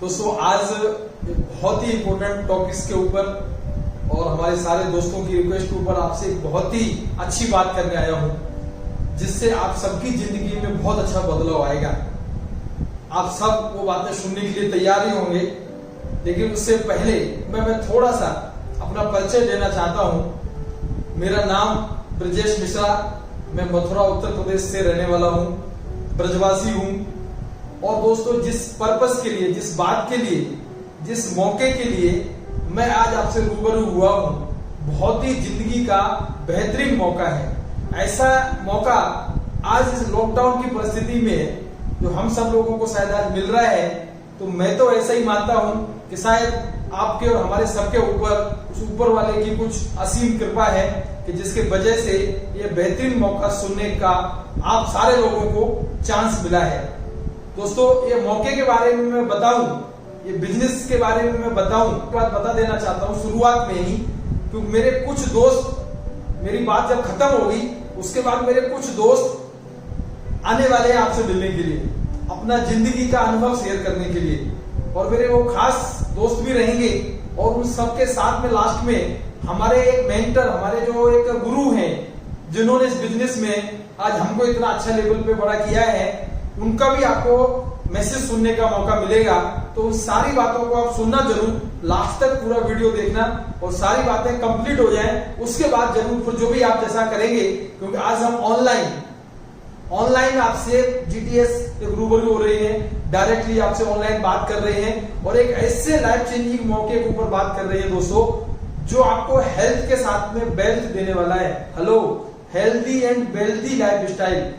दोस्तों आज एक बहुत ही इम्पोर्टेंट टॉपिक्स के ऊपर और हमारे सारे दोस्तों की रिक्वेस्ट के ऊपर आपसे एक बहुत ही अच्छी बात करने आया हूं, जिससे आप सबकी जिंदगी में बहुत अच्छा बदलाव आएगा। आप सब वो बातें सुनने के लिए तैयार ही होंगे, लेकिन उससे पहले मैं थोड़ा सा अपना परिचय देना चाहता हूं। मेरा नाम ब्रजेश मिश्रा, मैं मथुरा उत्तर प्रदेश से रहने वाला हूं, ब्रजवासी हूं। और दोस्तों जिस पर्पस के लिए, जिस बात के लिए, जिस मौके के लिए मैं आज आपसे रूबरू हुआ हूं, बहुत ही जिंदगी का बेहतरीन मौका है। ऐसा मौका आज इस लॉकडाउन की परिस्थिति में जो हम सब लोगों को शायद आज मिल रहा है, तो मैं तो ऐसा ही मानता हूं कि शायद आपके और हमारे सबके ऊपर उस ऊपर वाले की कुछ असीम कृपा है कि जिसके वजह से ये बेहतरीन मौका सुनने का आप सारे लोगों को चांस मिला है। दोस्तों ये मौके के बारे में मैं बताऊं, ये बिजनेस के बारे में मैं बताऊं, बात बता देना चाहता हूं शुरुआत में ही, क्योंकि मेरे कुछ दोस्त, मेरी बात जब खत्म होगी उसके बाद मेरे कुछ दोस्त आने वाले हैं आपसे मिलने के लिए, अपना जिंदगी का अनुभव शेयर करने के लिए, और मेरे वो खास दोस्त भी रहेंगे। और उन सबके साथ में लास्ट में हमारे एक मेंटर, हमारे जो एक गुरु हैं, जिन्होंने इस बिजनेस में आज हमको इतना अच्छा लेवल पे बड़ा किया है, उनका भी आपको मैसेज सुनने का मौका मिलेगा। तो उन सारी बातों को आप सुनना जरूर, लास्ट तक पूरा वीडियो देखना और सारी बातें कंप्लीट हो जाएं, उसके बाद जरूर फिर जो भी आप जैसा करेंगे, क्योंकि आज हम ऑनलाइन आपसे जीटीएस एक रूबरू हो रही है, डायरेक्टली आपसे ऑनलाइन बात कर रहे हैं और एक ऐसे लाइफ चेंजिंग मौके के ऊपर बात कर रहे हैं दोस्तों, जो आपको हेल्थ के साथ में वेल्थ देने वाला है। Hello, healthy and wealthy life style,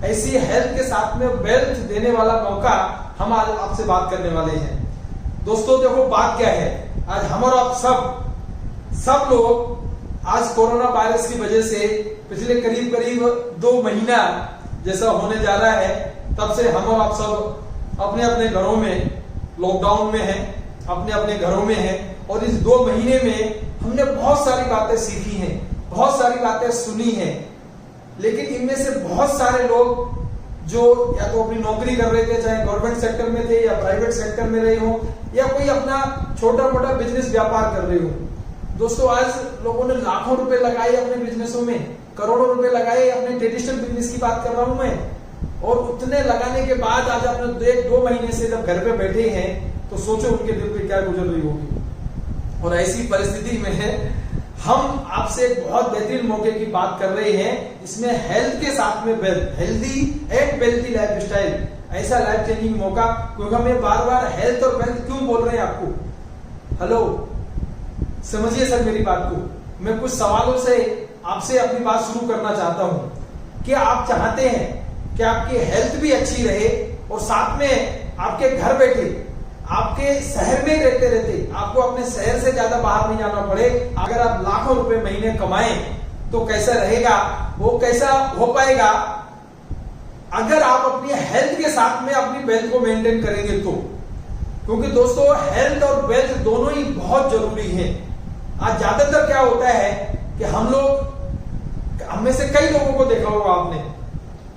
ऐसी हेल्थ के साथ में वेल्थ देने वाला मौका हम आज आपसे बात करने वाले हैं। दोस्तों देखो बात क्या है, आज हम और आप सब लोग आज कोरोना वायरस की वजह से पिछले करीब 2 महीना जैसा होने जा रहा है, तब से हम और आप सब अपने अपने घरों में लॉकडाउन में हैं, अपने अपने घरों में हैं। और इस 2 महीने में हमने बहुत सारी बातें सीखी हैं, बहुत सारी बातें सुनी हैं, लेकिन इनमें से बहुत सारे लोग जो या तो अपनी नौकरी कर रहे थे, चाहे गवर्नमेंट सेक्टर में थे या प्राइवेट सेक्टर में रहे हो, या कोई अपना छोटा मोटा बिजनेस व्यापार कर रहे हो। दोस्तों आज लोगों ने लाखों रुपए लगाए अपने बिजनेसों में, करोड़ों रुपए लगाए अपने ट्रेडिशनल बिजनेस की बात कर रहा हूं मैं। और उतने लगाने के बाद आज आपने 2 महीने से जब घर पे बैठे हैं, तो सोचो उनके दिल पे क्या गुजर रही होगी। और ऐसी परिस्थिति में हम आपसे एक बहुत बेहतरीन मौके की बात कर रहे हैं, इसमें हेल्थ के साथ में wealth, healthy and wealthy life style, ऐसा लाइफ चेंजिंग मौका। क्योंकि हम बार बार हेल्थ और वेल्थ क्यों बोल रहे हैं आपको? हेलो, समझिए सर मेरी बात को। मैं कुछ सवालों से आपसे अपनी बात शुरू करना चाहता हूं। क्या आप चाहते हैं कि आपकी हेल्थ भी अच्छी रहे और साथ में आपके घर बैठे, आपके शहर में रहते आपको अपने शहर से ज्यादा बाहर नहीं जाना पड़े? अगर आप लाखों रुपए महीने कमाएं तो कैसा रहेगा? वो कैसा हो पाएगा अगर आप अपनी हेल्थ के साथ में अपनी वेल्थ को मेंटेन करेंगे तो। क्योंकि दोस्तों हेल्थ और वेल्थ दोनों ही बहुत जरूरी है। आज ज्यादातर क्या होता है कि हम में से कई लोगों को देखा होगा आपने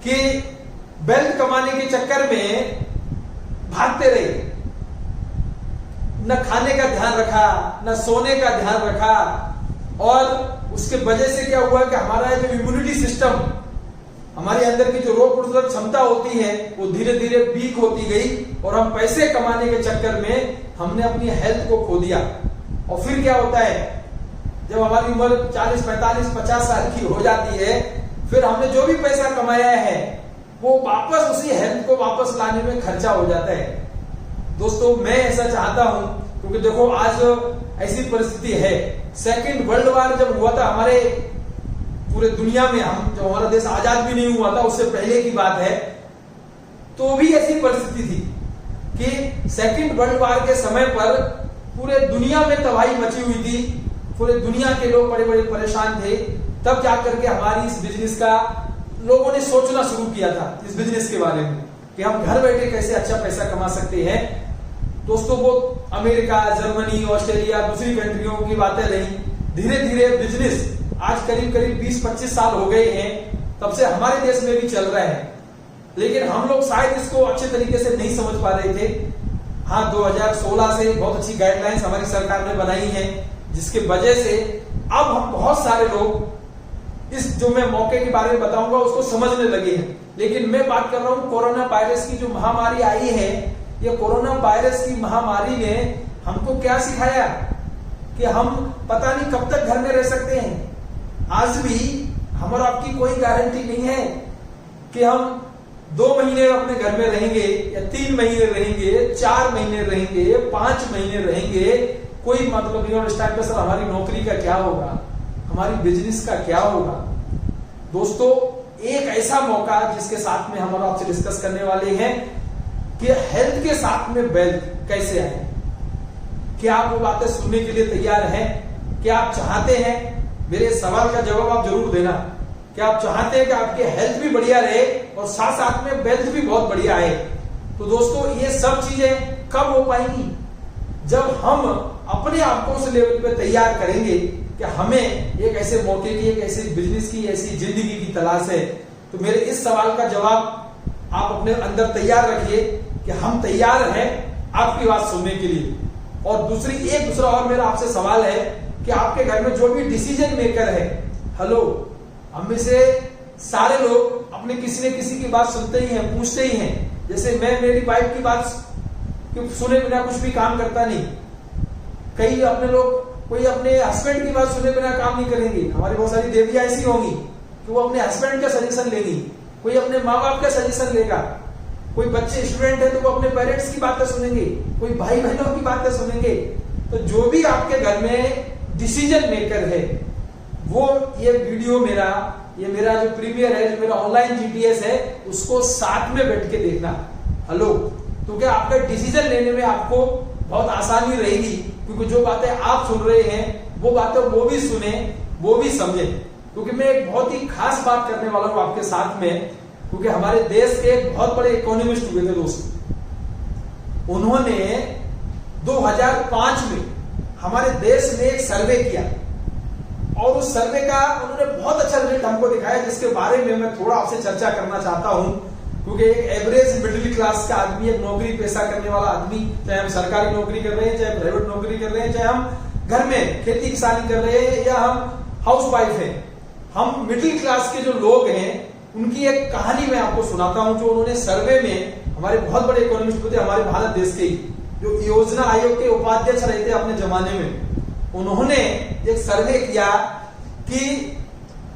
कि वेल्थ कमाने के चक्कर में भागते रहे, न खाने का ध्यान रखा, न सोने का ध्यान रखा, और उसके वजह से क्या हुआ कि हमारा जो इम्यूनिटी सिस्टम, हमारे अंदर की जो रोग प्रतिरोधक क्षमता होती है, वो धीरे धीरे वीक होती गई और हम पैसे कमाने के चक्कर में हमने अपनी हेल्थ को खो दिया। और फिर क्या होता है, जब हमारी उम्र 40, 45, 50 साल की हो जाती है, फिर हमने जो भी पैसा कमाया है वो वापस उसी हेल्थ को वापस लाने में खर्चा हो जाता है। दोस्तों मैं ऐसा चाहता हूं, क्योंकि देखो आज ऐसी परिस्थिति है। सेकंड वर्ल्ड वॉर जब हुआ था हमारे पूरे दुनिया में, हम जब हमारा देश आजाद भी नहीं हुआ था, उससे पहले की बात है, तो भी ऐसी परिस्थिति थी कि सेकंड वर्ल्ड वॉर के समय पर पूरे दुनिया में तबाही मची हुई थी, पूरे दुनिया के लोग बड़े परेशान थे। तब जाकर के हमारी इस बिजनेस का लोगों ने सोचना शुरू किया था, इस बिजनेस के बारे में, कि हम घर बैठे कैसे अच्छा पैसा कमा सकते हैं। दोस्तों वो अमेरिका, जर्मनी, ऑस्ट्रेलिया, दूसरी कंट्रियों की बातें रही। धीरे धीरे बिजनेस आज करीब 20-25 साल हो गए हैं, तब से हमारे देश में भी चल रहा है। लेकिन हम लोग शायद इसको अच्छे तरीके से नहीं समझ पा रहे थे हाँ, 2016 से बहुत अच्छी गाइडलाइंस हमारी सरकार ने बनाई है, जिसके वजह से अब हम बहुत सारे लोग इस जो मैं मौके के बारे में बताऊंगा उसको समझने लगे हैं। लेकिन मैं बात कर रहा हूं कोरोना वायरस की जो महामारी आई है, ये कोरोना वायरस की महामारी ने हमको क्या सिखाया कि हम पता नहीं कब तक घर में रह सकते हैं। आज भी हम और आपकी कोई गारंटी नहीं है कि हम 2 महीने अपने घर में रहेंगे या 3 महीने रहेंगे, 4 महीने रहेंगे, 5 महीने रहेंगे, कोई मतलब नहीं। और इस टाइम पे सर हमारी नौकरी का क्या होगा, हमारी बिजनेस का क्या होगा। दोस्तों, एक ऐसा मौका जिसके साथ में हम और आपसे डिस्कस करने वाले हैं कि हेल्थ के साथ में वेल्थ कैसे आए। क्या आप वो बातें सुनने के लिए तैयार हैं? क्या आप चाहते हैं, मेरे सवाल का जवाब आप जरूर देना, क्या आप चाहते हैं कि आपकी हेल्थ भी बढ़िया रहे और साथ साथ में वेल्थ भी बहुत बढ़िया आए? तो दोस्तों, ये सब चीजें कब हो पाएंगी? जब हम अपने आप को उस लेवल पे तैयार करेंगे कि हमें एक ऐसे मौके की, एक ऐसे बिजनेस की, ऐसी जिंदगी की तलाश है। तो मेरे इस सवाल का जवाब आप अपने अंदर तैयार रखिए कि हम तैयार हैं आपकी बात सुनने के लिए। और दूसरा और मेरा आपसे सवाल है कि आपके घर में जो भी डिसीजन मेकर है, हेलो, हम में से सारे लोग अपने किसी न किसी की बात सुनते ही हैं, पूछते ही हैं। जैसे मैं मेरी वाइफ की बात सुने बिना कुछ भी काम करता नहीं। कई अपने लोग कोई अपने हस्बैंड की बात सुने बिना काम नहीं करेंगे। हमारी बहुत सारी देवियां ऐसी होंगी कि वो अपने हस्बैंड का सजेशन लेंगी, कोई अपने माँ बाप का सजेशन लेगा, कोई बच्चे स्टूडेंट है तो वो अपने पेरेंट्स की बातें सुनेंगे, कोई भाई बहनों की बातें सुनेंगे। तो जो भी आपके घर में डिसीजन मेकर है, वो ये वीडियो ये मेरा जो प्रीमियर है, जो मेरा ऑनलाइन जीटीएस है, उसको साथ में बैठ के देखना। हेलो, तो क्या आपका डिसीजन लेने में आपको बहुत आसानी रहेगी, क्योंकि जो बातें आप सुन रहे हैं वो बातें वो भी सुने, वो भी समझे। क्योंकि मैं एक बहुत ही खास बात करने वाला हूं आपके साथ में, क्योंकि हमारे देश के एक बहुत बड़े इकोनॉमिस्ट हुए थे दोस्त। उन्होंने 2005 में हमारे देश में एक सर्वे किया और उस सर्वे का उन्होंने बहुत अच्छा रिजल्ट हमको दिखाया, जिसके बारे में मैं थोड़ा आपसे चर्चा करना चाहता हूं। क्योंकि एक एवरेज मिडिल क्लास का आदमी, एक नौकरी पेशा करने वाला आदमी, चाहे हम सरकारी नौकरी कर रहे हैं, चाहे प्राइवेट नौकरी कर रहे हैं, चाहे हम घर में खेती किसानी कर रहे हैं, या हम हाउस वाइफ हैं, हम मिडिल क्लास के जो लोग हैं, उनकी एक कहानी मैं आपको सुनाता हूं, जो उन्होंने सर्वे में, हमारे बहुत बड़े इकोनॉमिस्ट थे हमारे भारत देश के, जो योजना आयोग के उपाध्यक्ष रहे थे अपने जमाने में। उन्होंने एक सर्वे किया कि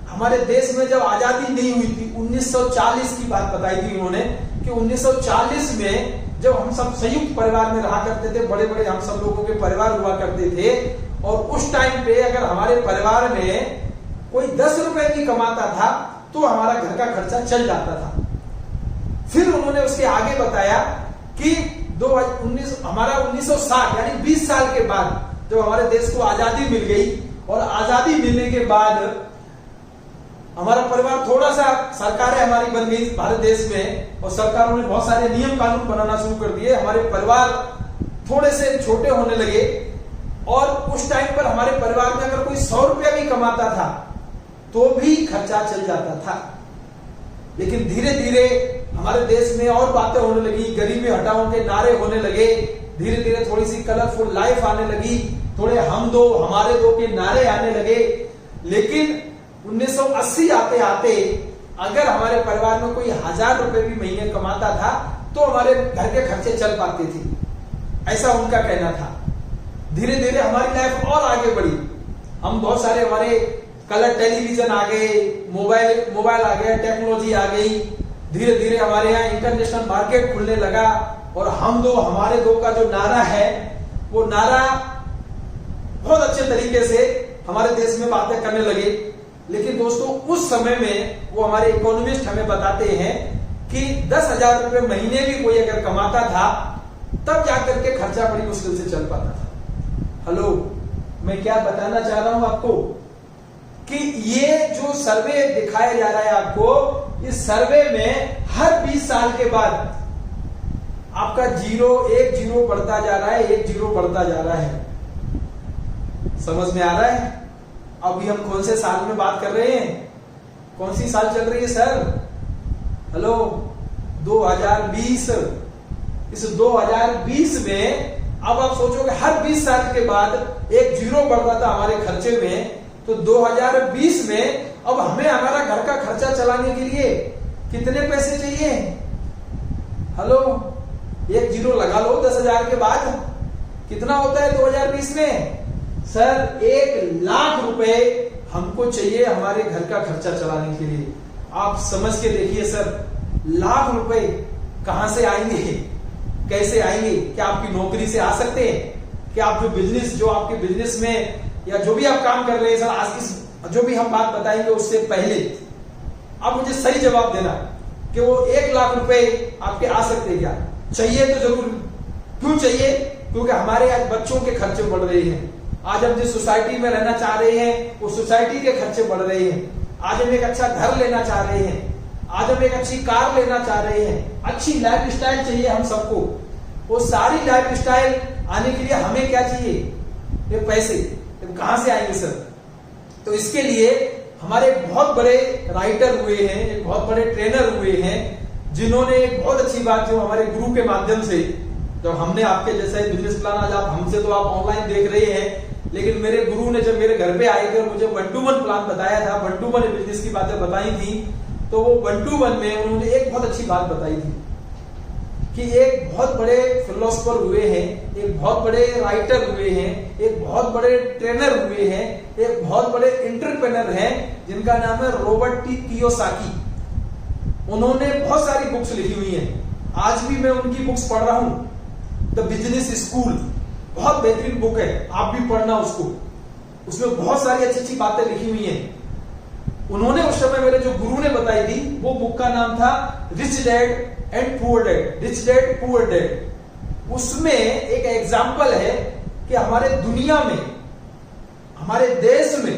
हमारे देश में जब आजादी नहीं हुई थी, 1940 की बात बताई थी उन्होंने, कि 1940 में जब हम सब संयुक्त परिवार में रहा करते थे, बड़े बड़े हम सब लोगों के परिवार हुआ करते थे, और उस टाइम पे अगर हमारे परिवार में कोई 10 रुपए भी कमाता था तो हमारा घर का खर्चा चल जाता था। फिर उन्होंने उसके आगे बताया कि हमारा 1960 यानी 20 साल के बाद जब हमारे देश को आजादी मिल गई, और आजादी मिलने के बाद हमारा परिवार थोड़ा सा, सरकारें हमारी बन गई भारत देश में, और सरकारों ने बहुत सारे नियम कानून बनाना शुरू कर दिए, हमारे परिवार थोड़े से छोटे होने लगे। और उस टाइम पर हमारे परिवार में अगर कोई 100 रुपया भी कमाता था तो भी खर्चा चल जाता था। लेकिन धीरे धीरे हमारे देश में और बातें होने लगी, गरीबी हटाओ के नारे होने लगे, धीरे धीरे थोड़ी सी कलरफुल लाइफ आने लगी, थोड़े हम दो हमारे दो के नारे आने लगे। लेकिन 1980 आते आते अगर हमारे परिवार में कोई 1000 रुपए भी महीने कमाता था तो हमारे घर के खर्चे चल पाते थे, ऐसा उनका कहना था। धीरे धीरे हमारी लाइफ और आगे बढ़ी, हम बहुत सारे, हमारे कलर टेलीविजन आ गए, मोबाइल आ गया, टेक्नोलॉजी आ गई, धीरे धीरे हमारे यहाँ इंटरनेशनल मार्केट खुलने लगा, और हम दो हमारे दो का जो नारा है, वो नारा बहुत अच्छे तरीके से हमारे देश में बातें करने लगे। लेकिन दोस्तों, उस समय में वो हमारे इकोनॉमिस्ट हमें बताते हैं कि 10,000 रुपए महीने भी कोई अगर कमाता था तब जाकर के खर्चा बड़ी मुश्किल से चल पाता था। हेलो, मैं क्या बताना चाह रहा हूं आपको कि ये जो सर्वे दिखाया जा रहा है आपको, इस सर्वे में हर 20 साल के बाद आपका एक जीरो बढ़ता जा रहा है, एक जीरो बढ़ता जा रहा है। समझ में आ रहा है? अभी हम कौन से साल में बात कर रहे हैं? कौन सी साल चल रही है सर? हेलो, 2020। इस 2020 में अब आप सोचोगे हर 20 साल के बाद एक जीरो बढ़ रहा था हमारे खर्चे में, तो 2020 में अब हमें हमारा घर का खर्चा चलाने के लिए कितने पैसे चाहिए? हेलो, एक जीरो लगा लो 10,000 के बाद कितना होता है 2020 में? सर 1,00,000 रुपए हमको चाहिए हमारे घर का खर्चा चलाने के लिए। आप समझ के देखिए सर, 1,00,000 रुपए कहां से आएंगे, कैसे आएंगे? क्या आपकी नौकरी से आ सकते हैं? क्या आप जो आपके बिजनेस में या जो भी आप काम कर रहे हैं सर, आज की जो भी हम बात बताएंगे उससे पहले आप मुझे सही जवाब देना कि वो 1,00,000 रुपए आपके आ सकते हैं क्या? चाहिए तो जरूर। क्यों चाहिए? क्योंकि हमारे आज बच्चों के खर्चे बढ़ रहे हैं। आज हम जिस सोसाइटी में रहना चाह रहे हैं वो सोसाइटी के खर्चे बढ़ रहे हैं। आज हम एक अच्छा घर लेना चाह रहे हैं, आज हम एक अच्छी कार लेना चाह रहे हैं, अच्छी लाइफ स्टाइल चाहिए हम सबको। वो सारी लाइफ स्टाइल आने के लिए हमें क्या चाहिए? ये पैसे कहां से आएंगे सर? तो इसके लिए हमारे बहुत बड़े राइटर हुए हैं, एक बहुत बड़े ट्रेनर हुए हैं, जिन्होंने एक बहुत अच्छी बात जो हमारे गुरु के माध्यम से, जब हमने आपके जैसा बिजनेस प्लान, आज आप हमसे तो आप ऑनलाइन देख रहे हैं, लेकिन मेरे गुरु ने जब मेरे घर पे आए थे मुझे 1 to 1 प्लान बताया था, 1 to 1 बिजनेस की बातें बताई थी, तो वो 1 to 1 में उन्होंने एक बहुत अच्छी बात बताई थी कि एक बहुत बड़े फिलोसोफर हुए हैं, एक बहुत बड़े राइटर हुए हैं, एक बहुत बड़े ट्रेनर हुए हैं, एक बहुत बड़े एंटरप्रेन्योर हैं जिनका नाम है रॉबर्ट टी कियोसाकी। उन्होंने बहुत सारी बुक्स लिखी हुई हैं, आज भी मैं उनकी बुक्स पढ़ रहा हूं। द बिजनेस स्कूल बहुत बेहतरीन बुक है, आप भी पढ़ना उसको। उसमें बहुत सारी अच्छी अच्छी बातें लिखी हुई हैं। उन्होंने उस समय मेरे जो गुरु ने बताई थी, वो बुक का नाम था rich dad and poor dad, rich dad poor dad. उसमें एक एग्जाम्पल है कि हमारे दुनिया में, हमारे देश में,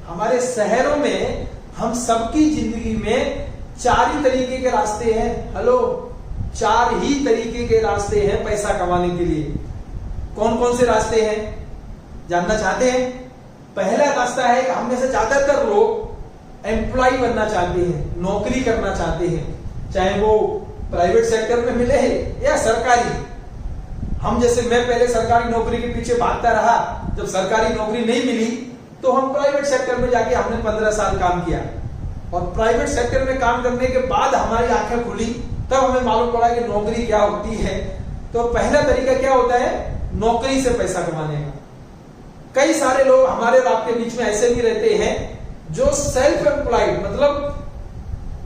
हमारे शहरों में हम सबकी जिंदगी में 4 ही तरीके के रास्ते हैं। हेलो, 4 ही तरीके के रास्ते हैं पैसा कमाने के लिए। कौन कौन से रास्ते हैं जानना चाहते हैं? पहला रास्ता है कि हम में से ज्यादातर लोग एम्प्लॉय बनना चाहते हैं, नौकरी करना चाहते हैं, चाहे वो प्राइवेट सेक्टर में मिले या सरकारी। हम जैसे मैं पहले सरकारी नौकरी के पीछे भागता रहा, जब सरकारी नौकरी नहीं मिली तो हम प्राइवेट सेक्टर में जाके हमने 15 साल काम किया, और प्राइवेट सेक्टर में काम करने के बाद हमारी आंखें खुली, तब हमें मालूम पड़ा कि नौकरी क्या होती है। तो पहला तरीका क्या होता है? नौकरी से पैसा कमाने का। कई सारे लोग हमारे और आपके बीच में ऐसे भी रहते हैं जो सेल्फ एम्प्लॉयड, मतलब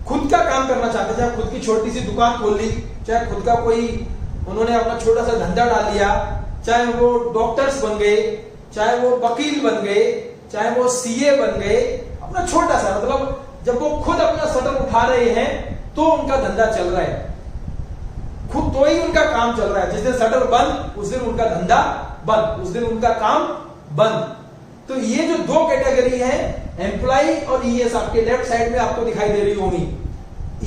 खुद का काम करना चाहते हैं, चाहे खुद की छोटी सी दुकान खोल ली, चाहे खुद का कोई उन्होंने अपना छोटा सा धंधा डाल लिया, चाहे वो डॉक्टर्स बन गए, चाहे वो वकील बन गए, चाहे वो सीए बन गए, अपना छोटा सा, मतलब जब वो खुद अपना शटर उठा रहे हैं तो उनका धंधा चल रहा है, खुद तो ही उनका काम चल रहा है। जिस दिन शटर बंद उस दिन उनका धंधा बंद, उस दिन उनका काम बंद। तो ये जो 2 कैटेगरी है, एम्प्लॉय और ईएस, आपके लेफ्ट साइड में आपको दिखाई दे रही होंगी,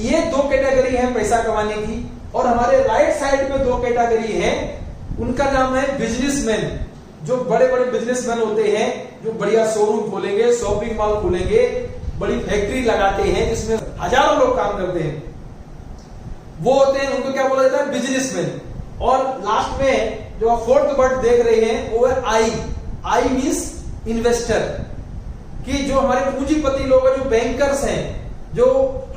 ये 2 कैटेगरी है पैसा कमाने की। और हमारे राइट साइड में 2 कैटेगरी है, उनका नाम है बिजनेसमैन। जो बड़े बड़े बिजनेसमैन होते हैं, जो बढ़िया शोरूम खोलेंगे, शॉपिंग मॉल खोलेंगे, बड़ी फैक्ट्री लगाते हैं जिसमें हजारों लोग काम करते हैं, वो होते हैं, उनको क्या बोला जाता है? बिजनेसमैन। और लास्ट में जो आप 4th वर्ड देख रहे हैं वो है आई मींस इन्वेस्टर। कि जो हमारे पूंजीपति लोग हैं, जो बैंकर्स हैं, जो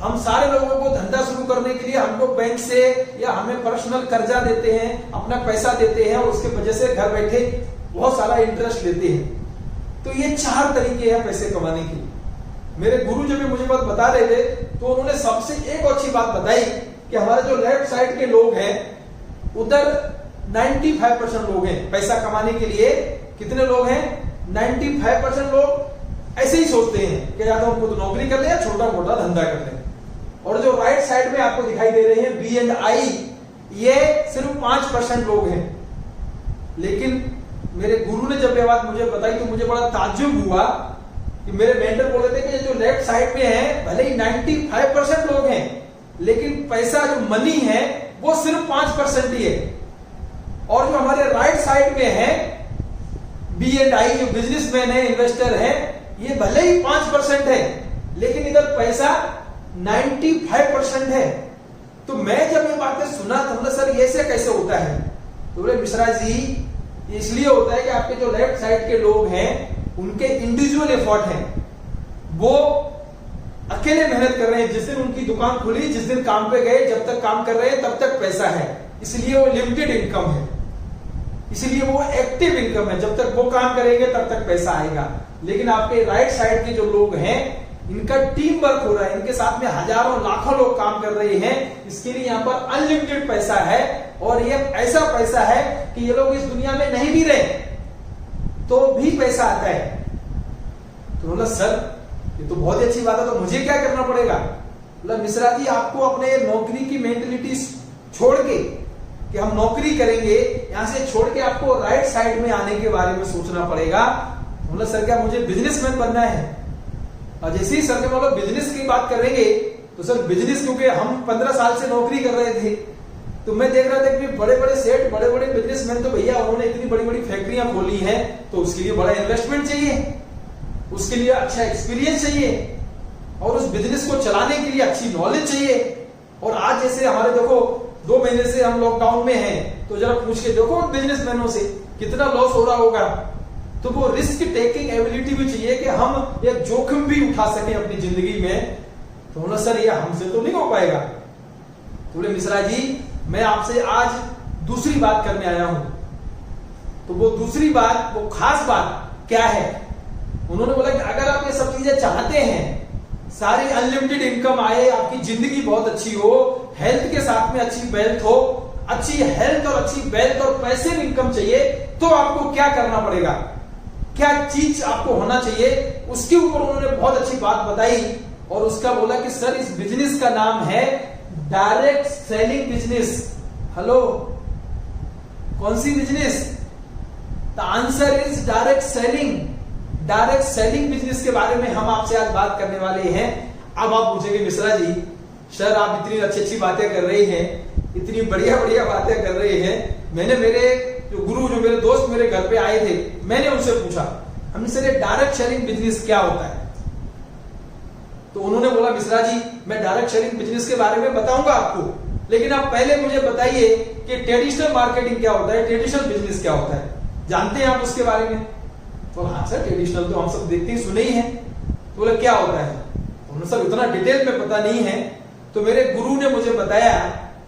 हम सारे लोगों को धंधा शुरू करने के लिए हमको बैंक से या हमें पर्सनल कर्जा देते हैं, अपना पैसा देते हैं, और उसके वजह से घर बैठे बहुत सारा इंटरेस्ट लेते हैं। तो ये 4 तरीके हैं पैसे कमाने के। मेरे गुरु जब मुझे बात बता रहे थे तो उन्होंने सबसे एक अच्छी बात बताई कि हमारे जो लेफ्ट साइड के लोग हैं उधर 95% लोग हैं पैसा कमाने के लिए। कितने लोग हैं? 95% लोग ऐसे ही सोचते हैं कि या तो हमको तो नौकरी कर ले या छोटा मोटा धंधा कर ले। और जो राइट साइड में आपको दिखाई दे रहे हैं बी एंड आई, ये सिर्फ 5% लोग हैं। लेकिन मेरे गुरु ने जब ये बात मुझे बताई तो मुझे बड़ा ताज्जुब हुआ कि मेरे मेंटर बोल रहे थे कि जो लेफ्ट साइड में है भले ही 95% लोग हैं, लेकिन पैसा जो मनी है वो सिर्फ 5% ही है। और जो हमारे राइट साइड में है बी एंड आई, जो बिजनेसमैन है, इन्वेस्टर है, ये भले ही 5% है, लेकिन इधर पैसा 95% है। तो मैं जब ये बातें सुना तो बोला सर ये से कैसे होता है? तो बोले मिश्रा जी इसलिए होता है कि आपके जो लेफ्ट साइड के लोग हैं उनके इंडिविजुअल एफर्ट है, वो अकेले मेहनत कर रहे हैं। जिस दिन उनकी दुकान खुली, जिस दिन काम पे गए, जब तक काम कर रहे हैं तब तक पैसा है, इसलिए वो लिमिटेड इनकम है, इसलिए वो एक्टिव इनकम है। जब तक वो काम करेंगे तब तक पैसा आएगा। लेकिन आपके राइट साइड के जो लोग हैं इनका टीम वर्क हो रहा है, इनके साथ में हजारों लाखों लोग काम कर रहे हैं, इसके लिए यहाँ पर अनलिमिटेड पैसा है। और ये ऐसा पैसा है कि ये लोग इस दुनिया में नहीं भी रहे तो भी पैसा आता है। तो बोला सर ये तो बहुत अच्छी बात है, तो मुझे क्या करना पड़ेगा? बोला मिश्रा जी आपको अपने नौकरी की मेंटेलिटी छोड़ के कि हम नौकरी करेंगे, यहां से छोड़ के आपको राइट साइड में आने के बारे में सोचना पड़ेगा। बोला सर क्या मुझे बिजनेसमैन बनना है? और जैसे ही सर ने बोला बिजनेस की बात करेंगे तो सर बिजनेस, क्योंकि हम 15 साल से नौकरी कर रहे थे तो मैं देख रहा था कि बड़े बड़े सेठ, बड़े बड़े बिजनेसमैन तो भैया उन्होंने इतनी बड़ी बड़ी फैक्ट्रियां खोली हैं, तो उसके लिए बड़ा इन्वेस्टमेंट चाहिए, उसके लिए अच्छा एक्सपीरियंस चाहिए और उस बिजनेस को चलाने के लिए अच्छी नॉलेज चाहिए। और आज जैसे हमारे देखो 2 महीने से हम लॉकडाउन में हैं, तो जरा पूछ के देखो बिजनेसमैनों से कितना लॉस हो रहा होगा। तो वो रिस्क टेकिंग एबिलिटी भी चाहिए कि हम एक जोखिम भी उठा सकें अपनी जिंदगी में। तो बोला सर ये हमसे तो नहीं हो पाएगा। तो बोले मिश्रा जी मैं आपसे आज दूसरी बात करने आया हूं। तो वो दूसरी बात, वो खास बात क्या है? उन्होंने बोला कि अगर आप ये सब चीजें चाहते हैं, सारी अनलिमिटेड इनकम आए, आपकी जिंदगी बहुत अच्छी हो, हेल्थ के साथ में अच्छी वेल्थ हो, अच्छी हेल्थ और अच्छी वेल्थ और पैसे इनकम चाहिए, तो आपको क्या करना पड़ेगा, क्या चीज आपको होना चाहिए? उसके ऊपर उन्होंने बहुत अच्छी बात बताई और उसका बोला कि सर इस बिजनेस का नाम है डायरेक्ट सेलिंग बिजनेस। हेलो, कौन सी business? The answer is direct selling. Direct selling business के बारे में हम आपसे आज बात करने वाले हैं। अब आप पूछेंगे मिश्रा जी सर आप इतनी अच्छी अच्छी बातें कर रही हैं, इतनी बढ़िया बढ़िया बातें कर रहे हैं, मैंने मेरे जो गुरु, जो मेरे दोस्त मेरे घर पे आए थे, मैंने उनसे पूछा हमने सर ये डायरेक्ट सेलिंग बिजनेस क्या होता है? तो उन्होंने बोला मिश्रा जी मैं डायरेक्ट सेलिंग बिजनेस के बारे में बताऊंगा आपको, लेकिन आप पहले मुझे बताइए कि ट्रेडिशनल मार्केटिंग क्या होता है, ट्रेडिशनल बिजनेस क्या होता है, जानते हैं आप उसके बारे में? तो हाँ सर ट्रेडिशनल तो हम सब देखते ही सुने ही हैं। तो बोले क्या होता है? उन्होंने सर इतना डिटेल में पता नहीं है। तो मेरे गुरु ने मुझे बताया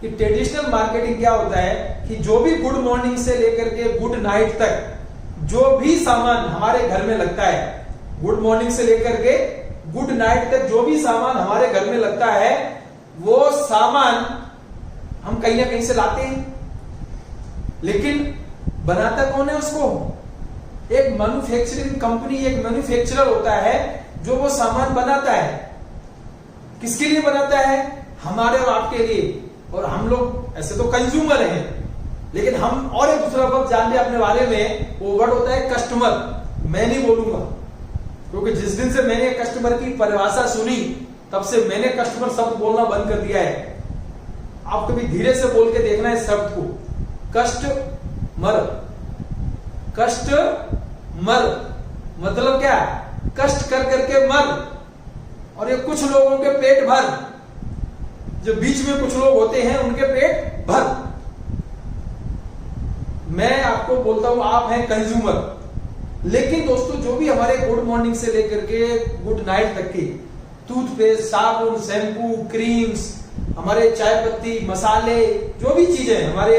कि ट्रेडिशनल मार्केटिंग क्या होता है कि जो भी गुड मॉर्निंग से लेकर के गुड नाइट तक जो भी सामान हमारे घर में लगता है, गुड मॉर्निंग से लेकर के गुड नाइट तक जो भी सामान हमारे घर में लगता है, वो सामान हम कहीं ना कहीं से लाते हैं, लेकिन बनाता कौन है उसको? एक मैन्युफैक्चरिंग कंपनी, एक मैन्युफैक्चरर होता है जो वो सामान बनाता है। किसके लिए बनाता है? हमारे और आपके लिए। और हम लोग ऐसे तो कंज्यूमर हैं, लेकिन हम और एक दूसरा वर्ड जान ले अपने बारे में, वो वर्ड होता है कस्टमर। मैं नहीं बोलूंगा, क्योंकि जिस दिन से मैंने कस्टमर की परिभाषा सुनी तब से मैंने कस्टमर शब्द बोलना बंद कर दिया है। आप कभी धीरे से बोल के देखना है शब्द को, कस्टमर। कस्टमर मतलब क्या? कष्ट कर करके मर। और ये कुछ लोगों के पेट भर, जो बीच में कुछ लोग होते हैं उनके पेट भर। मैं आपको बोलता हूं आप हैं कंज्यूमर। लेकिन दोस्तों जो भी हमारे गुड मॉर्निंग से लेकर के गुड नाइट तक की टूथपेस्ट, साबुन, शैम्पू, क्रीम्स, हमारे चाय पत्ती, मसाले, जो भी चीजें हमारे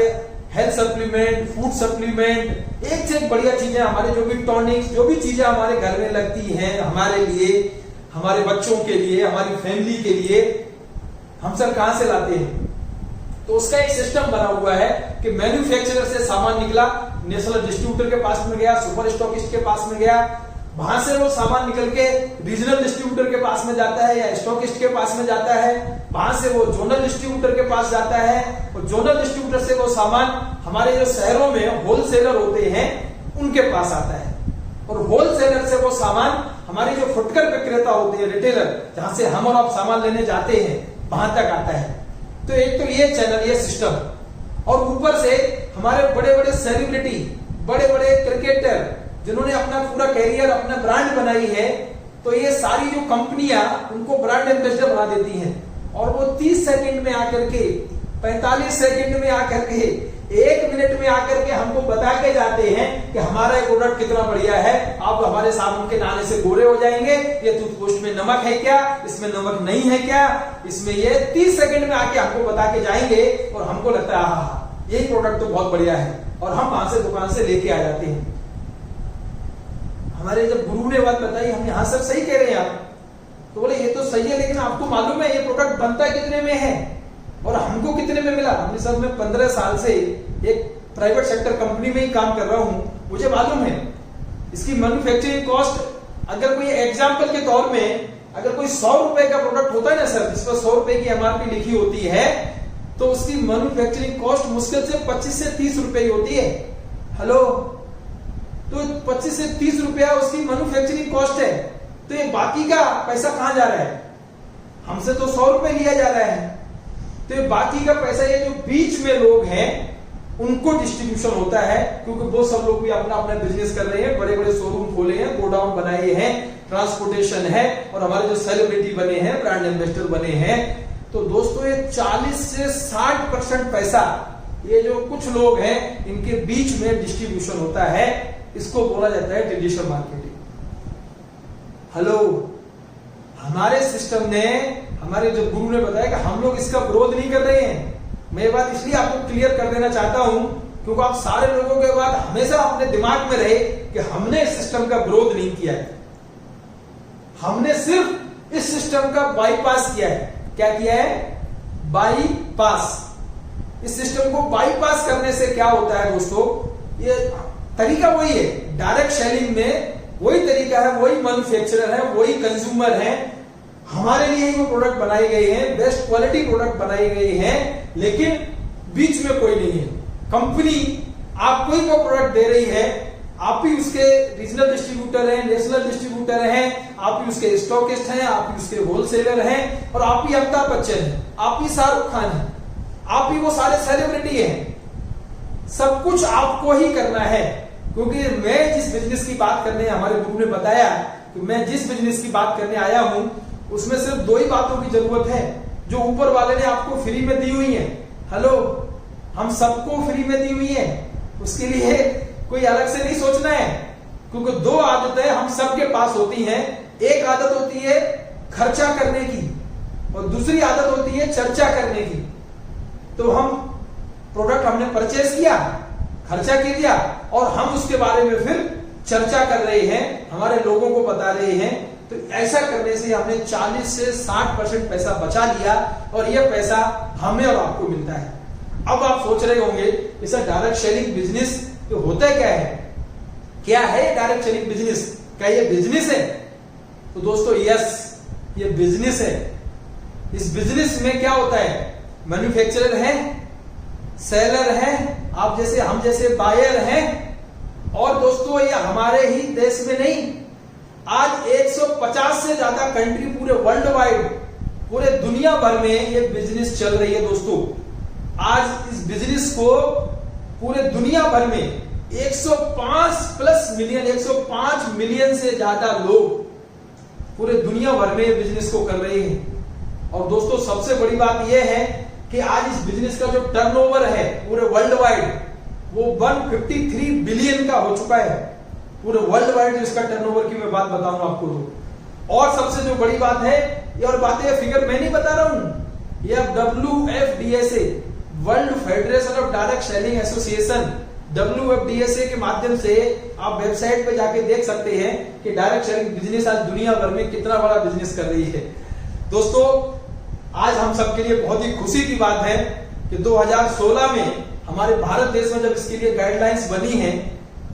हेल्थ सप्लीमेंट, फूड सप्लीमेंट, एक से एक बढ़िया चीजें, हमारे जो भी टॉनिक्स, जो भी चीजें हमारे घर में लगती हैं हमारे लिए, हमारे बच्चों के लिए, हमारी फैमिली के लिए, हम सर कहां से लाते हैं? तो उसका एक सिस्टम बना हुआ है कि मैन्युफैक्चरर से सामान निकला, नेशनल डिस्ट्रीब्यूटर के पास में गया, सुपर स्टॉकिस्ट के पास में गया, वहां से वो सामान निकल के रीजनल डिस्ट्रीब्यूटर के पास में जाता है या स्टॉकिस्ट के पास में जाता है, वहां से वो जोनल डिस्ट्रीब्यूटर के पास जाता है, और जोनल डिस्ट्रीब्यूटर से वो सामान हमारे जो शहरों में होलसेलर होते हैं उनके पास आता है, और होलसेलर से वो सामान हमारे जो फुटकर विक्रेता होते हैं, रिटेलर, जहां से हम और आप सामान लेने जाते हैं, वहां तक आता है। तो एक तो ये चैनल, ये सिस्टम, और ऊपर से हमारे बड़े बड़े सेलिब्रिटी, बड़े बड़े क्रिकेटर जिन्होंने अपना पूरा कैरियर, अपना ब्रांड बनाई है, तो ये सारी जो कंपनियां उनको ब्रांड एम्बेसडर बना देती हैं, और वो 30 सेकंड में आकर के 45 सेकंड में आकर के, 1 मिनट में आकर के हमको बता के जाते हैं कि हमारा ये प्रोडक्ट कितना बढ़िया है, आप हमारे साबुन के नाले से गोरे हो जाएंगे, ये टूथपेस्ट में नमक है क्या, इसमें नमक नहीं है क्या, इसमें ये 30 सेकंड में आके हमको बता के जाएंगे और हमको लगता है हाँ यही प्रोडक्ट तो बहुत बढ़िया है, और हम वहां से दुकान से लेके आ जाते हैं। हमारे जब गुरु ने बात बताई, हम यहाँ सर सही कह रहे हैं आप, तो बोले ये तो सही है, लेकिन आपको मालूम है ये प्रोडक्ट बनता कितने में है और हमको कितने में मिला? हमने सर मैं 15 साल से एक प्राइवेट सेक्टर कंपनी में ही काम कर रहा हूं, मुझे मालूम है इसकी मैन्युफैक्चरिंग कॉस्ट, अगर कोई एग्जांपल के तौर में अगर कोई 100 रुपए का प्रोडक्ट होता है ना सर, जिस पर 100 रुपए की एमआरपी लिखी होती है, तो उसकी मैन्युफैक्चरिंग कॉस्ट मुश्किल से 25 से 30 रुपए होती है। हेलो, तो 25 से 30 रुपया उसकी मैन्युफैक्चरिंग कॉस्ट है, तो ये बाकी का पैसा कहां जा रहा है? हमसे तो 100 रुपए लिया जा रहा है, तो ये बाकी का पैसा ये जो बीच में लोग हैं उनको डिस्ट्रीब्यूशन होता है, क्योंकि वो सब लोग भी अपना अपना बिजनेस कर रहे हैं, बड़े बड़े शोरूम खोले हैं, गोडाउन बनाए हैं, ट्रांसपोर्टेशन है, और हमारे जो सेलिब्रिटी बने हैं, ब्रांड एम्बेसडर बने हैं। तो दोस्तों ये 40 से 60% पैसा ये जो कुछ लोग हैं इनके बीच में डिस्ट्रीब्यूशन होता है, इसको बोला जाता है ट्रेडिशनल मार्केटिंग। हेलो, हमारे सिस्टम ने, हमारे जो गुरु ने बताया कि हम लोग इसका विरोध नहीं कर रहे हैं। मैं ये बात इसलिए आपको क्लियर कर देना चाहता हूं क्योंकि आप सारे लोगों के बाद हमेशा अपने दिमाग में रहे कि हमने इस सिस्टम का विरोध नहीं किया है, हमने सिर्फ इस सिस्टम का बाईपास किया है। क्या किया है? बाईपास। इस सिस्टम को बाईपास करने से क्या होता है दोस्तों, ये तरीका वही है, डायरेक्ट सेलिंग में वही तरीका है, वही मैन्युफैक्चरर है, वही कंज्यूमर है, हमारे लिए ही वो प्रोडक्ट बनाए गए हैं, बेस्ट क्वालिटी प्रोडक्ट बनाए गए हैं, लेकिन बीच में कोई नहीं है। कंपनी आपको ही वो प्रोडक्ट दे रही है, आप ही उसके रीजनल डिस्ट्रीब्यूटर हैं, नेशनल डिस्ट्रीब्यूटर हैं, आप ही उसके स्टॉकिस्ट हैं, आप ही उसके होलसेलर हैं, और आप ही अमिताभ बच्चन हैं, आप ही शाहरुख खान हैं, आप ही वो सारे सेलिब्रिटी हैं। सब कुछ आपको ही करना है, क्योंकि मैं जिस बिजनेस की बात करने, हमारे गुरु ने बताया कि मैं जिस बिजनेस की बात करने आया हूं उसमें सिर्फ 2 ही बातों की जरूरत है जो ऊपर वाले ने आपको फ्री में दी हुई है। हेलो, हम सबको फ्री में दी हुई है, उसके लिए कोई अलग से नहीं सोचना है, क्योंकि 2 आदतें हम सबके पास होती हैं। एक आदत होती है खर्चा करने की और दूसरी आदत होती है चर्चा करने की। तो हम प्रोडक्ट हमने परचेज किया, खर्चा किया, और हम उसके बारे में फिर चर्चा कर रहे हैं, हमारे लोगों को बता रहे हैं। तो ऐसा करने से हमने 40 से 60% पैसा बचा लिया, और यह पैसा हमें और आपको मिलता है। अब आप सोच रहे होंगे इसे डायरेक्ट सेलिंग बिजनेस तो होता क्या है, क्या है डायरेक्ट सेलिंग बिजनेस, क्या ये बिजनेस है? तो दोस्तों यस, ये बिजनेस है। इस बिजनेस में क्या होता है, मैन्युफैक्चरर है, सेलर है, आप जैसे हम जैसे बायर हैं, और दोस्तों ये हमारे ही देश में नहीं, आज 150 से ज्यादा कंट्री पूरे वर्ल्ड वाइड, पूरे दुनिया भर में ये बिजनेस चल रही है दोस्तों। आज इस बिजनेस को पूरे दुनिया भर में 105 मिलियन से ज्यादा लोग पूरे दुनिया भर में ये बिजनेस को कर रहे हैं। और दोस्तों सबसे बड़ी बात यह है कि आज इस बिजनेस का जो टर्नओवर है पूरे वर्ल्ड वाइड, वो 153 बिलियन का हो चुका है। पूरे वर्ल्ड वाइड इसका टर्नओवर की मैं बात बताऊंगा आपको तो। और सबसे जो बड़ी बात है, ये और बातें फिगर मैं नहीं बता रहा हूं, ये WFDSA, world federation of direct selling association, WFDSA के माध्यम से आप वेबसाइट पे जाके देख सकते हैं कि डायरेक्ट सेलिंग बिजनेस आज दुनिया भर में कितना बड़ा बिजनेस कर रही है। दोस्तों आज हम सबके लिए बहुत ही खुशी की बात है कि 2016 में हमारे भारत देश में जब इसके लिए गाइडलाइंस बनी है,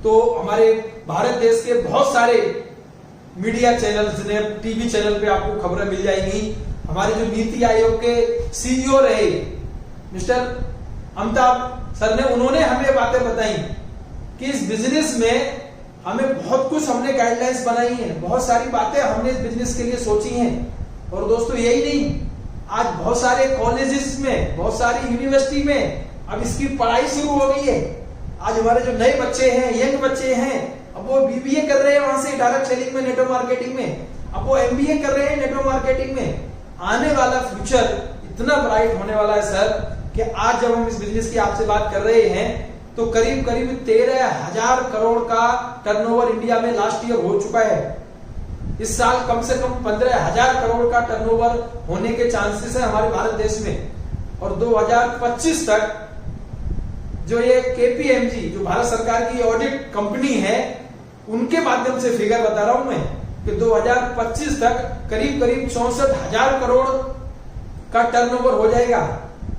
तो हमारे भारत देश के बहुत सारे मीडिया चैनल्स ने, टीवी चैनल पे आपको खबरें मिल जाएंगी। हमारे जो नीति आयोग के CEO रहे मिस्टर अमिताभ सर ने, उन्होंने हमें बातें बताई कि इस बिजनेस में हमें बहुत कुछ, हमने गाइडलाइंस बनाई है, बहुत सारी बातें हमने इस बिजनेस के लिए सोची हैं। और दोस्तों यही नहीं, आज बहुत सारे कॉलेजेस में, बहुत सारी यूनिवर्सिटी में अब इसकी पढ़ाई शुरू हो गई है। आज हमारे जो नए बच्चे हैं, यंग बच्चे हैं, अब वो BBA कर रहे हैं वहां से डायरेक्ट सेलिंग में, नेटवर्क मार्केटिंग में, अब वो MBA कर रहे हैं नेटवर्क मार्केटिंग में। आने वाला फ्यूचर इतना ब्राइट होने वाला है सर कि कि आज जब हम इस बिजनेस की आपसे बात कर रहे हैं तो करीब करीब 13,000 करोड़ का टर्नओवर इंडिया में लास्ट ईयर हो चुका है। इस साल कम से कम 15,000 करोड़ का टर्नओवर होने के चांसेस है हमारे भारत देश में। और 2025 तक जो ये KPMG जो भारत सरकार की ऑडिट कंपनी है उनके माध्यम से फिगर बता रहा हूं मैं कि 2025 तक करीब करीब 64,000 करोड़ का टर्नओवर हो जाएगा।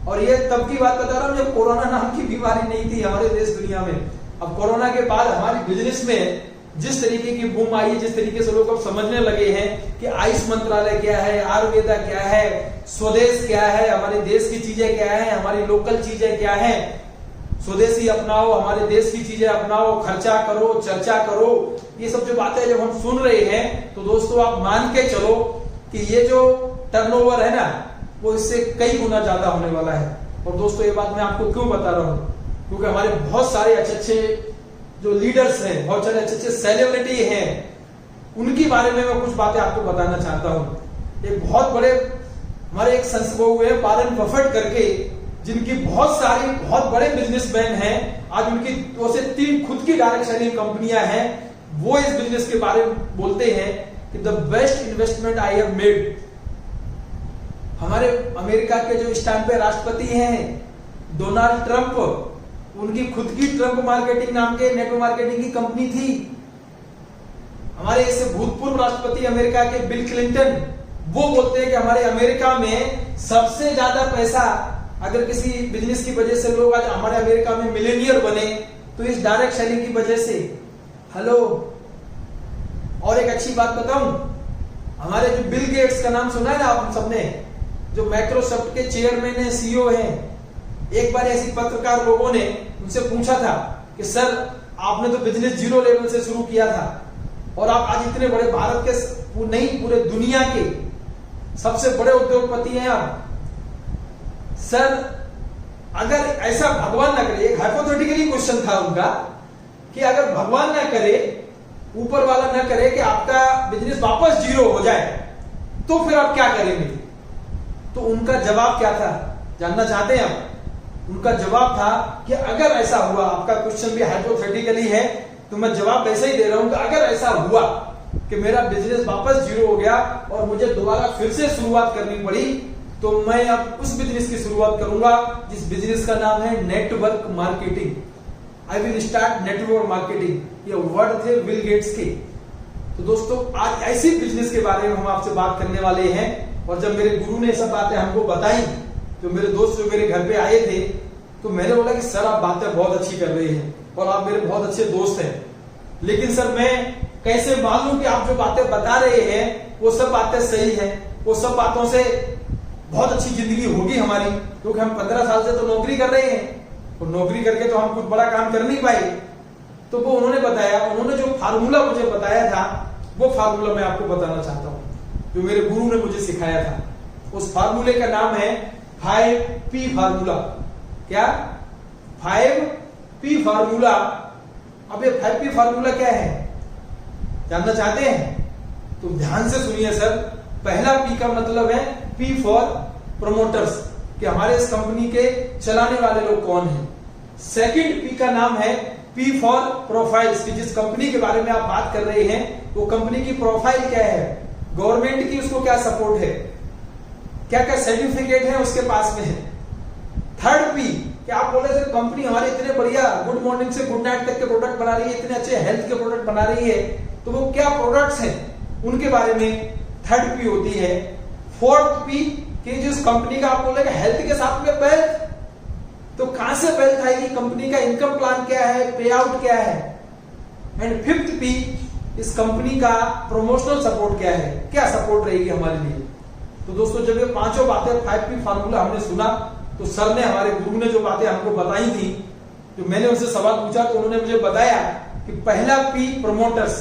और ये तब की बात बता रहा हूं जब कोरोना नाम की बीमारी नहीं थी हमारे देश दुनिया में। अब कोरोना के बाद हमारी बिजनेस में जिस तरीके की बूम आई, जिस तरीके से लोग अब समझने लगे हैं कि आयुष मंत्रालय क्या है, आयुर्वेदा क्या है, स्वदेश क्या है, हमारे देश की चीजें क्या है, हमारी लोकल चीजें क्या है, स्वदेशी अपनाओ, हमारे देश की चीजें अपनाओ, खर्चा करो, चर्चा करो, ये सब जो बातें जब हम सुन रहे हैं तो दोस्तों आप मान के चलो कि ये जो टर्नओवर है ना वो इससे कई गुना ज्यादा होने वाला है। और दोस्तों ये बात मैं आपको क्यों बता रहा हूं, क्योंकि हमारे बहुत सारे अच्छे अच्छे जो लीडर्स हैं, बहुत सारे अच्छे अच्छे सेलिब्रिटी हैं, उनके बारे में मैं कुछ बातें आपको बताना चाहता हूं। एक बहुत बड़े हमारे एक संस्थापक हुए वॉरेन बफेट करके, जिनकी बहुत बड़े बिजनेसमैन हैं, आज उनकी 2 से 3 खुद की डायरेक्ट सेलिंग कंपनियां हैं। वो इस बिजनेस के बारे में बोलते हैं कि the best investment I have made. हमारे अमेरिका के जो इस टाइम पे राष्ट्रपति हैं डोनाल्ड ट्रंप, उनकी खुद की ट्रंप मार्केटिंग नाम के नेटवर्क मार्केटिंग की कंपनी थी। हमारे इससे भूतपूर्व राष्ट्रपति अमेरिका के बिल क्लिंटन, वो बोलते हैं कि हमारे अमेरिका में सबसे ज्यादा पैसा अगर किसी बिजनेस की वजह से लोग आज हमारे अमेरिका में मिलेनियर बने तो इस डायरेक्ट सेलिंग की वजह से। हेलो, और एक अच्छी बात बताऊं, हमारे जो बिल गेट्स का नाम सुना है ना आप सबने, जो माइक्रोसॉफ्ट के चेयरमैन है, CEO हैं, एक बार ऐसी पत्रकार लोगों ने उनसे पूछा था कि सर आपने तो बिजनेस 0 लेवल से शुरू किया था और आप आज इतने बड़े भारत के नहीं पूरे दुनिया के सबसे बड़े उद्योगपति हैं आप, सर अगर ऐसा भगवान ना करे, एक हाइपोथेटिकली क्वेश्चन था उनका कि अगर भगवान ना करे, ऊपर वाला ना करे कि आपका बिजनेस वापस 0 हो जाए तो फिर आप क्या करेंगे। तो उनका जवाब क्या था जानना चाहते हैं आप? उनका जवाब था कि अगर ऐसा हुआ, आपका क्वेश्चन भी हाइपोथेटिकली है तो मैं जवाब ऐसे ही दे रहा हूं कि अगर ऐसा हुआ कि मेरा बिजनेस वापस 0 हो गया और मुझे दोबारा फिर से शुरुआत करनी पड़ी तो मैं अब उस बिजनेस की शुरुआत करूंगा जिस बिजनेस का नाम है network marketing. I will start network marketing. ये वर्ड थे बिल गेट्स के। तो दोस्तों आज ऐसी बिजनेस के बारे में हम आपसे बात करने वाले हैं। और जब मेरे गुरु ने सब बातें हमको बताई, जो मेरे दोस्त जो मेरे घर पे आए थे, तो मैंने बोला कि सर आप बातें बहुत अच्छी कर रहे हैं और आप मेरे बहुत अच्छे दोस्त हैं, लेकिन सर मैं कैसे मालूं कि आप जो बातें बता रहे हैं वो सब बातें सही है, वो सब बातों से बहुत अच्छी जिंदगी होगी हमारी, क्योंकि हम 15 साल से तो नौकरी कर रहे हैं और नौकरी करके तो हम कुछ बड़ा काम कर नहीं पाए। तो वो उन्होंने बताया, उन्होंने जो फार्मूला मुझे बताया था वो फार्मूला मैं आपको बताना चाहता हूं, जो मेरे गुरु ने मुझे सिखाया था। उस फार्मूले का नाम है 5P फार्मूला। क्या? 5P formula. अब ये 5P फार्मूला क्या है जानना चाहते हैं तो ध्यान से सुनिए सर। पहला P का मतलब है P फॉर प्रोमोटर्स, कि हमारे इस कंपनी के चलाने वाले लोग कौन हैं। सेकंड P का नाम है P फॉर प्रोफाइल्स, कि जिस कंपनी के बारे में आप बात कर रहे हैं वो कंपनी की प्रोफाइल क्या है, गवर्नमेंट की उसको क्या सपोर्ट है, क्या क्या सर्टिफिकेट है उसके पास में है। थर्ड P, क्या आप बोले सर कंपनी हमारी इतने बढ़िया गुड मॉर्निंग से गुड नाइट तक के प्रोडक्ट बना रही है, इतने अच्छे हेल्थ के प्रोडक्ट बना रही है, तो वो क्या प्रोडक्ट्स हैं उनके बारे में थर्ड P होती है। फोर्थ P, कि जिस कंपनी का आप बोले हेल्थ के साथ में वेल्थ, तो कहां से वेल्थ आएगी, कंपनी का इनकम प्लान क्या है, पे आउट क्या है। एंड फिफ्थ P, इस कंपनी का प्रमोशनल सपोर्ट क्या है, क्या सपोर्ट रहेगी हमारे लिए। तो दोस्तों जब ये पांचों बातें 5P फार्मूला हमने सुना तो सर ने, हमारे गुरु ने जो बातें हमको बताई थी, जो मैंने उनसे सवाल पूछा तो उन्होंने मुझे बताया कि पहला P प्रमोटर्स,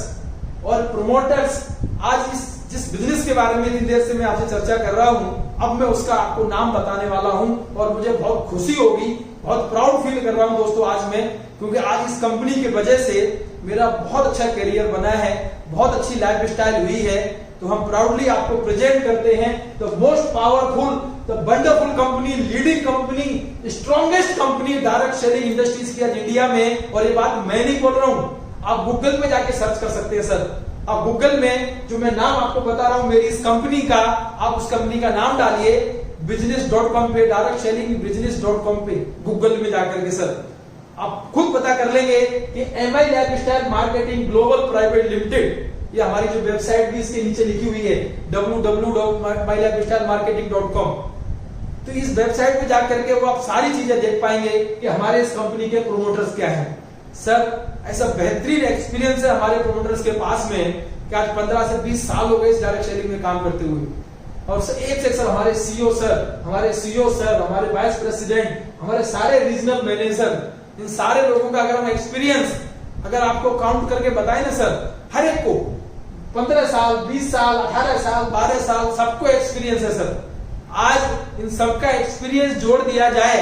और प्रमोटर्स आज इस जिस बिजनेस के बारे में इतनी देर से मैं आपसे चर्चा कर रहा हूं, अब मैं उसका आपको नाम बताने वाला हूं और मुझे बहुत खुशी होगी, बहुत प्राउड फील कर रहा हूं दोस्तों आज मैं, क्योंकि आज इस कंपनी की वजह से मेरा बहुत अच्छा करियर बना है, बहुत अच्छी लाइफ स्टाइल हुई है। तो हम प्राउडली आपको प्रेजेंट करते हैं the most powerful, the wonderful company, leading company, strongest company direct selling industries की आज इंडिया में। और ये बात मैं नहीं बोल रहा हूं, आप गूगल में जाके सर्च कर सकते हैं सर। आप गूगल में जो मैं नाम आपको बता रहा हूं मेरी इस कंपनी का, आप उस कंपनी का नाम डालिए business.com पे, डायरेक्ट सेलिंग business.com पे गूगल में जाकर के सर आप खुद पता कर लेंगे कि MI lifestyle marketing global private limited, ये हमारी जो वेबसाइट भी इसके नीचे लिखी हुई है www.mylifestylemarketing.com। तो इस वेबसाइट पे जाकर के वो आप सारी चीजें देख पाएंगे कि हमारे इस कंपनी के प्रोमोटर्स क्या हैं। सर ऐसा बेहतरीन एक्सपीरियंस है हमारे प्रोमोटर्स के पास में कि आज 15 से 20 साल हो गए इस डायरेक्ट सेलिंग में काम करते हुए। और सर एक से सर हमारे सीईओ सर, हमारे वाइस प्रेसिडेंट, हमारे सारे रीजनल मैनेजर, इन सारे लोगों का अगर हम एक्सपीरियंस अगर आपको काउंट करके बताएं ना सर, हर एक को 15 साल, 20 साल, 18 साल, 12 साल सबको एक्सपीरियंस है सर। आज इन सबका एक्सपीरियंस जोड़ दिया जाए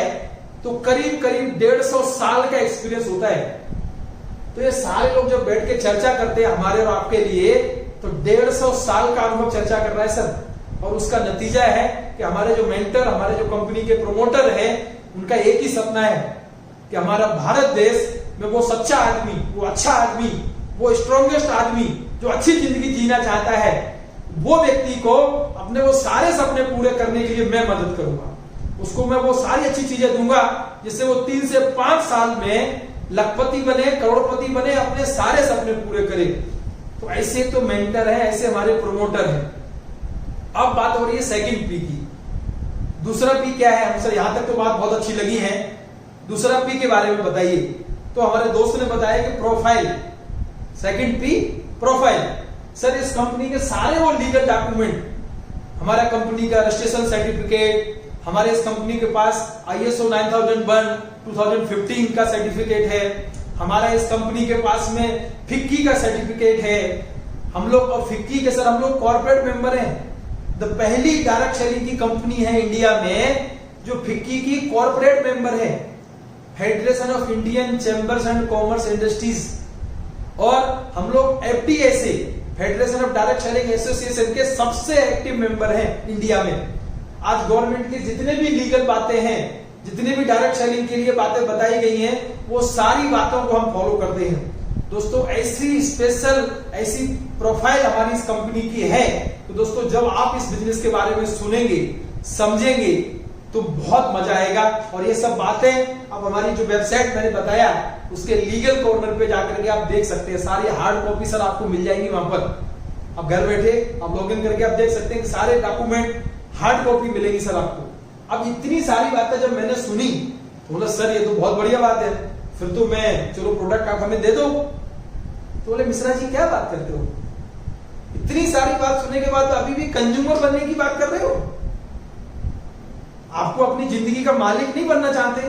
तो करीब 150 साल का एक्सपीरियंस होता है। तो ये सारे लोग जब बैठ के चर्चा करते हैं हमारे और आपके लिए, तो 150 साल का अनुभव चर्चा कर रहा है सर। और उसका नतीजा है कि हमारे जो मेंटर, हमारे जो कंपनी के प्रोमोटर हैं, उनका एक ही सपना है कि हमारा भारत देश में वो सच्चा आदमी, वो अच्छा आदमी, वो स्ट्रॉन्गेस्ट आदमी जो अच्छी जिंदगी जीना चाहता है, वो व्यक्ति को अपने वो सारे सपने पूरे करने के लिए मैं मदद करूंगा। उसको मैं वो सारी अच्छी चीजें दूंगा जिससे वो 3 से 5 साल में लखपति बने, करोड़पति बने, अपने सारे सपने पूरे करे। तो ऐसे तो मेंटर है, ऐसे हमारे प्रोमोटर हैं। अब बात हो रही है सेकंड पी की। दूसरा पी क्या है? हम सर यहां तक तो बात बहुत अच्छी लगी है, दूसरा पी के बारे में बताइए। तो हमारे दोस्त ने बताया कि profile, second P profile. Sir इस कंपनी के सारे वो लीगल डॉक्यूमेंट, हमारा कंपनी का रजिस्ट्रेशन सर्टिफिकेट, हमारे इस कंपनी के पास ISO 9001 2015 का सर्टिफिकेट है, हमारा इस कंपनी के पास में फिक्की का सर्टिफिकेट है। हम लोग और फिक्की के सर हम लोग कॉर्पोरेट मेंबर हैं। द पहली डायरेक्ट सेलिंग की कंपनी है इंडिया में जो फिक्की की कॉर्पोरेट मेंबर है, federation of Indian chambers and commerce industries. और हम लोग FTA से, federation of direct selling association के सबसे एक्टिव मेंबर हैं इंडिया में। आज गवर्नमेंट की जितने भी लीगल बातें हैं, जितने भी डायरेक्ट सेलिंग के लिए बातें बताई गई हैं, वो सारी बातों को हम फॉलो करते हैं। दोस्तों ऐसी स्पेशल, ऐसी प्रोफाइल हमारी इस कंपनी की है। तो दोस्तों जब आप इस बिजनेस के बारे में सुनेंगे, समझेंगे, तो बहुत मजा आएगा। और ये सब बातें अब हमारी जो वेबसाइट मैंने बताया उसके लीगल कॉर्नर पे जाकर के आप देख सकते हैं। सारी हार्ड कॉपी सर आपको मिल जाएंगी वहां पर। अब घर बैठे आप लॉगिन करके आप देख सकते हैं कि सारे डॉक्यूमेंट हार्ड कॉपी मिलेगी सर आपको। अब इतनी सारी बातें जब मैंने सुनी तो बोला सर ये तो बहुत बढ़िया बात है, फिर तो मैं चलो प्रोडक्ट आप हमें दे दो। तो बोले मिश्रा जी क्या बात करते हो, इतनी सारी बात सुनने के बाद तो अभी भी कंज्यूमर बनने की बात कर रहे हो? आपको अपनी जिंदगी का मालिक नहीं बनना चाहते,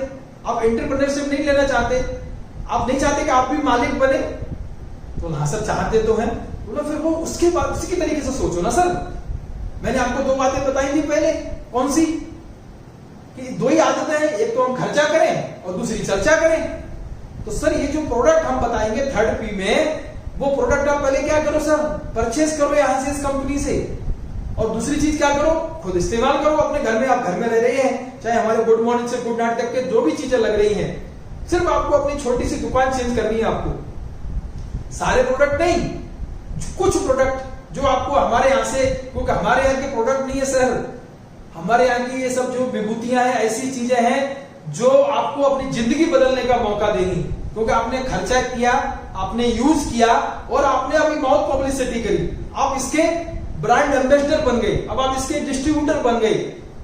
आप एंटरप्रेन्योरशिप नहीं लेना चाहते, आप नहीं चाहते कि आप भी मालिक बने? तो हाँ सर चाहते तो हैं। बोला फिर वो उसके बाद उसी के तरीके से सोचो ना सर। मैंने आपको 2 बातें बताई थी पहले, कौन सी? कि 2 ही आदतें हैं, एक तो हम खर्चा करें और दूसरी चर्चा करें। तो सर ये जो प्रोडक्ट हम बताएंगे थर्ड पी में, वो प्रोडक्ट आप पहले क्या करो सर, परचेस करो यहां से इस कंपनी से। और दूसरी चीज क्या करो, खुद इस्तेमाल करो अपने घर में। आप घर में रह रहे हैं, चाहे हमारे गुड मॉर्निंग से गुड नाइट तक के जो भी चीजें लग रही हैं, सिर्फ आपको अपनी छोटी सी दुकान चेंज करनी है। आपको सारे प्रोडक्ट नहीं, कुछ प्रोडक्ट जो आपको हमारे यहाँ से, क्योंकि हमारे यहाँ के प्रोडक्ट नहीं है सर, हमारे यहाँ की ये सब जो विभूतियां हैं, ऐसी चीजें हैं जो आपको अपनी जिंदगी बदलने का मौका देंगी। क्योंकि आपने खर्चा किया, आपने यूज किया और आपने अपनी बहुत पब्लिसिटी करी, आप इसके ब्रांड एम्बेसडर बन गए, अब आप इसके डिस्ट्रीब्यूटर बन गए,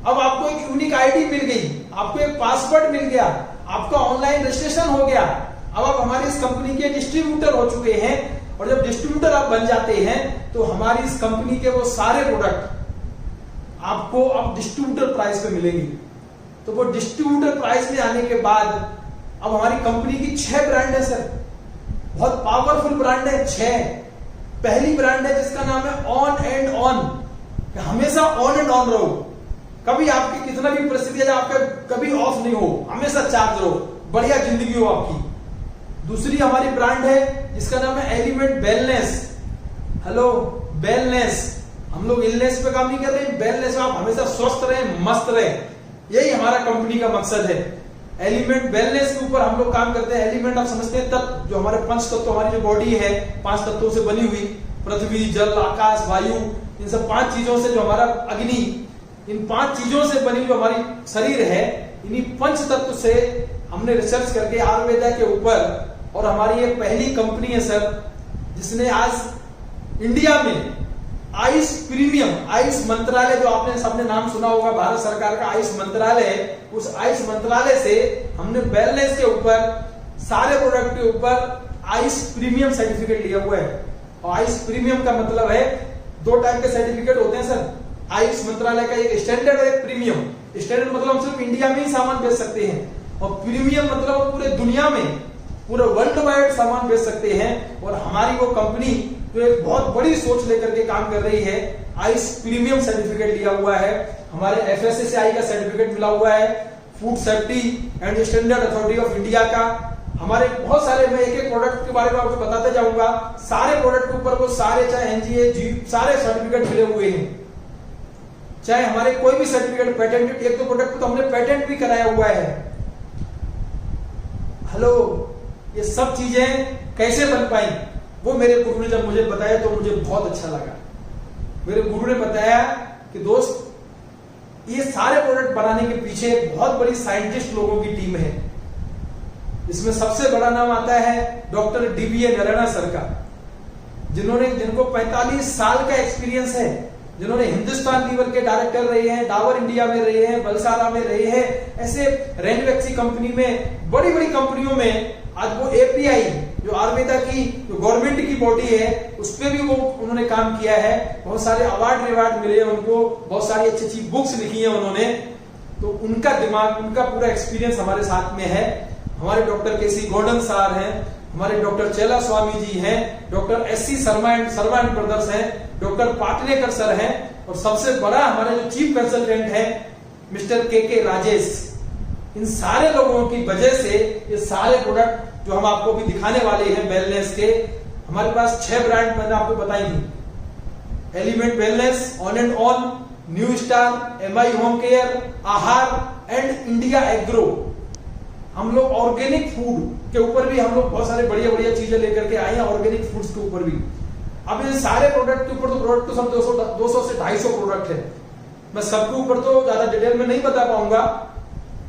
अब आपको एक यूनिक आईडी मिल गई, आपको एक पासवर्ड मिल गया, आपका ऑनलाइन रजिस्ट्रेशन हो गया, अब आप हमारी इस कंपनी के डिस्ट्रीब्यूटर हो चुके हैं। और जब डिस्ट्रीब्यूटर आप बन जाते हैं तो हमारी इस कंपनी के वो सारे प्रोडक्ट आपको अब डिस्ट्रीब्यूटर प्राइस पे मिलेंगे। तो वो डिस्ट्रीब्यूटर प्राइस में आने के बाद अब हमारी कंपनी की 6 ब्रांड है सर, बहुत पावरफुल ब्रांड है 6। पहली ब्रांड है जिसका नाम है ऑन एंड ऑन, हमेशा ऑन एंड ऑन रहो, कभी आपकी कितना भी परिस्थिति है आपका कभी ऑफ नहीं हो, हमेशा चार्ज रहो, बढ़िया जिंदगी हो आपकी। दूसरी हमारी ब्रांड है जिसका नाम है एलिमेंट वेलनेस। हेलो वेलनेस, हम लोग इलनेस पे काम नहीं कर रहे हैं, वेलनेस में आप हमेशा स्वस्थ रहे, मस्त रहे, यही हमारा कंपनी का मकसद है। एलिमेंट वेलनेस के ऊपर हम लोग काम करते हैं। एलिमेंट आप समझते हैं तत्व, जो हमारे 5 तत्व, हमारी जो बॉडी है 5 तत्वों से बनी हुई, पृथ्वी, जल, आकाश, वायु, इन सब 5 चीजों से, जो हमारा अग्नि, इन 5 चीजों से बनी जो हमारी शरीर है, इन्हीं 5 तत्व से हमने रिसर्च करके आयुर्वेदा के ऊपर, और हमारी ये पहली कंपनी है सर जिसने आज इंडिया में आयुष प्रीमियम, आयुष मंत्रालय, जो आपने सबने नाम सुना होगा, भारत सरकार का आयुष मंत्रालय, उस आयुष मंत्रालय से हमने वेलनेस के ऊपर, सारे प्रोडक्ट के ऊपर आयुष प्रीमियम सर्टिफिकेट लिया हुआ है। और आयुष प्रीमियम का मतलब है 2 टाइप के सर्टिफिकेट होते हैं सर आयुष मंत्रालय का, एक स्टैंडर्ड और एक प्रीमियम। स्टैंडर्ड मतलब हम सिर्फ इंडिया में ही सामान बेच सकते हैं, और प्रीमियम मतलब हम पूरे दुनिया में, पूरे वर्ल्ड वाइड सामान बेच सकते हैं। और हमारी वो कंपनी जो एक बहुत बड़ी सोच लेकर के काम कर रही है, आयुष प्रीमियम सर्टिफिकेट लिया हुआ है, हमारे FSSAI का सर्टिफिकेट मिला हुआ है, food safety and standard authority of India का। हमारे बहुत सारे, मैं एक एक प्रोडक्ट के बारे में आपको बताते जाऊंगा, सारे प्रोडक्ट के ऊपर वो सारे, चाहे NGA, सारे सर्टिफिकेट मिले हुए हैं। चाहे हमारे कोई भी सर्टिफिकेट, पेटेंट, एक दो प्रोडक्ट तो हमने पेटेंट भी कराया हुआ है। हेलो, ये सब चीजें कैसे बन पाई, वो मेरे गुरु ने जब मुझे बताया तो मुझे बहुत अच्छा लगा। मेरे गुरु ने बताया कि दोस्त, ये सारे प्रोडक्ट बनाने के पीछे बहुत बड़ी साइंटिस्ट लोगों की टीम है। इसमें सबसे बड़ा नाम आता है डॉक्टर DBA नारायण सर का, जिनको 45 साल का एक्सपीरियंस है, जिन्होंने हिंदुस्तान लीवर के डायरेक्टर रहे हैं, डाबर इंडिया में रहे हैं, बलसारा में रहे हैं, ऐसे रेनवेक्सी कंपनी में, बड़ी बड़ी कंपनियों में। आज वो API, जो आयुर्वेदा की जो गवर्नमेंट की बॉडी है, उस पर भी वो उन्होंने काम किया है। बहुत सारे अवार्ड मिले हैं उनको, बहुत सारी अच्छी अच्छी बुक्स लिखी है उन्होंने। तो उनका दिमाग, उनका पूरा एक्सपीरियंस हमारे साथ में है। हमारे डॉक्टर KC गॉर्डन सर हैं, हमारे डॉक्टर चेला स्वामी जी हैं, doctor SC Sharma and brothers हैं, डॉक्टर पाटलेकर सर हैं, और सबसे बड़ा हमारे जो चीफ कंसल्टेंट है मिस्टर KK राजेश। इन सारे लोगों की वजह से ये सारे प्रोडक्ट जो हम आपको भी दिखाने वाले हैं वेलनेस के, हमारे पास 6 ब्रांड मैंने आपको बताई थी। Element wellness, on and on, new star, MI home care, आहार एंड इंडिया एग्रो। हम लोग ऑर्गेनिक फूड के ऊपर भी हम लोग बहुत सारे बढ़िया बढ़िया चीजें लेकर के आए हैं, ऑर्गेनिक फूड्स के ऊपर भी। अब इन सारे प्रोडक्ट के ऊपर तो प्रोडक्ट तो सब 200 से 250 प्रोडक्ट है। मैं सबके ऊपर तो ज्यादा डिटेल में नहीं बता पाऊंगा।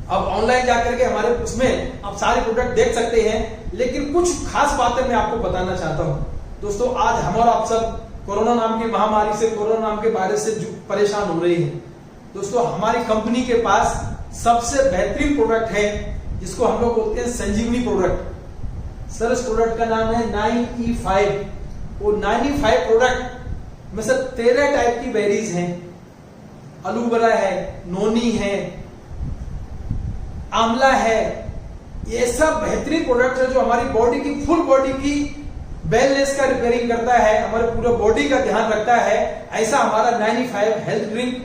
अब ऑनलाइन जाकर के हमारे उसमें आप सारे प्रोडक्ट देख सकते हैं, लेकिन कुछ खास बातें मैं आपको बताना चाहता हूं। दोस्तों, आज हम और आप सब कोरोना नाम की महामारी से, कोरोना नाम के वायरस से परेशान हो रहे हैं। दोस्तों, हमारी कंपनी के पास सबसे बेहतरीन प्रोडक्ट है, जिसको हम लोग बोलते हैं संजीवनी प्रोडक्ट। सर, इस प्रोडक्ट का नाम है 9E5। वो 9E5 प्रोडक्ट में सर 13 टाइप की बेरीज हैं, अलूबरा है, नोनी है, आंवला है। ये सब बेहतरीन प्रोडक्ट है जो हमारी बॉडी की, फुल बॉडी की वेलनेस का रिपेयरिंग करता है, हमारे पूरे बॉडी का ध्यान रखता है। ऐसा हमारा 9E5 हेल्थ ड्रिंक,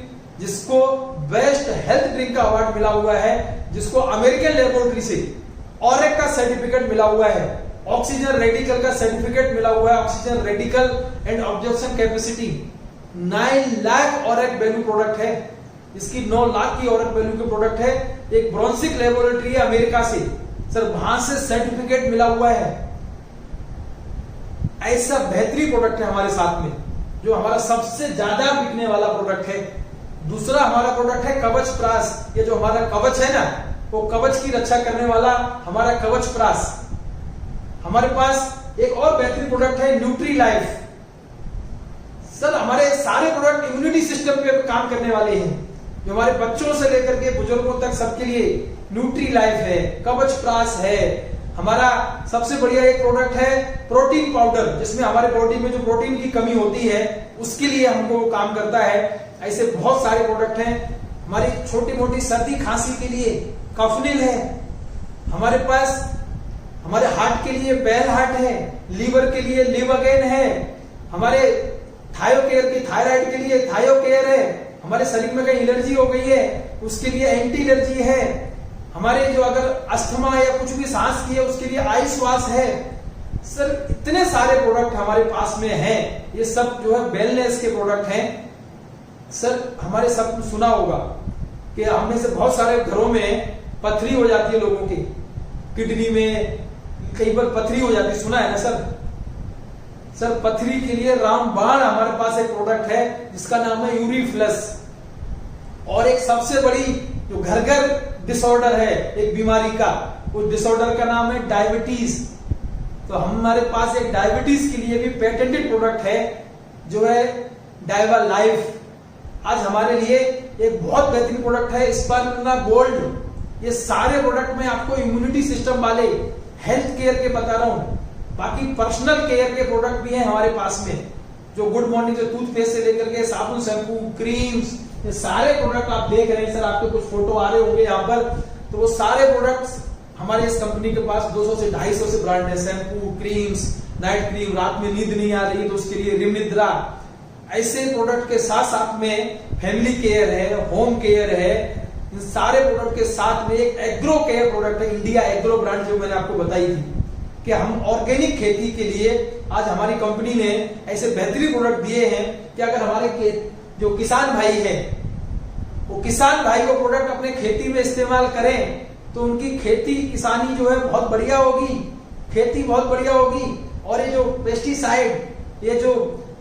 जिसको बेस्ट हेल्थ ड्रिंक का अवार्ड मिला हुआ है, जिसको अमेरिकन लेबोरेटरी से ऑरेक का सर्टिफिकेट मिला हुआ है, ऑक्सीजन रेडिकल का सर्टिफिकेट मिला हुआ है, oxygen radical and observation capacity 9 lakh ORAC value product है। इसकी 9 लाख की ऑरेक वैल्यू के प्रोडक्ट है। एक ब्रॉन्सिक लेबोरेटरी है अमेरिका से, सर वहां से सर्टिफिकेट मिला हुआ है। ऐसा बेहतरीन प्रोडक्ट है हमारे साथ में, जो हमारा सबसे ज्यादा बिकने वाला प्रोडक्ट है। दूसरा हमारा प्रोडक्ट है कवच प्रास। ये जो हमारा कवच है ना, वो कवच की रक्षा करने वाला हमारा कवच प्रास। हमारे पास एक और बेहतरीन प्रोडक्ट है न्यूट्री लाइफ। सर, हमारे सारे प्रोडक्ट इम्यूनिटी सिस्टम पे काम करने वाले हैं, जो हमारे बच्चों से लेकर के बुजुर्गों तक सबके लिए न्यूट्री लाइफ है, कवच प्रास है। हमारा सबसे बढ़िया एक प्रोडक्ट है प्रोटीन पाउडर, जिसमें हमारे बॉडी में जो प्रोटीन की कमी होती है उसके लिए हमको काम करता है। ऐसे बहुत सारे प्रोडक्ट हैं। हमारी छोटी मोटी सर्दी खांसी के लिए कफनिल है। हमारे पास हमारे हार्ट के लिए बेल हार्ट है, लीवर के लिए लिवअगेन है, हमारे थायोकेयर की थायराइड के लिए थायोकेयर है, हमारे शरीर में कहीं एलर्जी हो गई है उसके लिए एंटी एलर्जी है, हमारे जो अगर अस्थमा या कुछ भी सांस की है उसके लिए आई श्वास है। सर, इतने सारे प्रोडक्ट हमारे पास में हैं। ये सब जो है वेलनेस के प्रोडक्ट हैं। सर हमारे सब सुना होगा कि हम में से बहुत सारे घरों में पथरी हो जाती है, लोगों की किडनी में कई बार पथरी हो जाती है, सुना है ना सर। सर पथरी के लिए रामबाण हमारे पास एक प्रोडक्ट है जिसका नाम है यूरीफ्लस। और एक सबसे बड़ी जो घर घर डिसऑर्डर है एक बीमारी का, उस डिसऑर्डर का नाम है डायबिटीज। तो हमारे पास एक डायबिटीज के लिए भी पेटेंटेड प्रोडक्ट है जो है डायवा लाइफ। आज हमारे लिए एक बहुत बेहतरीन प्रोडक्ट है स्पर्ना गोल्ड। ये सारे प्रोडक्ट में आपको इम्यूनिटी सिस्टम वाले हेल्थ केयर के बता रहा हूं। बाकी पर्सनल केयर के प्रोडक्ट भी हैं हमारे पास में, जो गुड मॉर्निंग से टूथपेस्ट से लेकर के साबुन, शैम्पू, क्रीम्स, ये सारे प्रोडक्ट आप देख रहे हैं। सर आपके कुछ फोटो आ रहे होंगे यहाँ पर, तो वो सारे प्रोडक्ट्स हमारे इस कंपनी के पास 200 से 250 से ब्रांड है। शैम्पू, क्रीम्स, नाइट क्रीम, रात में नींद नहीं आ रही तो उसके लिए रिम निद्रा, ऐसे प्रोडक्ट के साथ साथ में फैमिली केयर है, होम केयर है। इन सारे प्रोडक्ट के साथ में एक एग्रो केयर प्रोडक्ट है, इंडिया एग्रो ब्रांड, जो मैंने आपको बताई थी कि हम ऑर्गेनिक खेती के लिए आज हमारी कंपनी ने ऐसे बेहतरीन प्रोडक्ट दिए हैं कि अगर हमारे जो किसान भाई है वो किसान भाई वो प्रोडक्ट अपने खेती में इस्तेमाल करें तो उनकी खेती किसानी जो है बहुत बढ़िया होगी, खेती बहुत बढ़िया होगी। और ये जो पेस्टिसाइड, ये जो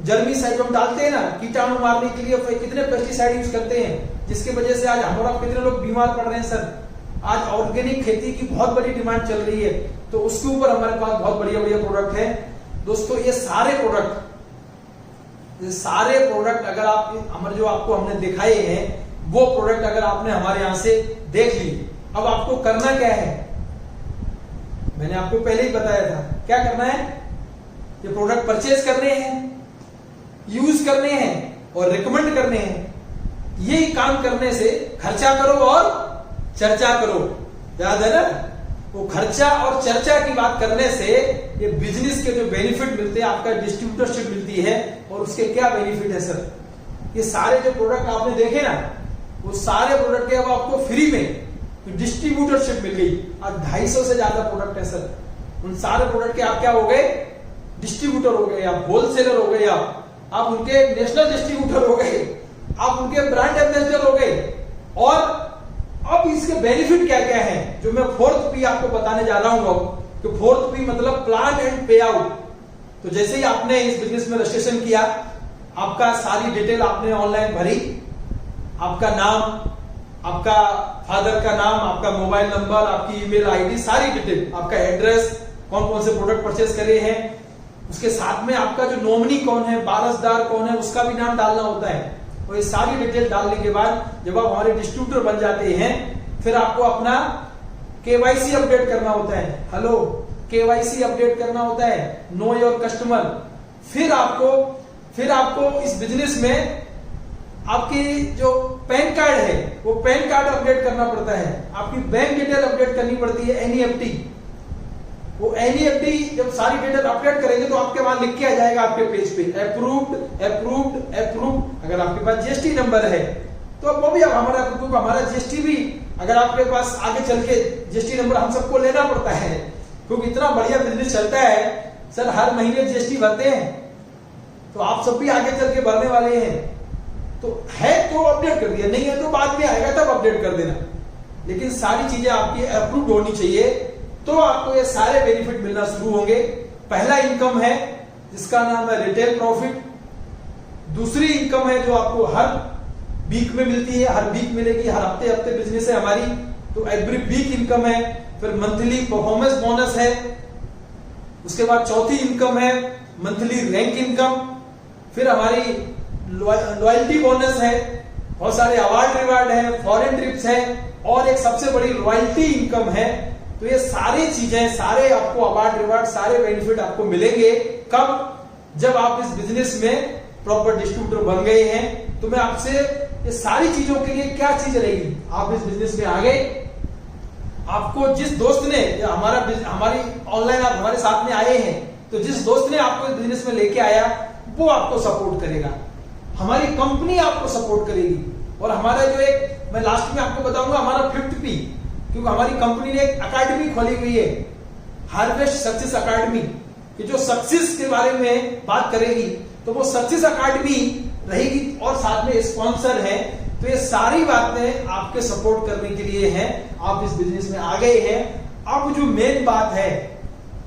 जर्मीसाइड जो हम डालते हैं ना कीटाणु मारने के लिए, कितने पेस्टिसाइड यूज करते हैं जिसकी वजह से आज हमारा कितने लोग बीमार पड़ रहे हैं। सर आज ऑर्गेनिक खेती की बहुत बड़ी डिमांड चल रही है, तो उसके ऊपर हमारे पास बहुत बढ़िया बढ़िया प्रोडक्ट है। दोस्तों ये सारे प्रोडक्ट अगर आप हमारे जो आपको हमने दिखाए हैं वो प्रोडक्ट अगर आपने हमारे यहां से देख लिए, अब आपको करना क्या है, मैंने आपको पहले ही बताया था क्या करना है। ये प्रोडक्ट परचेज करने हैं, यूज करने हैं और रिकमेंड करने हैं। यही काम करने से खर्चा करो और चर्चा करो, याद है ना। वो खर्चा और चर्चा की बात करने से ये बिजनेस के जो बेनिफिट मिलते हैं, आपका डिस्ट्रीब्यूटरशिप मिलती है। और उसके क्या बेनिफिट है सर, ये सारे जो प्रोडक्ट आपने देखे ना वो सारे प्रोडक्ट के अब आपको फ्री में डिस्ट्रीब्यूटरशिप मिल गई। आज 250 से ज्यादा प्रोडक्ट है सर। उन सारे प्रोडक्ट के आप क्या हो गए, डिस्ट्रीब्यूटर हो गए, आप होलसेलर हो गए, आप उनके नेशनल डिस्ट्रीब्यूटर हो गए, आप उनके ब्रांड एम्बेसडर हो गए। और अब इसके बेनिफिट क्या क्या है जो मैं 4th P आपको बताने जा रहा हूं। कि 4th P मतलब प्लान एंड पे आउट। तो जैसे ही आपने इस बिजनेस में रजिस्ट्रेशन किया, आपका सारी डिटेल आपने ऑनलाइन भरी, आपका नाम, आपका फादर का नाम, आपका मोबाइल नंबर, आपकी ईमेल आईडी, सारी डिटेल, आपका एड्रेस, कौन कौन से प्रोडक्ट परचेस करे हैं, उसके साथ में आपका जो नॉमिनी कौन है, वारसदार कौन है, उसका भी नाम डालना होता है। और ये सारी डिटेल डालने के बाद जब आप हमारे डिस्ट्रीब्यूटर बन जाते हैं, फिर आपको अपना KYC अपडेट करना होता है। हेलो, KYC अपडेट करना होता है, नो योर कस्टमर। फिर आपको इस बिजनेस में आपकी जो पैन कार्ड है वो पैन कार्ड अपडेट करना पड़ता है, आपकी बैंक डिटेल अपडेट करनी पड़ती है, NEFT। वो NEFT जब सारी डिटेल अपडेट करेंगे तो आपके वहां लिख के आ जाएगा आपके पेज पे अप्रूव्ड अप्रूव्ड अप्रूव्ड। अगर आपके पास GST नंबर है तो वो भी हमारा GST भी, अगर आपके पास आगे चल के GST नंबर हम सबको लेना पड़ता है क्योंकि इतना बढ़िया बिजनेस चलता है सर, हर महीने GST भरते हैं, तो आप सब भी आगे चल के भरने वाले हैं। तो है तो अपडेट कर दिया, नहीं है तो बाद में आएगा तब अपडेट कर देना, लेकिन सारी चीजें आपकी अप्रूव्ड होनी चाहिए तो आपको ये सारे बेनिफिट मिलना शुरू होंगे। पहला इनकम है जिसका नाम है रिटेल प्रॉफिट। दूसरी इनकम है जो आपको हर वीक में मिलती है, हर वीक मिलेगी, हर हफ्ते हफ्ते बिजनेस है हमारी, तो एवरी वीक इनकम है। फिर मंथली परफॉर्मेंस बोनस है। उसके बाद चौथी इनकम है मंथली रैंक इनकम। फिर हमारी लॉयल्टी बोनस है, बहुत सारे अवार्ड रिवार्ड है, फॉरेन ट्रिप्स है और एक सबसे बड़ी रॉयल्टी इनकम है। तो ये सारी चीजें, सारे आपको अवार्ड रिवार्ड, सारे बेनिफिट आपको मिलेंगे कब, जब आप इस बिजनेस में प्रॉपर डिस्ट्रीब्यूटर बन गए हैं। तो मैं आपसे ये सारी चीजों के लिए क्या चीज रहेगी, आप इस बिजनेस में आ गए, आपको जिस दोस्त ने हमारी ऑनलाइन आप हमारे साथ में आए हैं, तो जिस दोस्त ने आपको इस बिजनेस में लेके आया वो आपको सपोर्ट करेगा, हमारी कंपनी आपको सपोर्ट करेगी। और हमारा जो एक, मैं लास्ट में आपको बताऊंगा हमारा 5th P, क्योंकि हमारी कंपनी ने एक अकेडमी खोली हुई है, हार्वेस्ट सक्सेस अकेडमी, कि जो सक्सेस के बारे में बात करेगी। तो वो सक्सेस अकेडमी रहेगी और साथ में स्पॉन्सर है। तो ये सारी बातें आपके सपोर्ट करने के लिए हैं, आप इस बिजनेस में आ गए हैं। अब जो मेन बात है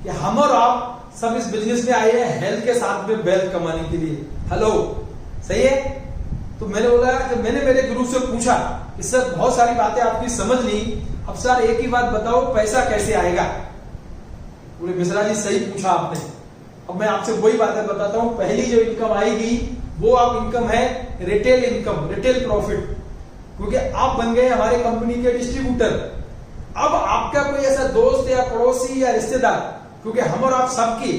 कि हम और आप सब इस बिजनेस में आए हैं हेल्थ के साथ में वेल्थ कमाने के लिए। हेलो, सही है? तो मैंने बोला कि मैंने मेरे गुरु से पूछा कि सर बहुत सारी बातें आपकी समझ ली, अब सर एक ही बात बताओ, पैसा कैसे आएगा? बोले मिश्रा जी सही पूछा आपने। अब मैं आपसे वही बातें बताता हूं। पहली जो इनकम आएगी वो आप इनकम है रिटेल इनकम, रिटेल प्रॉफिट, क्योंकि आप बन गए हमारे कंपनी के डिस्ट्रीब्यूटर। अब आपका कोई ऐसा दोस्त या पड़ोसी या रिश्तेदार, क्योंकि हम और आप सबकी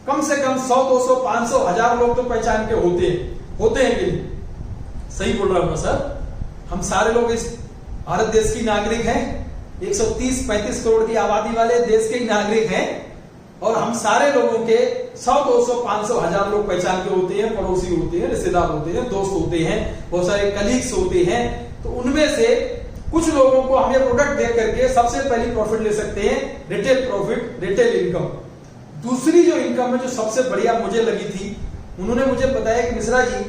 कम से कम 100, 200, 500, 1000 लोग तो पहचान के होते हैं कि नहीं? सही बोल रहा हूं सर? हम सारे लोग इस भारत देश की नागरिक हैं, 130-35 करोड़ की आबादी वाले देश के नागरिक हैं, और हम सारे लोगों के 100, 200, 500, 1000 लोग पहचान के होते हैं, पड़ोसी होते हैं, रिश्तेदार होते हैं, दोस्त होते हैं, बहुत सारे कलीग्स होते हैं। तो उनमें से कुछ लोगों को हम ये प्रोडक्ट दे करके सबसे पहली प्रॉफिट ले सकते हैं, रिटेल प्रॉफिट, रिटेल इनकम। दूसरी जो इनकम है जो सबसे बढ़िया मुझे लगी थी, उन्होंने मुझे बताया कि मिश्रा जी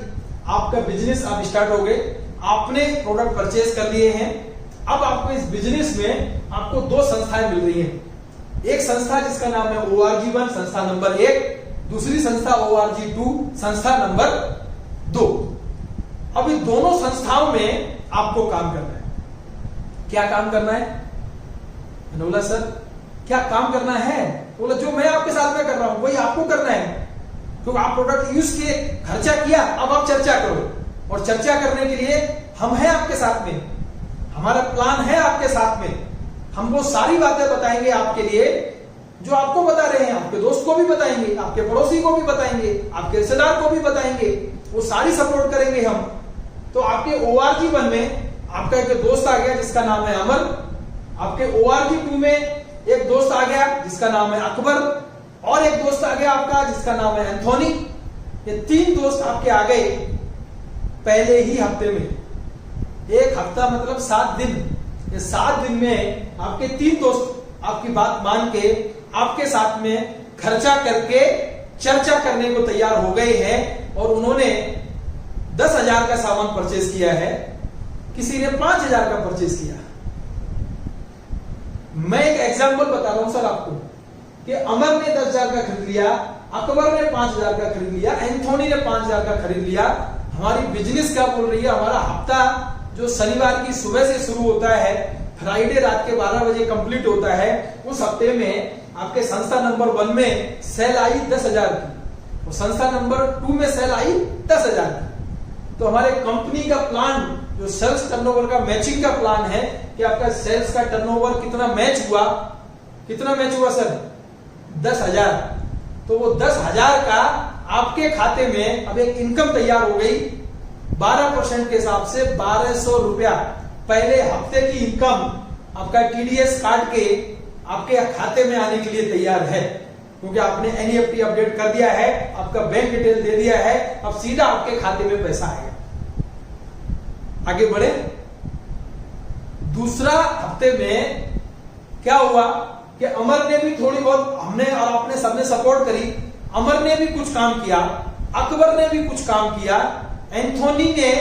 आपका बिजनेस अब स्टार्ट हो गए, आपने प्रोडक्ट परचेज कर लिए हैं, अब आपको इस बिजनेस में आपको 2 संस्थाएं मिल रही हैं। एक संस्था जिसका नाम है ORG1 संस्था नंबर 1, दूसरी संस्था ORG2 संस्था नंबर 2। अब इन दोनों संस्थाओं में आपको काम करना है। क्या काम करना है? मैंने बोला सर क्या काम करना है? बोला जो मैं आपके साथ में कर रहा हूं वही आपको करना है, क्योंकि आप प्रोडक्ट यूज किए, खर्चा किया, अब आप चर्चा करो, और चर्चा करने के लिए हम हैं आपके साथ में, हमारा प्लान है आपके साथ में। हम वो सारी बातें बताएंगे आपके लिए जो आपको बता रहे हैं, आपके दोस्त को भी बताएंगे, आपके पड़ोसी को भी बताएंगे, आपके रिश्तेदार को भी बताएंगे, वो सारी सपोर्ट करेंगे हम। तो आपके ORG1 में आपका एक दोस्त आ गया जिसका नाम है अमर, आपके ORG2 में एक दोस्त आ गया जिसका नाम है अकबर, और एक दोस्त आ गया आपका जिसका नाम है एंथोनी। ये 3 दोस्त आपके आ गए पहले ही हफ्ते में। एक हफ्ता मतलब 7 दिन। ये 7 दिन में आपके 3 दोस्त आपकी बात मान के आपके साथ में खर्चा करके चर्चा करने को तैयार हो गए हैं, और उन्होंने 10,000 का सामान परचेज किया है, किसी ने 5,000 का परचेज किया। मैं एक एग्जांपल बता रहा हूं सर आपको कि अमर ने 10,000 का खरीद लिया, अकबर ने 5,000 का खरीद लिया, एंथोनी ने 5,000 का खरीद लिया। हमारी बिजनेस क्या बोल रही है? हमारा हफ्ता जो शनिवार की सुबह से शुरू होता है, फ्राइडे रात के 12 बजे कंप्लीट होता है, उस हफ्ते में आपके संस्था नंबर 1 में सेल आई 10,000 की, और संस्था नंबर 2 में सेल आई 10,000 की। तो हमारे कंपनी का प्लान जो सेल्स टर्नओवर का मैचिंग का प्लान है कि आपका सेल्स का टर्नओवर कितना मैच हुआ, कितना मैच हुआ सर? 10,000। तो वो 10,000 का आपके खाते में अब एक इनकम तैयार हो गई 12% के हिसाब से 1,200 रुपया पहले हफ्ते की इनकम आपका TDS काट के आपके खाते में आने के लिए तैयार है, क्योंकि आपने NEFT अपडेट कर दिया है, आपका बैंक डिटेल दे दिया है, अब सीधा आपके खाते में पैसा आएगा। आगे बढ़े। दूसरा हफ्ते में क्या हुआ कि अमर ने भी थोड़ी बहुत, हमने और आपने सबने सपोर्ट करी, अमर ने भी कुछ काम किया, अकबर ने भी कुछ काम किया, एंथोनी ने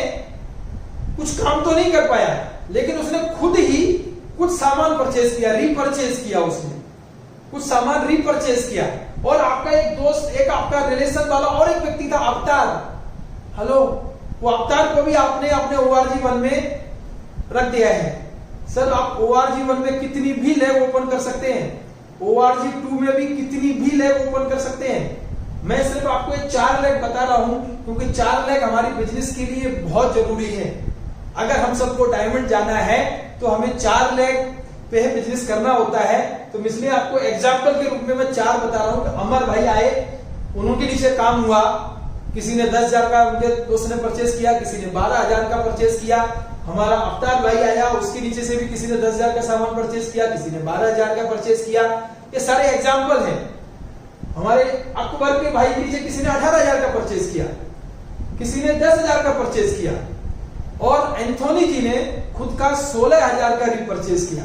कुछ काम तो नहीं कर पाया, लेकिन उसने खुद ही कुछ सामान परचेज किया, रीपरचेज किया, उसने कुछ सामान रीपरचेज किया। और आपका एक दोस्त, एक आपका रिलेशन वाला और एक व्यक्ति था अवतार। हेलो, वो अवतार को भी आपने अपने ORG1 में रख दिया है। सर आप ORG1 में कितनी भी लैब ओपन कर सकते हैं, ORG2 में भी कितनी भी लैब ओपन कर सकते हैं। मैं सिर्फ आपको एक 4 लैब बता रहा हूं, क्योंकि 4 लैब हमारी बिजनेस के लिए बहुत जरूरी है। अगर हम सबको डायमंड जाना है तो हमें 4 लैब पे बिजनेस करना होता है। तो इसलिए आपको एग्जाम्पल के रूप में मैं 4 बता रहा हूं कि अमर भाई आए, उनके नीचे काम हुआ, किसी ने 10,000 का उनके दोस्त ने परचेज किया, किसी ने 12,000 का परचेज किया। हमारा अवतार भाई आया, उसके नीचे से भी किसी ने 10,000 का सामान परचेज किया, किसी ने 12,000 का परचेज किया। ये सारे एग्जाम्पल हैं। हमारे अकबर के भाई के नीचे किसी ने 18,000 का परचेज किया, किसी ने 10,000 का परचेज किया, और एंथोनी जी ने खुद का 16,000 का रिपरचेज किया।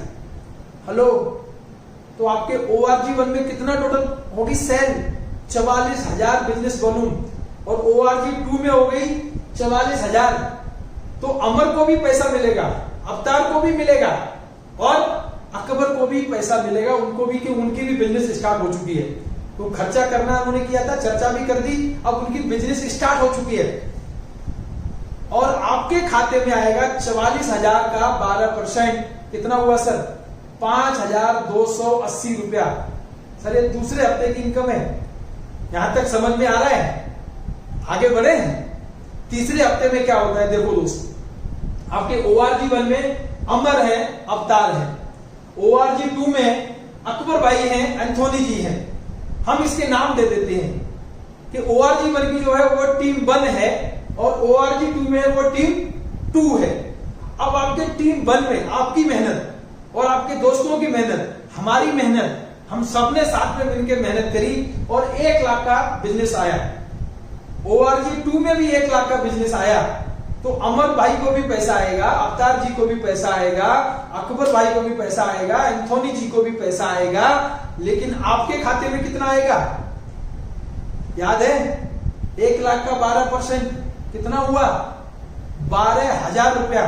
हेलो, तो आपके ORG1 में कितना टोटल होगी सेल? 44,000 बिजनेस वॉल्यूम, और ORG2 में हो गई 44,000। तो अमर को भी पैसा मिलेगा, अवतार को भी मिलेगा और अकबर को भी पैसा मिलेगा, उनको भी, कि उनकी भी बिजनेस स्टार्ट हो चुकी है। तो खर्चा करना उन्होंने किया था, चर्चा भी कर दी, अब उनकी बिजनेस स्टार्ट हो चुकी है और आपके खाते में आएगा 44,000 का 12%। कितना हुआ सर? 5,280 रुपया। सर ये दूसरे हफ्ते की इनकम है, यहां तक समझ में आ रहा है? आगे बढ़े। तीसरे हफ्ते में क्या होता है देखो दोस्तों, आपके ORG 1 में अमर है, अवतार है। ORG 2 में अकबर भाई हैं, एंथोनी जी हैं। हम इसके नाम दे देते हैं कि ORG 1 की जो है वो टीम 1 है और ORG 2 में वो टीम 2 है। अब आपके टीम 1 में आपकी मेहनत और आपके दोस्तों की मेहनत, हमारी मेहनत, हम सबने साथ में मिलकर मेहनत करी और 1 लाख का बिजनेस आया। ORG 2 में भी 1 लाख का बिजनेस आया। तो अमर भाई को भी पैसा आएगा, अवतार जी को भी पैसा आएगा, अकबर भाई को भी पैसा आएगा, एंथोनी जी को भी पैसा आएगा। लेकिन आपके खाते में कितना आएगा याद है? 1 लाख का 12% कितना हुआ? 12,000 रुपया।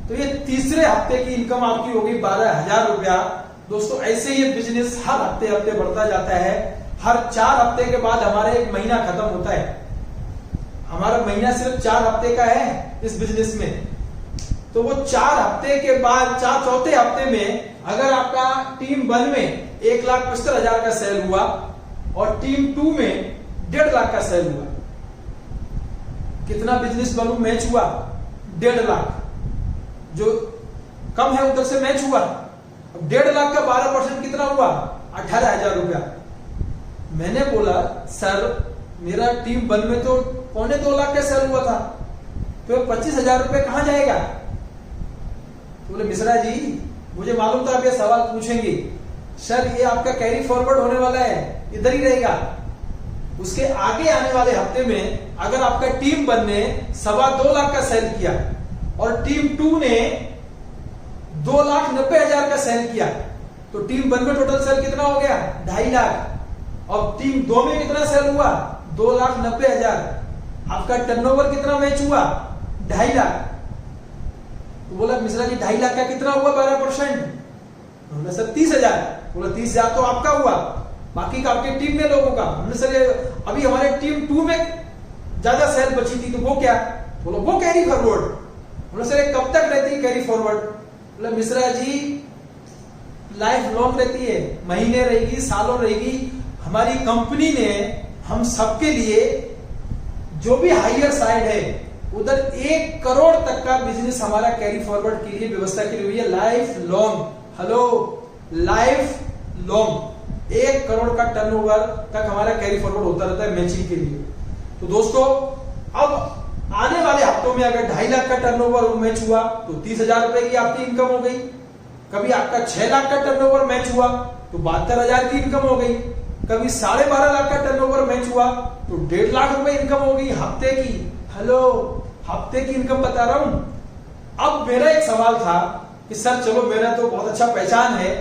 तो ये तीसरे हफ्ते की इनकम आपकी होगी 12,000 रुपया। दोस्तों ऐसे ये बिजनेस हर हफ्ते हफ्ते बढ़ता जाता है। हर 4 हफ्ते के बाद हमारा 1 महीना खत्म होता है। हमारा महीना सिर्फ 4 हफ्ते का है इस बिजनेस में। तो वो 4 हफ्ते के बाद चौथे हफ्ते में अगर आपका टीम 1 में 1,75,000 का सेल हुआ और टीम 2 में 1.5 लाख का सेल हुआ, कितना बिजनेस वॉल्यूम मैच हुआ? 1.5 लाख। जो कम है उधर से मैच हुआ। अब 1.5 लाख का 12% कितना हुआ? 18,000 रुपया। मैंने बोला सर मेरा टीम 1 में तो 1.25 लाख का सेल हुआ था, तो 25,000 रुपये कहां जाएगा? बोले मिश्रा जी मुझे मालूम था आप ये सवाल पूछेंगे, सर ये आपका कैरी फॉरवर्ड होने वाला है, इधर ही रहेगा। उसके आगे आने वाले हफ्ते में अगर आपका टीम 1 ने 2.25 लाख का सेल किया और टीम 2 ने 2,90,000 का सेल किया, तो टीम 1 में टोटल सेल कितना हो गया? 2.5 लाख। और टीम 2 में कितना सेल हुआ? 2,90,000। आपका टर्नओवर कितना मैच हुआ? 2.5 लाख। तो बोला मिश्रा जी 2.5 लाख का कितना हुआ 12%? हमने सर 30,000। बोला 30,000 तो आपका हुआ, बाकी का आपके टीम में लोगों का। हमने सर अभी हमारे टीम 2 में ज्यादा सेल बची थी, तो वो क्या? बोला वो कैरी फॉरवर्ड। बोला सर कब तक रहती है कैरी फॉरवर्ड? बोला मिश्रा जी लाइफ लॉन्ग रहती है, महीने रहेगी, सालों रहेगी। हमारी कंपनी ने हम सबके लिए जो भी हायर साइड है उधर 1 करोड़ तक का बिजनेस हमारा कैरी फॉरवर्ड के लिए व्यवस्था की हुई है। Life long, hello life long 1 crore का टर्नओवर तक हमारा कैरी फॉरवर्ड होता रहता है मैचिंग के लिए। तो दोस्तों अब आने वाले हफ्तों में अगर 2.5 लाख का टर्नओवर मैच हुआ तो 30,000 रुपए की आपकी इनकम हो गई। कभी आपका 6 लाख का टर्नओवर मैच हुआ तो 72,000 की इनकम हो गई। कभी 12.5 लाख का टर्नओवर मैच हुआ तो 1.5 लाख रुपए इनकम हो गई हफ्ते की। हेलो हफ्ते की इनकम बता रहा हूं। अब मेरा एक सवाल था कि सर चलो मेरा तो बहुत अच्छा पहचान है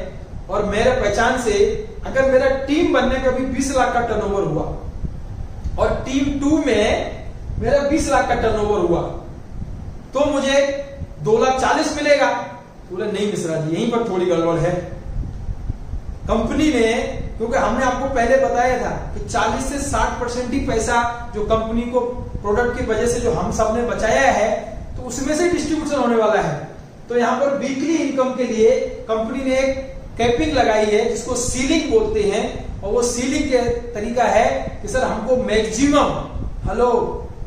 और मेरे पहचान से अगर मेरा टीम बनने का भी 20 लाख का टर्नओवर हुआ और टीम 2 में मेरा 20 लाख का टर्नओवर हुआ तो मुझे 2,40,000 मिलेगा। बोले नहीं मिश्रा जी यहीं पर थोड़ी गड़बड़ है। कंपनी ने, क्योंकि हमने आपको पहले बताया था कि 40 से 60% ही पैसा जो कंपनी को प्रोडक्ट की वजह से जो हम सब ने बचाया है तो उसमें से डिस्ट्रीब्यूशन होने वाला है। तो यहाँ पर वीकली इनकम के लिए कंपनी ने एक कैपिंग लगाई है जिसको सीलिंग बोलते हैं और वो सीलिंग के तरीका है कि सर हमको मैक्सिमम, हेलो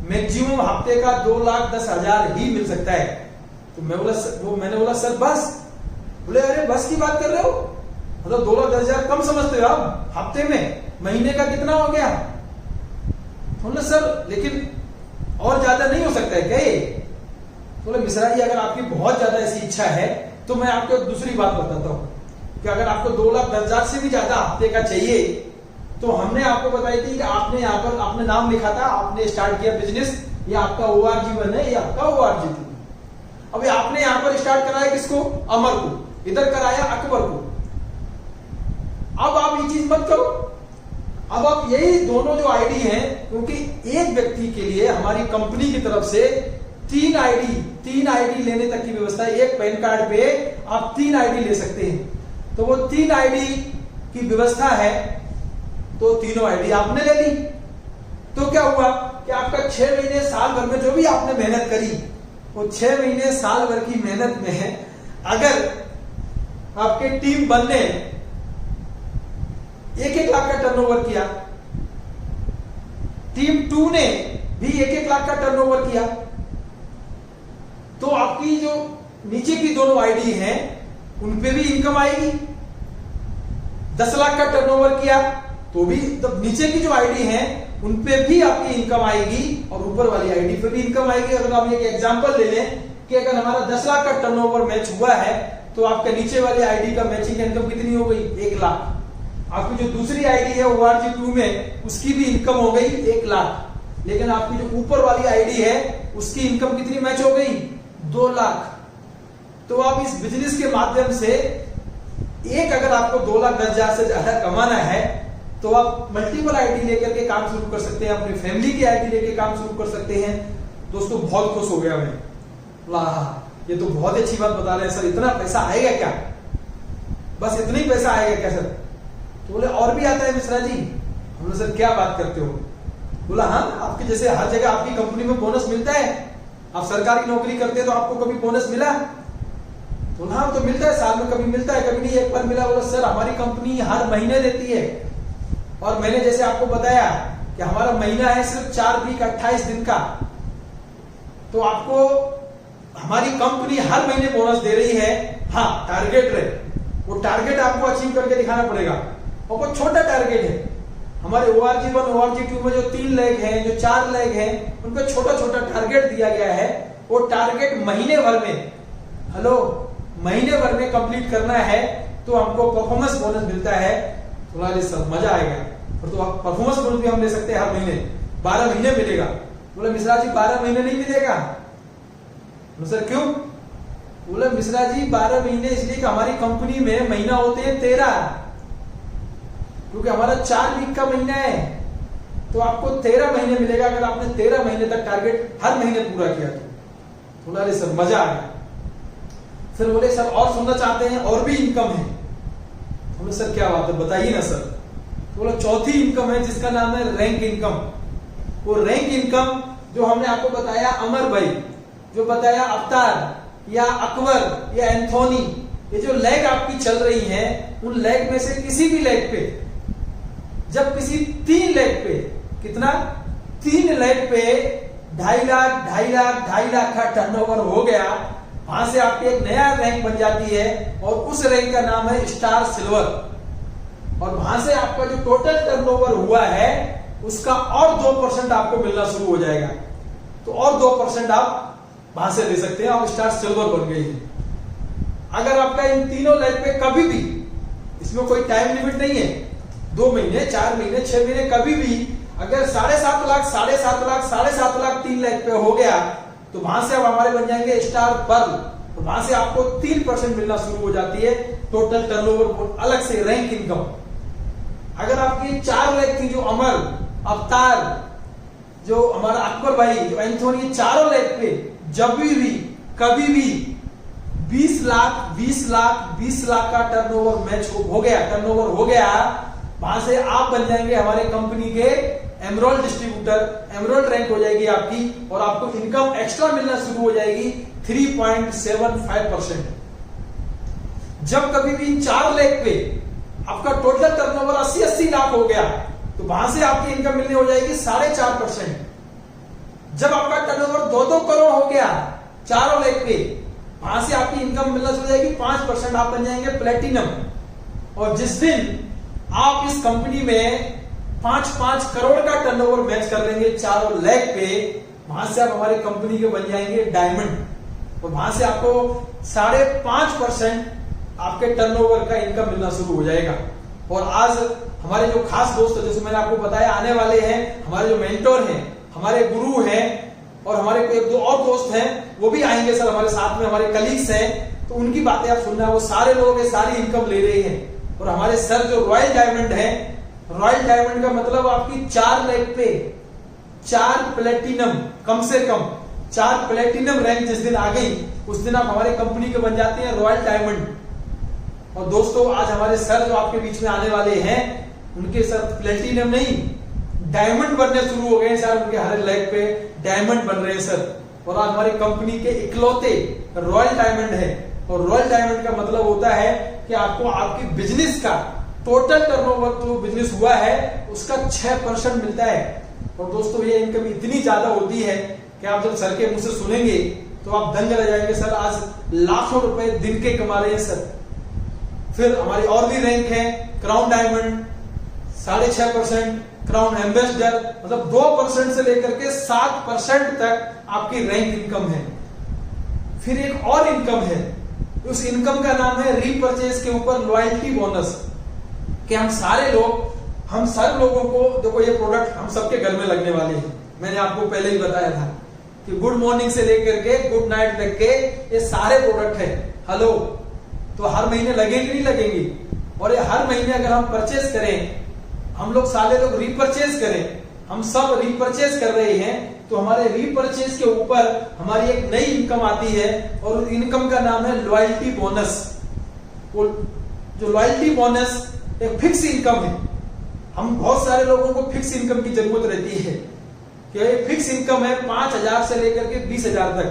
मैक्सिमम हफ्ते का 2,10,000 ही मिल सकता है। तो मैंने बोला सर बस? बोले अरे बस की बात कर रहे हो, मतलब 2,10,000 कम समझते हो आप हफ्ते में, महीने का कितना हो गया? बोले सर लेकिन और ज्यादा नहीं हो सकता है क्या ये? बोले मिश्रा जी अगर आपकी बहुत ज्यादा ऐसी इच्छा है तो मैं आपको दूसरी बात बताता हूं कि अगर आपको 2,10,000 से भी ज्यादा हफ्ते का चाहिए तो हमने आपको बताई थी कि आपने यहाँ पर आपने नाम लिखा था, आपने स्टार्ट किया बिजनेस, ये आपका ORG 1 है, ये आपका ORG 2। अभी आपने यहां पर स्टार्ट कराया किसको? अमर को, इधर कराया अकबर को। अब आप ये चीज मत करो, अब आप यही दोनों जो आईडी हैं, क्योंकि एक व्यक्ति के लिए हमारी कंपनी की तरफ से 3 आईडी लेने तक की व्यवस्था है। एक पैन कार्ड पे आप 3 आईडी ले सकते हैं। तो वो 3 आईडी की व्यवस्था है, तो तीनों आईडी आपने ले ली। तो क्या हुआ कि आपका 6 महीने साल भर में जो भी आपने मेहनत करी, वो 6 महीने साल भर की मेहनत में अगर आपके टीम 1 ने 1-1 लाख का टर्नओवर किया, टीम 2 ने भी 1-1 लाख का टर्नओवर किया, तो आपकी जो नीचे की दोनों आईडी हैं उन पे भी इनकम आएगी। 10 लाख का टर्नओवर किया तो भी नीचे की जो आईडी हैं उन पे भी आपकी इनकम आएगी और ऊपर वाली आईडी पे भी इनकम आएगी। अगर हम एक एग्जांपल ले लें कि अगर हमारा 10 लाख का टर्नओवर मैच हुआ है तो आपके नीचे वाली आईडी का मैचिंग इनकम कितनी हो गई? 1 लाख। आपकी जो दूसरी आईडी है ORG2 में, उसकी भी इनकम हो गई 1 लाख। लेकिन आपकी जो ऊपर वाली आईडी है उसकी इनकम कितनी मैच हो गई? 2 लाख। तो आप इस बिजनेस के माध्यम से अगर आपको 2,10,000 से ज्यादा कमाना है तो आप मल्टीपल आईडी लेकर के काम शुरू कर सकते हैं, अपनी फैमिली की आईडी लेकर काम शुरू कर सकते हैं। दोस्तों बहुत खुश हो गया मैं, ये तो बहुत अच्छी बात बता रहे हैं सर, इतना पैसा आएगा क्या? बस इतना ही पैसा आएगा क्या सर? तो बोले और भी आता है मिश्रा जी। हमने सर क्या बात करते हो? बोला हाँ, आपके जैसे हर जगह आपकी कंपनी में बोनस मिलता है। आप सरकारी नौकरी करते हैं तो आपको कभी बोनस मिला? तो हाँ, तो मिलता है, साल में कभी मिलता है, कभी नहीं, एक बार मिला। बोला सर हमारी कंपनी हर महीने देती है, और मैंने जैसे आपको बताया कि हमारा महीना है सिर्फ 4 वीक 28 दिन का, तो आपको हमारी कंपनी हर महीने बोनस दे रही है। हाँ, टारगेट रहे, वो टारगेट आपको अचीव करके दिखाना पड़ेगा, और वो छोटा टारगेट है। हमारे ORG1 ORG2 में जो 3 लेग हैं, जो 4 लेग हैं, उनको छोटा छोटा टारगेट दिया गया है। वो टारगेट महीने भर में कंप्लीट करना है तो हमको परफॉर्मेंस बोनस मिलता है। थोड़ा सर मजा आएगा, और तो आप परफॉर्मेंस बोनस भी हम ले सकते हैं हर महीने, 12 महीने मिलेगा। बोले मिश्रा जी 12 महीने नहीं मिलेगा। सर क्यों? बोले मिश्रा जी 12 महीने इसलिए कि हमारी कंपनी में महीना होते हैं 13, क्योंकि हमारा 4 वीक का महीना है, तो आपको 13 महीने मिलेगा अगर आपने 13 महीने तक टारगेट हर महीने पूरा किया तो। बोला अरे सर मजा आ गया। फिर बोले सर और सुनना चाहते हैं, और भी इनकम है? बोले सर क्या बात है, बताइए ना सर। बोला चौथी इनकम है जिसका नाम है रैंक इनकम। वो रैंक इनकम जो हमने आपको बताया, अमर भाई जो बताया, अवतार या अकबर या एंथोनी, ये जो लेग आपकी चल रही है, उन लेग में से किसी भी लेग पे, जब किसी 3 लेग पे, कितना 3 लेग पे 2.5 लाख का टर्नओवर हो गया, वहां से आपकी एक नया रैंक बन जाती है, और उस रैंक का नाम है स्टार सिल्वर। और वहां से आपका जो टोटल टर्नओवर हुआ है उसका और 2% आपको मिलना शुरू हो जाएगा। तो और 2% आप वहां से ले सकते हैं, आप स्टार सिल्वर बन गई है। अगर आपका इन तीनों लेग पे कभी भी, इसमें कोई टाइम लिमिट नहीं है, 2 महीने 4 महीने 6 महीने, कभी भी अगर 7.5 लाख 7.5 लाख 3 लेग पे हो गया, तो वहां से आप हमारे बन जाएंगे स्टार पर्ल। तो वहां से आपको 3% मिलना शुरू हो जाती है टोटल टर्नओवर, अलग से रैंक इनकम। अगर आपकी 4 लेग थी, जो अमर, अवतार, जो हमारा अकबर भाई, जो एंथोनी, चारों लेग पे जब भी कभी भी 20 लाख का टर्नओवर मैच हो गया, वहां से आप बन जाएंगे हमारे कंपनी के एमरोल्ड डिस्ट्रीब्यूटर। एमरोल्ड रैंक हो जाएगी आपकी, और आपको इनकम एक्स्ट्रा मिलना शुरू हो जाएगी 3.75%। जब कभी भी 4 लेग पे आपका टोटल टर्नओवर 80 लाख हो गया, तो वहां से आपकी इनकम मिलने हो जाएगी 4.5%। जब आपका टर्नओवर 2-2 करोड़ हो गया चारों लेग पे, वहां से आपकी इनकम मिलना शुरू हो जाएगी 5%, आप बन जाएंगे प्लेटिनम। और जिस दिन आप इस कंपनी में 5-5 करोड़ का टर्नओवर मैच कर लेंगे चारों लेग पे, वहां से आप हमारे कंपनी के बन जाएंगे डायमंड। और वहां से आपको 5.5% आपके टर्नओवर का इनकम मिलना शुरू हो जाएगा। और आज हमारे जो खास दोस्त, जैसे मैंने आपको बताया, आने वाले हैं, हमारे जो मेंटोर हैं, हमारे गुरु हैं, और हमारे कोई 2 और दोस्त हैं, वो भी आएंगे सर हमारे साथ में, हमारे कलीग्स हैं। तो उनकी बातें आप सुनना, वो सारे लोग सारी इनकम ले रहे हैं। और हमारे सर जो रॉयल डायमंड है, रॉयल डायमंड का मतलब आपकी 4 रैंक पे 4 प्लेटिनम, कम से कम 4 प्लेटिनम रैंक जिस दिन आ गई उस दिन आप हमारे कंपनी के बन जाते हैं रॉयल डायमंड। और दोस्तों आज हमारे सर जो आपके बीच में आने वाले हैं उनके सर प्लेटिनम नहीं डायमंड बनने शुरू हो गए सर, उनके हर लेग पे डायमंड बन रहे हैं सर। और आज हमारी कंपनी के इकलौते रॉयल डायमंड है। और रॉयल डायमंड का मतलब होता है कि आपको आपकी बिजनेस का टोटल टर्नओवर जो बिजनेस हुआ है उसका 6% मिलता है। और दोस्तों ये इनकम इतनी ज्यादा होती है कि आप जब सर के मुंह से सुनेंगे तो आप दंग रह जाएंगे, सर आज लाखों रुपए दिन के कमा रहे हैं सर। फिर हमारी और भी रैंक है, क्राउन डायमंड 6.5%, क्राउन एम्बेसडर, मतलब 2% से लेकर के 7% तक आपकी रैंक इनकम है। फिर एक और इनकम है, उस इनकम का नाम है रीपरचेज के ऊपर लॉयल्टी बोनस। कि हम सब लोगों को देखो ये प्रोडक्ट हम सबके घर में लगने वाले हैं। मैंने आपको पहले ही बताया था कि गुड मॉर्निंग से लेकर के गुड नाइट तक के ये सारे प्रोडक्ट है। हेलो, तो हर महीने लगेंगे नहीं लगेंगे? और ये हर महीने अगर हम परचेज करें, हम लोग सारे लोग रीपरचेज करें, हम सब रीपरचेज कर रहे हैं, तो हमारे रीपरचेज के ऊपर हमारी एक नई इनकम आती है और इनकम का नाम है लॉयल्टी बोनस। जो लॉयल्टी बोनस एक फिक्स इनकम है। हम बहुत सारे लोगों को फिक्स इनकम की जरूरत रहती है कि फिक्स इनकम है 5,000 से लेकर के 20,000 तक,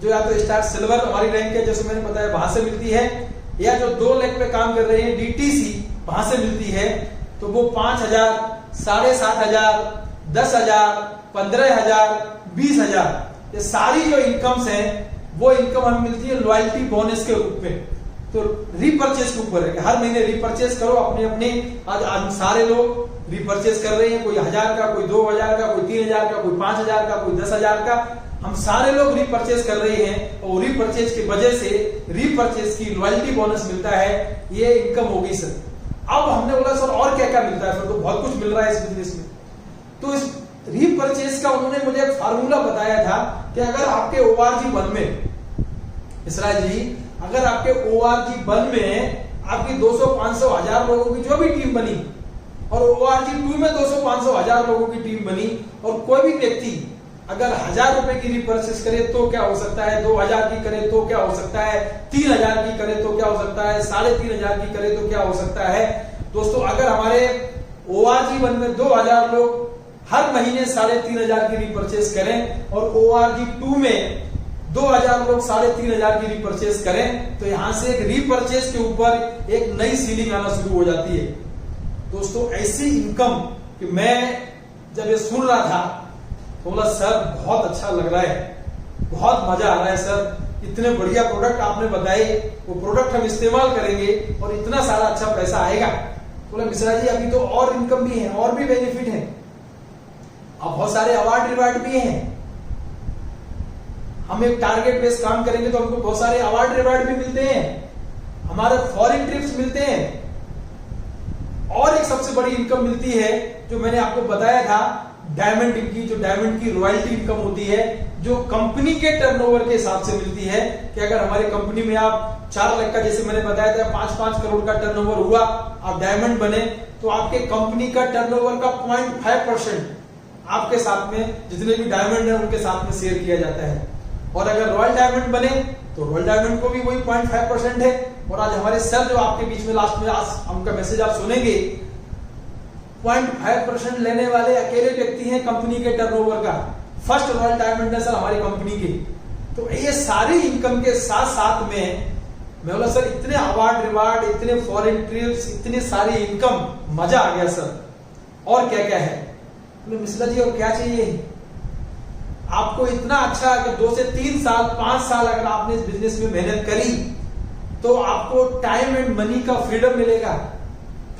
जो या तो स्टार सिल्वर हमारी रैंक है जैसे मैंने बताया वहां से मिलती है, या जो 2 लाख पे काम कर रहे हैं डीटीसी वहां से मिलती है। तो वो 5,000, 7,500, 10,000, 15,000, 20,000 ये सारी जो इनकम्स हैं वो इनकम हमें मिलती है लॉयल्टी बोनस के रूप में। तो रीपरचेज के ऊपर है कि हर महीने रीपरचेज करो अपने अपने। आज सारे लोग रीपरचेज कर रहे हैं, कोई 1,000 का, कोई 2,000 का, कोई 3,000 का, कोई 5,000 का, कोई 10,000 का। हम सारे लोग रीपरचेज कर रहे हैं और रीपरचेज की वजह से रीपरचेज की लॉयल्टी बोनस मिलता है। ये इनकम होगी सर। अब हमने बोला सर और क्या क्या मिलता है? सर तो बहुत कुछ मिल रहा है इस बिजनेस में। तो इस रीपरचेज का उन्होंने मुझे एक फार्मूला बताया था कि अगर आपके ORG 1 में, इसराज जी, अगर आपके ORG 1 में आपकी 200, 500, 1000 लोगों की जो भी टीम बनी और ORG 2 में 200, 500, 1000 लोगों की टीम बनी और कोई भी व्यक्ति अगर 1,000 रुपए की रीपरचेज करे तो क्या हो सकता है, 2,000 की करे तो क्या हो सकता है, 3,000 की करे तो क्या हो सकता है, 3,500 की करे तो क्या हो सकता है। दोस्तों अगर हमारे ORG 1 में 2,000 लोग हर महीने 3,500 की रीपरचेज करें और ORG 2 में 2,000 लोग 3,500 की रीपरचेज करें, तो यहां से एक रीपरचेज के ऊपर एक नई सीलिंग आना शुरू हो जाती है। दोस्तों ऐसी इनकम कि मैं जब ये सुन रहा था तो बोला सर बहुत अच्छा लग रहा है, बहुत मजा आ रहा है सर, इतने बढ़िया प्रोडक्ट आपने बताए, वो प्रोडक्ट हम इस्तेमाल करेंगे और इतना सारा अच्छा पैसा आएगा। बोला मिश्रा जी अभी तो और इनकम भी है, और भी बेनिफिट है, अब बहुत सारे अवार्ड रिवार्ड भी हैं। हम एक टारगेट बेस्ड काम करेंगे तो हमको बहुत सारे अवार्ड रिवार्ड भी मिलते हैं, हमारे फॉरेन ट्रिप्स मिलते हैं। और एक सबसे बड़ी इनकम मिलती है जो मैंने आपको बताया था, डायमंड की, जो डायमंड की रॉयल्टी इनकम होती है, जो कंपनी के टर्नओवर के हिसाब से मिलती है। कि अगर हमारे कंपनी में आप 4 लाख का, जैसे मैंने बताया था 5-5 करोड़ का टर्नओवर हुआ, आप डायमंड बने, तो आपके कंपनी का टर्नओवर का 0.5% आपके साथ में, जितने भी डायमंड है उनके साथ में शेयर किया जाता है। और अगर रॉयल डायमंड बने तो रॉयल डायमंड को भी वही 0.5% है। और आज हमारे सर जो आपके बीच में लास्ट में आज उनका मैसेज आप सुनेंगे, 0.5% लेने वाले अकेले व्यक्ति हैं कंपनी के टर्नओवर का। फर्स्ट रॉयल डायमंड है सर हमारी कंपनी की। तो ये सारी इनकम के साथ साथ में मैं बोला सर इतने अवार्ड रिवार्ड, इतने फॉरेन ट्रिप्स, इतने सारी इनकम, मजा आ गया सर। और क्या क्या है? मिश्रा जी और क्या चाहिए आपको? इतना अच्छा अगर 2 से 3 साल 5 साल अगर आपने इस बिजनेस में मेहनत करी तो आपको टाइम एंड मनी का फ्रीडम मिलेगा।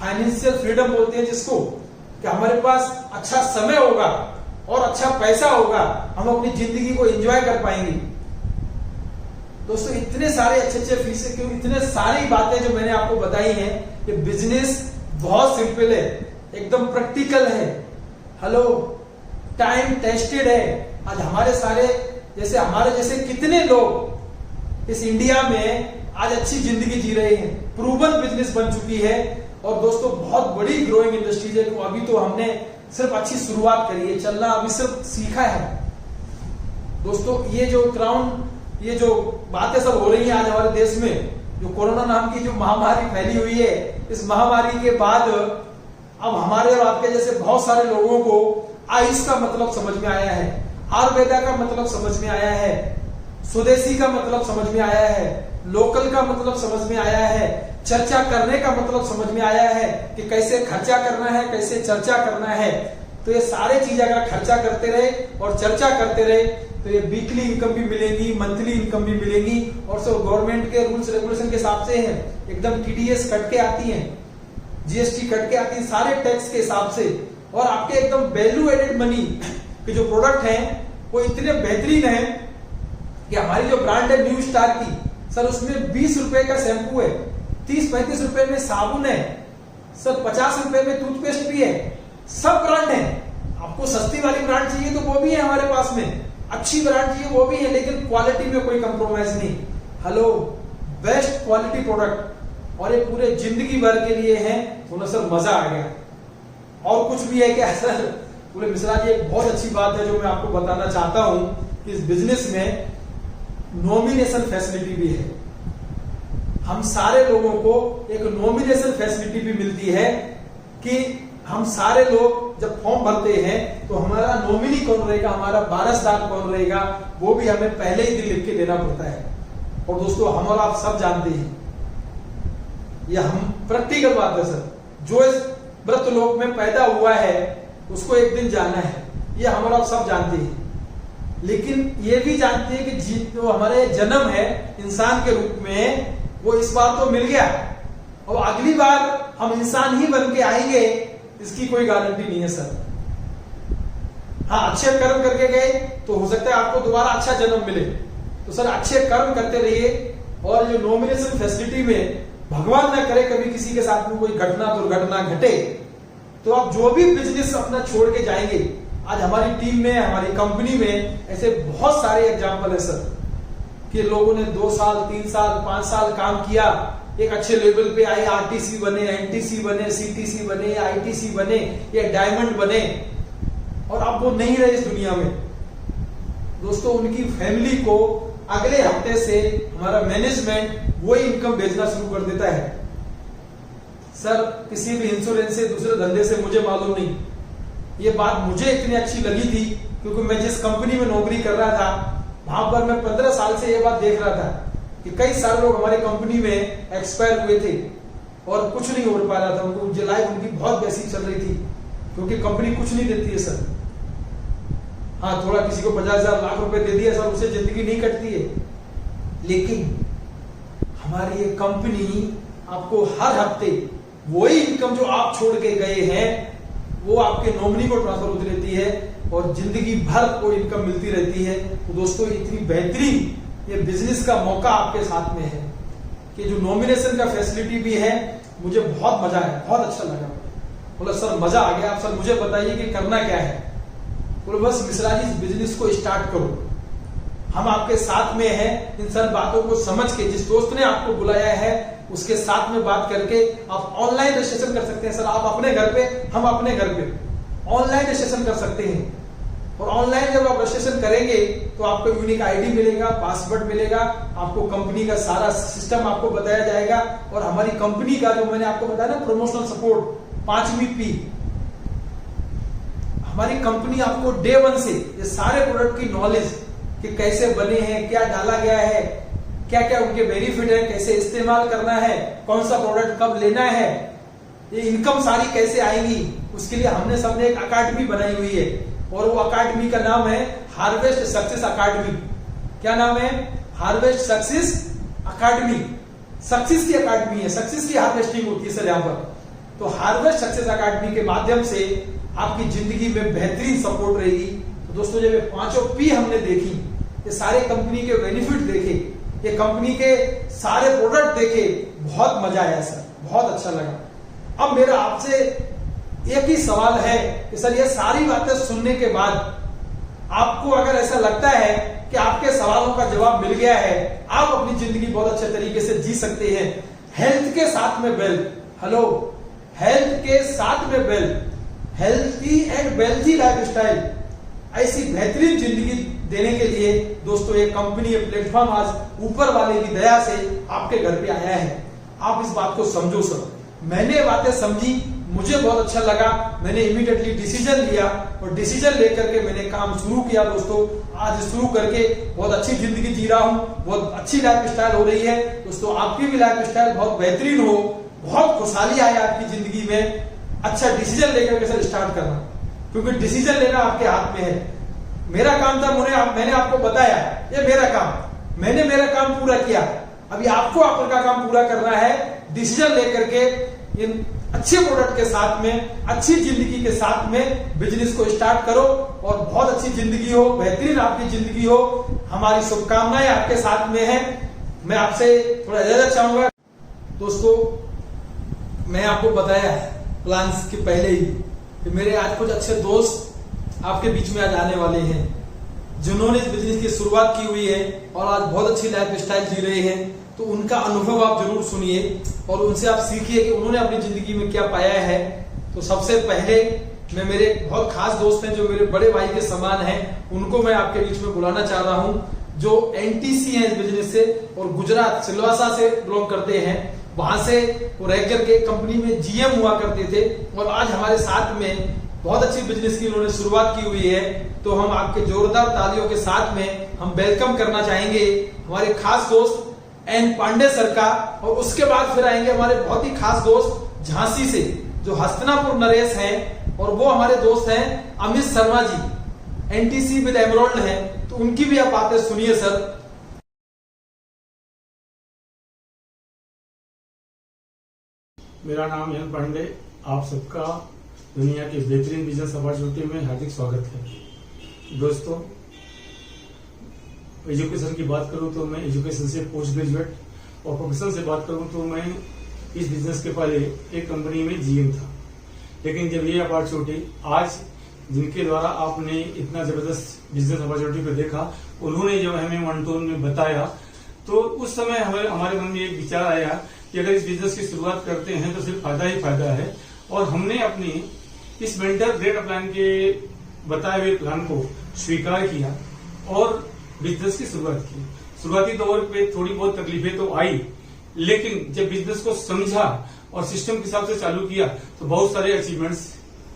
फाइनेंशियल फ्रीडम बोलते हैं जिसको, कि हमारे पास अच्छा समय होगा और अच्छा पैसा होगा, हम अपनी जिंदगी को एंजॉय कर पाएंगे। दोस्तों इतने सारे अच्छे फीचर, क्यों इतने सारी बातें जो मैंने आपको बताई हैं, ये बिजनेस बहुत सिंपल है, एकदम प्रैक्टिकल है। हेलो, टाइम टेस्टेड है। आज हमारे जैसे कितने लोग इस इंडिया में आज अच्छी जिंदगी जी रहे हैं, प्रूवन बिजनेस बन चुकी है। और दोस्तों बहुत बड़ी ग्रोइंग इंडस्ट्रीज है। तो अभी तो हमने सिर्फ अच्छी शुरुआत करी है, चलना अभी सिर्फ सीखा है। दोस्तों ये जो ये जो बातें सब हो रही हैं आज हमारे देश में, जो कोरोना नाम की जो महामारी फैली हुई है, इस महामारी के बाद अब हमारे और आपके जैसे बहुत सारे लोगों को आयुष का मतलब समझ में आया है, आयुर्वेदा का मतलब समझ में आया है, स्वदेशी का मतलब समझ में आया है, लोकल का मतलब समझ में आया है, चर्चा करने का मतलब समझ में आया है कि कैसे खर्चा करना है, कैसे चर्चा करना है। तो ये सारे चीज अगर खर्चा करते रहे और चर्चा करते रहे तो ये वीकली इनकम भी मिलेगी, मंथली इनकम भी मिलेगी। और सब गवर्नमेंट के रूल्स रेगुलेशन के हिसाब से है, एकदम टीडीएस कट के आती है, जीएसटी कट के आती है, सारे टैक्स के हिसाब से। और आपके एकदम वैल्यू एडेड मनी के जो प्रोडक्ट हैं वो इतने बेहतरीन है कि हमारी जो ब्रांड है न्यू स्टार की, सर उसमें 20 रुपए का शैम्पू है, 30-35 रुपए में साबुन है, सर 50 रुपए में टूथपेस्ट भी है, सब ब्रांड है। आपको सस्ती वाली ब्रांड चाहिए तो वो भी है हमारे पास में, अच्छी ब्रांड चाहिए वो भी है, लेकिन क्वालिटी में कोई कंप्रोमाइज नहीं। हेलो, बेस्ट क्वालिटी प्रोडक्ट, और ये पूरे जिंदगी भर के लिए है। बोला सर मजा आ गया। और कुछ भी है क्या सर? पूरे मिश्रा जी एक बहुत अच्छी बात है जो मैं आपको बताना चाहता हूं कि इस बिजनेस में नॉमिनेशन फैसिलिटी भी है। हम सारे लोगों को एक नॉमिनेशन फैसिलिटी भी मिलती है कि हम सारे लोग जब फॉर्म भरते हैं तो हमारा नॉमिनी कौन रहेगा, हमारा वारसदार कौन रहेगा, वो भी हमें पहले ही दिन लिख के देना पड़ता है। और दोस्तों हम और आप सब जानते हैं, यह हम प्रैक्टिकल बात है सर, जो इस व्रत लोक में पैदा हुआ है उसको एक दिन जाना है, ये हम और आप सब जानते हैं। लेकिन ये भी जानते हैं कि जो हमारे जन्म है इंसान के रूप में, वो इस बार तो मिल गया और अगली बार हम इंसान ही बन के आएंगे, इसकी कोई गारंटी नहीं है सर। हाँ, अच्छे कर्म करके गए तो हो सकता है आपको दोबारा अच्छा जन्म मिले। तो सर अच्छे कर्म करते रहिए। और जो नॉमिनेशन फैसिलिटी में भगवान ना करे कभी किसी के साथ में कोई घटना दुर्घटना घटे, तो आप जो भी बिजनेस अपना छोड़ के जाएंगे, आज हमारी टीम में, हमारी कंपनी में ऐसे बहुत सारे एग्जाम्पल है सर कि लोगों ने 2 साल 3 साल 5 साल काम किया, एक अच्छे लेवल पे आए, आरटीसी बने, एनटीसी बने, सीटीसी बने, आईटीसी बने, या डायमंड बने, और अब वो नहीं रहे इस दुनिया में। दोस्तों उनकी फैमिली को अगले हफ्ते से हमारा मैनेजमेंट वही इनकम भेजना शुरू कर देता है। सर किसी भी इंश्योरेंस से, दूसरे धंधे से मुझे मालूम नहीं, ये बात मुझे इतनी अच्छी लगी थी क्योंकि मैं जिस कंपनी में नौकरी कर रहा था वहां पर मैं 15 साल से ये बात देख रहा था कि कई सारे लोग हमारी कंपनी में एक्सपायर हुए थे और कुछ नहीं हो पा रहा था, उनको लाइफ उनकी बहुत वैसी चल रही थी क्योंकि कंपनी कुछ नहीं देती है सर। हाँ, थोड़ा किसी को 50,000 लाख रुपए दे दिया सर, उससे जिंदगी नहीं कटती है। लेकिन हमारी ये कंपनी आपको हर हफ्ते वही इनकम जो आप छोड़ के गए हैं वो आपके नॉमिनी को ट्रांसफर होती रहती है और जिंदगी भर को इनकम मिलती रहती है। तो दोस्तों इतनी बेहतरीन ये बिजनेस का मौका आपके साथ में है कि जो नॉमिनेशन का फैसिलिटी भी है, मुझे बहुत मजा आया, बहुत अच्छा लगा। बोला सर मजा आ गया, आप सर मुझे बताइए कि करना क्या है। बोले बस मिश्रा जी इस बिजनेस को स्टार्ट करो, हम आपके साथ में हैं। इन सब बातों को समझ के जिस दोस्त ने आपको बुलाया है उसके साथ में बात करके आप ऑनलाइन रजिस्ट्रेशन कर सकते हैं सर। आप अपने घर पे, हम अपने घर पे ऑनलाइन रजिस्ट्रेशन कर सकते हैं। और ऑनलाइन जब आप रजिस्ट्रेशन करेंगे तो आपको यूनिक आईडी मिलेगा, पासवर्ड मिलेगा, आपको कंपनी का सारा सिस्टम आपको बताया जाएगा। और हमारी कंपनी का जो मैंने आपको बताया ना प्रमोशनल सपोर्ट, 5वीं P, हमारी कंपनी आपको डे 1 से ये सारे प्रोडक्ट की नॉलेज कि कैसे बने हैं, क्या डाला गया है, क्या क्या उनके बेनिफिट है, कैसे इस्तेमाल करना है, कौन सा प्रोडक्ट कब लेना है, ये इनकम सारी कैसे आएगी, उसके लिए हमने सबने एक अकादमी बनाई हुई है। और वो अकादमी का नाम है हार्वेस्ट सक्सेस अकादमी। क्या नाम है? हार्वेस्ट सक्सेस अकादमी। सक्सेस की अकादमी है, सक्सेस की हार्वेस्टिंग होती है सर यहाँ पर। तो हार्वेस्ट सक्सेस अकादमी के माध्यम से आपकी जिंदगी में बेहतरीन सपोर्ट रहेगी। तो दोस्तों जब ये 5 P हमने देखी, ये सारे कंपनी के बेनिफिट देखे, ये कंपनी के सारे प्रोडक्ट देखे, बहुत मजा आया सर, बहुत अच्छा लगा। अब मेरा आपसे एक ही सवाल है कि सर ये सारी बातें सुनने के बाद आपको अगर ऐसा लगता है कि आपके सवालों का जवाब मिल गया है, आप अपनी जिंदगी बहुत अच्छे तरीके से जी सकते हैं। हेल्थ के साथ में वेल्थ, हेलो, हेल्थ के साथ में wealth, healthy and wealthy lifestyle, ऐसी बेहतरीन जिंदगी देने के लिए दोस्तों एक कंपनी, एक प्लेटफॉर्म आज ऊपर वाले की दया से आपके घर पे आया है। आप इस बात को समझो सर। मैंने ये बातें समझी, मुझे बहुत अच्छा लगा, मैंने इमीडिएटली डिसीजन लिया और डिसीजन लेकर के मैंने काम शुरू किया दोस्तों। आज शुरू करके बहुत अच्छी जिंदगी जी रहा हूँ, बहुत अच्छी लाइफ स्टाइल हो रही है दोस्तों। आपकी भी लाइफ स्टाइल बहुत बेहतरीन हो, बहुत खुशहाली आए आपकी जिंदगी में। अच्छा डिसीजन लेकर के सर स्टार्ट करना, क्योंकि डिसीजन लेना आपके हाथ में है। मेरा काम था, मैंने आपको बताया, ये मेरा काम, मैंने मेरा काम पूरा किया। अभी आपको आपका काम पूरा करना है। डिसीजन लेकर के इन अच्छे प्रोडक्ट के साथ में, अच्छी जिंदगी के साथ में बिजनेस को स्टार्ट करो और बहुत अच्छी जिंदगी हो, बेहतरीन आपकी जिंदगी हो। हमारी शुभकामनाएं आपके साथ में है। मैं आपसे थोड़ा इजाजत चाहूंगा दोस्तों। मैं आपको बताया प्लान्स के पहले ही कि मेरे आज कुछ अच्छे दोस्त आपके बीच में आज आने वाले हैं, जिन्होंने इस बिजनेस की शुरुआत की हुई है और आज बहुत अच्छी लाइफ स्टाइल जी रहे हैं। तो उनका अनुभव आप जरूर सुनिए और उनसे आप सीखिए कि उन्होंने अपनी जिंदगी में क्या पाया है। तो सबसे पहले मैं, मेरे बहुत खास दोस्त हैं जो मेरे बड़े भाई के समान हैं, उनको मैं आपके बीच में बुलाना चाह रहा हूं, जो एनटीसी है इस बिजनेस से और गुजरात सिलवासा से बिलोंग करते हैं। वहां से वो रह करके कंपनी में जीएम हुआ करते थे और आज हमारे साथ में बहुत अच्छी बिजनेस की उन्होंने शुरुआत की हुई है। तो हम आपके जोरदार तालियों के साथ में हम वेलकम करना चाहेंगे हमारे खास दोस्त एन पांडे सर का। और उसके बाद फिर आएंगे हमारे बहुत ही खास दोस्त झांसी से जो हस्तिनापुर नरेश हैं, और वो हमारे दोस्त हैं Amit Sharma ji, NTC with emerald हैं। तो उनकी भी आप बातें सुनिए सर। मेरा नाम एन पांडे, आप सबका दुनिया के बेहतरीन बिजनेस अपॉर्चुनिटी में हार्दिक स्वागत है। दोस्तों, एजुकेशन की बात करूं तो मैं एजुकेशन से पोस्ट ग्रेजुएट, और प्रोफेशन से बात करूं तो मैं इस बिजनेस के पहले एक कंपनी में जीएम था। लेकिन जब ये अपॉर्चुनिटी आज जिनके द्वारा आपने इतना जबरदस्त बिजनेस अपॉर्चुनिटी को देखा, उन्होंने जब हमें वन टोन में बताया, तो उस समय हमारे मन में एक विचार आया कि अगर इस बिजनेस की शुरुआत करते हैं तो सिर्फ फायदा ही फायदा है। और हमने अपनी इस मेंटर ग्रेट अपलाइन के बताए हुए प्लान को स्वीकार किया और बिजनेस की शुरुआत की। शुरुआती दौर पे थोड़ी बहुत तकलीफें तो आई, लेकिन जब बिजनेस को समझा और सिस्टम के हिसाब से चालू किया तो बहुत सारे अचीवमेंट्स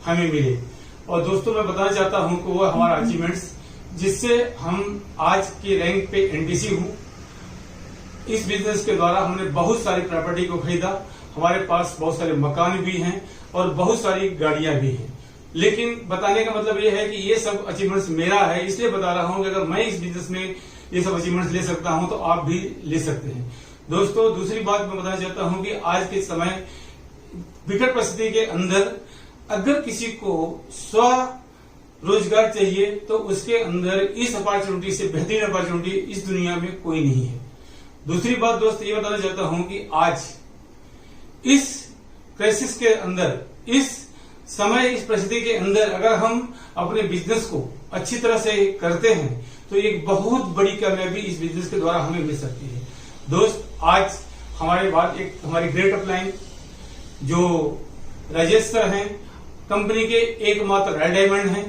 हमें मिले। और दोस्तों, मैं बताना चाहता हूं कि वो हमारा अचीवमेंट्स जिससे हम आज के रैंक पे एनटीसी हूं। इस बिजनेस के द्वारा हमने बहुत सारी प्रॉपर्टी को खरीदा, हमारे पास बहुत सारे मकान भी हैं और बहुत सारी गाड़ियां भी हैं। लेकिन बताने का मतलब ये है कि ये सब अचीवमेंट्स मेरा है, इसलिए बता रहा हूं कि अगर मैं इस बिजनेस में ये सब अचीवमेंट्स ले सकता हूं तो आप भी ले सकते हैं। दोस्तों, दूसरी बात मैं बताना चाहता हूं कि आज के समय विकट परिस्थिति के अंदर अगर किसी को स्व रोजगार चाहिए तो उसके अंदर इस अपॉर्चुनिटी से बेहतरीन अपॉर्चुनिटी इस दुनिया में कोई नहीं है। दूसरी बात दोस्त ये बताना चाहता हूं कि आज इस क्राइसिस के अंदर, इस समय, इस परिस्थिति के अंदर अगर हम अपने बिजनेस को अच्छी तरह से करते हैं तो एक बहुत बड़ी कामयाबी इस बिजनेस के द्वारा हमें मिल सकती है। दोस्त, आज हमारे बाद एक हमारी ग्रेट अपलाइन जो राजेश सर हैं, कंपनी के एकमात्र रेड डायमंड हैं,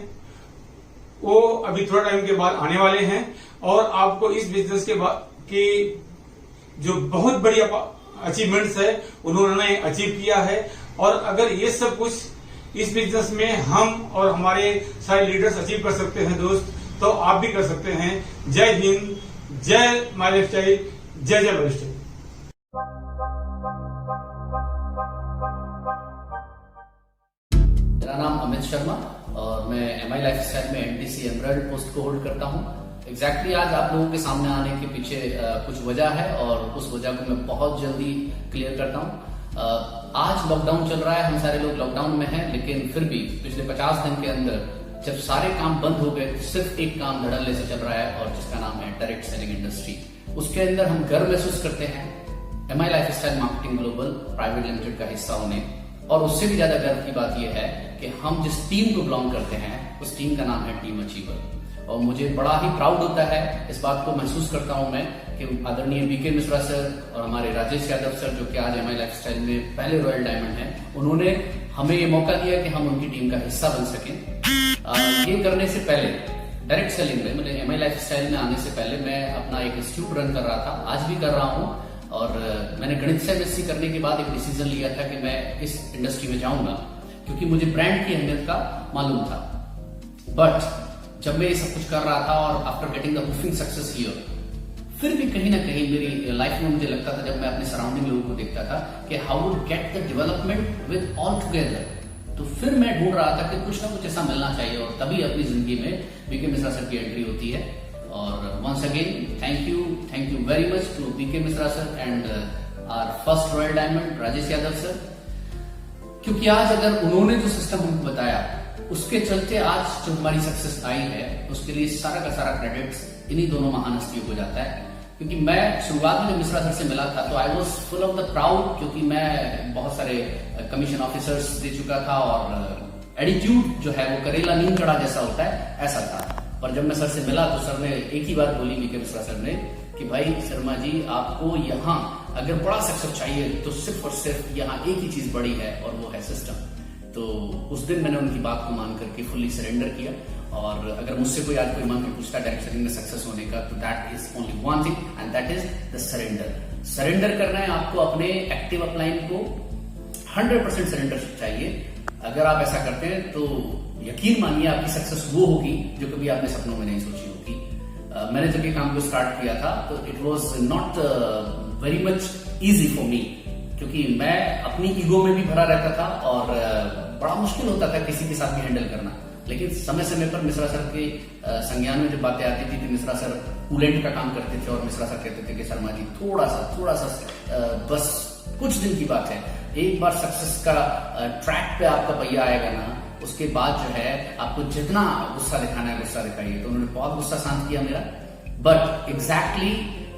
वो अभी थोड़ा टाइम के बाद आने वाले हैं और आपको इस बिजनेस के जो बहुत बड़ी अचीवमेंट्स है उन्होंने अचीव किया है। और अगर ये सब कुछ इस बिजनेस में हम और हमारे सारे लीडर्स अचीव कर सकते हैं दोस्त, तो आप भी कर सकते हैं। जय हिंद, जय माय लाइफस्टाइल, जय जय लाइफस्टाइल। मेरा नाम अमित शर्मा और मैं एमआई लाइफस्टाइल में एनटीसी एमरल्ड पोस्ट को होल्ड करता हूं। एग्जैक्टली आज आप लोगों के सामने आने के पीछे कुछ वजह है और उस वजह को मैं बहुत जल्दी क्लियर करता हूं। आज लॉकडाउन चल रहा है, हम सारे लोग लॉकडाउन में हैं, लेकिन फिर भी पिछले 50 दिन के अंदर जब सारे काम बंद हो गए, सिर्फ एक काम धड़ल्ले से चल रहा है और जिसका नाम है डायरेक्ट सेलिंग इंडस्ट्री। उसके अंदर हम गर्व महसूस करते हैं MI lifestyle marketing global private limited का हिस्सा होने। और उससे भी ज्यादा गर्व की बात यह है कि हम जिस टीम को बिलोंग करते हैं उस टीम का नाम है टीम अचीवर। और मुझे बड़ा ही प्राउड होता है, इस बात को महसूस करता हूं मैं कि आदरणीय बीके मिश्रा सर और हमारे राजेश यादव सर, जो कि आज एमआई लाइफस्टाइल में पहले रॉयल डायमंड हैं, उन्होंने हमें ये मौका दिया कि हम उनकी टीम का हिस्सा बन सकें। ये करने से पहले डायरेक्ट सेलिंग में, मतलब एमआई लाइफस्टाइल में आने से पहले मैं अपना एक इंस्टीट्यूट रन कर रहा था, आज भी कर रहा हूं। और मैंने गणित से एमएससी करने के बाद एक डिसीजन लिया था कि मैं इस इंडस्ट्री में जाऊंगा, क्योंकि मुझे ब्रांड की अहमियत का मालूम था। बट जब मैं ये सब कुछ कर रहा था और after getting the whopping success here, फिर भी कहीं ना कहीं मेरी लाइफ में मुझे लगता था, जब मैं अपने सराउंडिंग लोगों को देखता था, कि how would get the development with all together. तो फिर मैं ढूंढ रहा था कि कुछ ना कुछ ऐसा मिलना चाहिए, और तभी अपनी जिंदगी में बीके मिश्रा सर की एंट्री होती है। और once again thank you very much to B K Mishra sir and our first royal diamond Rajesh Yadav sir, क्योंकि आज अगर उन्होंने जो सिस्टम हमको बताया, उसके चलते आज जो हमारी सक्सेस आई है, उसके लिए सारा का सारा क्रेडिट इन्हीं दोनों महान हस्तियों को जाता है। क्योंकि मैं शुरुआत में जब मिश्रा सर से मिला था तो I was full of the proud, क्योंकि मैं बहुत सारे कमीशन ऑफिसर्स दे चुका था और एटीट्यूड जो है वो करेला नींद कड़ा जैसा होता है, ऐसा था। पर जब मैं सर से मिला तो सर ने एक ही बात बोली, बीके मिश्रा सर ने, कि भाई शर्मा जी, आपको यहाँ अगर बड़ा सक्सेस चाहिए तो सिर्फ और सिर्फ यहाँ एक ही चीज बड़ी है, और वो है सिस्टम। तो उस दिन मैंने उनकी बात को मान करके फुल्ली सरेंडर किया। और अगर मुझसे कोई आज कोई मान के पूछता है डायरेक्ट सेलिंग में सक्सेस होने का, तो that is only one thing, and that is the surrender. Surrender करना है आपको, अपने एक्टिव अपलाइन को 100% सरेंडर चाहिए। अगर आप ऐसा करते हैं तो यकीन मानिए आपकी सक्सेस वो होगी जो कभी आपने सपनों में नहीं सोची होगी। मैंने जब ये काम को स्टार्ट किया था तो it was not very much easy for me, क्योंकि मैं अपनी ईगो में भी भरा रहता था और बड़ा मुश्किल होता था किसी के साथ भी हैंडल करना। लेकिन समय समय पर मिश्रा सर के संज्ञान में जब बातें आती थी कि मिश्रा सर कूलेंट का काम करते थे, और मिश्रा सर कहते थे कि शर्मा जी थोड़ा सा बस कुछ दिन की बात है, एक बार सक्सेस का ट्रैक पे आपका पहिया आएगा ना, उसके बाद जो है आपको जितना गुस्सा दिखाना है गुस्सा दिखाइए। तो उन्होंने बहुत गुस्सा शांत किया मेरा। बट एग्जैक्टली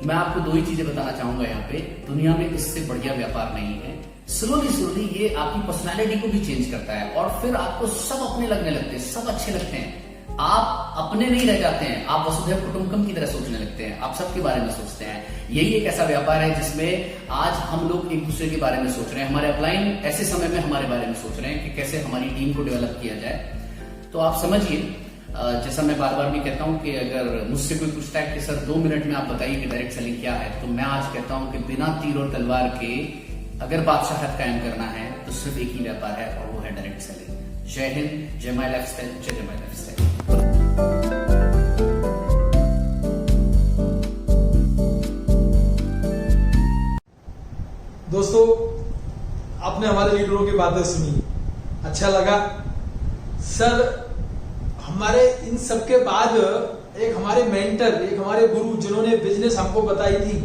मैं आपको दो ही चीजें बताना चाहूंगा यहाँ पे, दुनिया में इससे बढ़िया व्यापार नहीं है। स्लोली ये आपकी पर्सनालिटी को भी चेंज करता है, और फिर आपको सब अपने लगने लगते हैं, सब अच्छे लगते हैं, आप अपने नहीं रह जाते हैं, आप वसुधैव कुटुंबकम की तरह सोचने लगते हैं, आप सबके बारे में सोचते हैं। यही एक ऐसा व्यापार है जिसमें आज हम लोग एक दूसरे के बारे में सोच रहे हैं, हमारे अपलाइन ऐसे समय में हमारे बारे में सोच रहे हैं कि कैसे हमारी टीम को डेवलप किया जाए। तो आप समझिए, जैसा मैं बार बार भी कहता हूं कि अगर मुझसे कोई पूछता है कि सर 2 मिनट में आप बताइए कि डायरेक्ट सेलिंग क्या है, तो मैं आज कहता हूं कि बिना तीर और तलवार के अगर बादशाहत कायम करना है तो सिर्फ एक ही व्यापार है, और वो है डायरेक्ट सेलिंग। जय हिंद, जय माई लाइफस्टाइल, जय माई लाइफस्टाइल। दोस्तों, आपने हमारे लीडरों की बातें सुनी, अच्छा लगा सर। हमारे इन सब के बाद एक हमारे मेंटर, एक हमारे गुरु, जिन्होंने बिजनेस हमको बताई थी,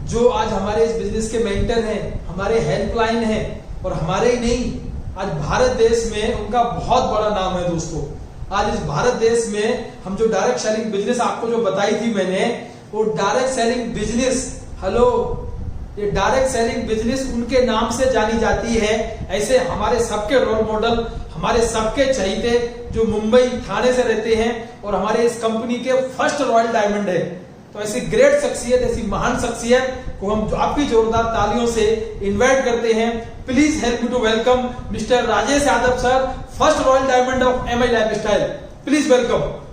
जो आज हमारे इस बिजनेस के मेंटर हैं, हमारे हेल्पलाइन हैं, और हमारे ही नहीं, आज भारत देश में उनका बहुत बड़ा नाम है। दोस्तों, आज इस भारत देश में हम जो डायरेक्ट सेलिंग बिजनेस आपको जो बताई थी मैंने, वो डायरेक्ट सेलिंग बिजनेस, हेलो, ये डायरेक्ट सेलिंग बिजनेस उनके नाम से जानी जाती है। ऐसे हमारे सबके रोल मॉडल, हमारे सबके चहीते जो मुंबई थाने से रहते हैं और हमारे इस कंपनी के फर्स्ट रॉयल डायमंड है। तो ऐसी ग्रेट शख्सियत, ऐसी महान शख्सियत को हम आपकी जोरदार तालियों से इनवाइट करते हैं। Please help me to welcome mister Rajesh Yadav sir, first royal diamond of MI lifestyle. Please welcome.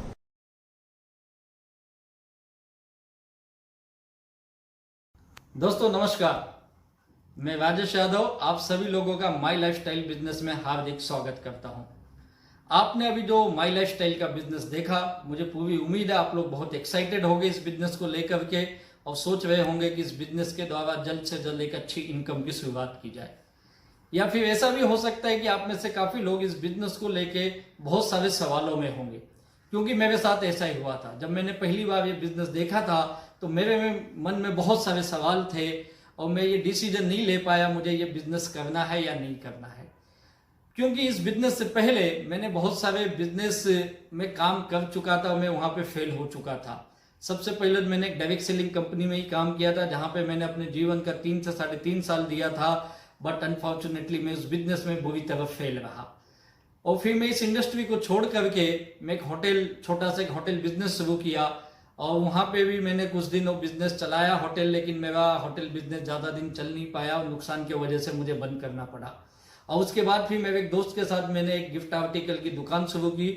दोस्तों नमस्कार, मैं राजेश यादव आप सभी लोगों का माई लाइफस्टाइल बिजनेस में हार्दिक स्वागत करता हूं। आपने अभी जो माई लाइफस्टाइल का बिजनेस देखा, मुझे पूरी उम्मीद है आप लोग बहुत एक्साइटेड होंगे इस बिजनेस को लेकर के, और सोच रहे होंगे कि इस बिजनेस के द्वारा जल्द से जल्द एक अच्छी इनकम की शुरुआत की जाए। या फिर ऐसा भी हो सकता है कि आप में से काफी लोग इस बिजनेस को लेके बहुत सारे सवालों में होंगे, क्योंकि मेरे साथ ऐसा ही हुआ था। जब मैंने पहली बार ये बिजनेस देखा था तो मेरे मन में बहुत सारे सवाल थे, और मैं ये डिसीजन नहीं ले पाया मुझे ये बिजनेस करना है या नहीं करना है। क्योंकि इस बिजनेस से पहले मैंने बहुत सारे बिजनेस में काम कर चुका था और मैं वहां पे फेल हो चुका था। सबसे पहले मैंने एक डायरेक्ट सेलिंग कंपनी में ही काम किया था, जहां पे मैंने अपने जीवन का 3 से 3.5 साल दिया था, बट अनफॉर्चुनेटली मैं उस बिजनेस में बुरी तरह फेल रहा। और फिर मैं इस इंडस्ट्री को छोड़ करके मैं एक होटल, छोटा सा एक होटल बिजनेस शुरू किया और वहाँ पे भी मैंने कुछ दिन वो बिजनेस चलाया होटल, लेकिन मेरा होटल बिजनेस ज़्यादा दिन चल नहीं पाया और नुकसान की वजह से मुझे बंद करना पड़ा। और उसके बाद फिर मेरे एक दोस्त के साथ मैंने एक गिफ्ट आर्टिकल की दुकान शुरू की।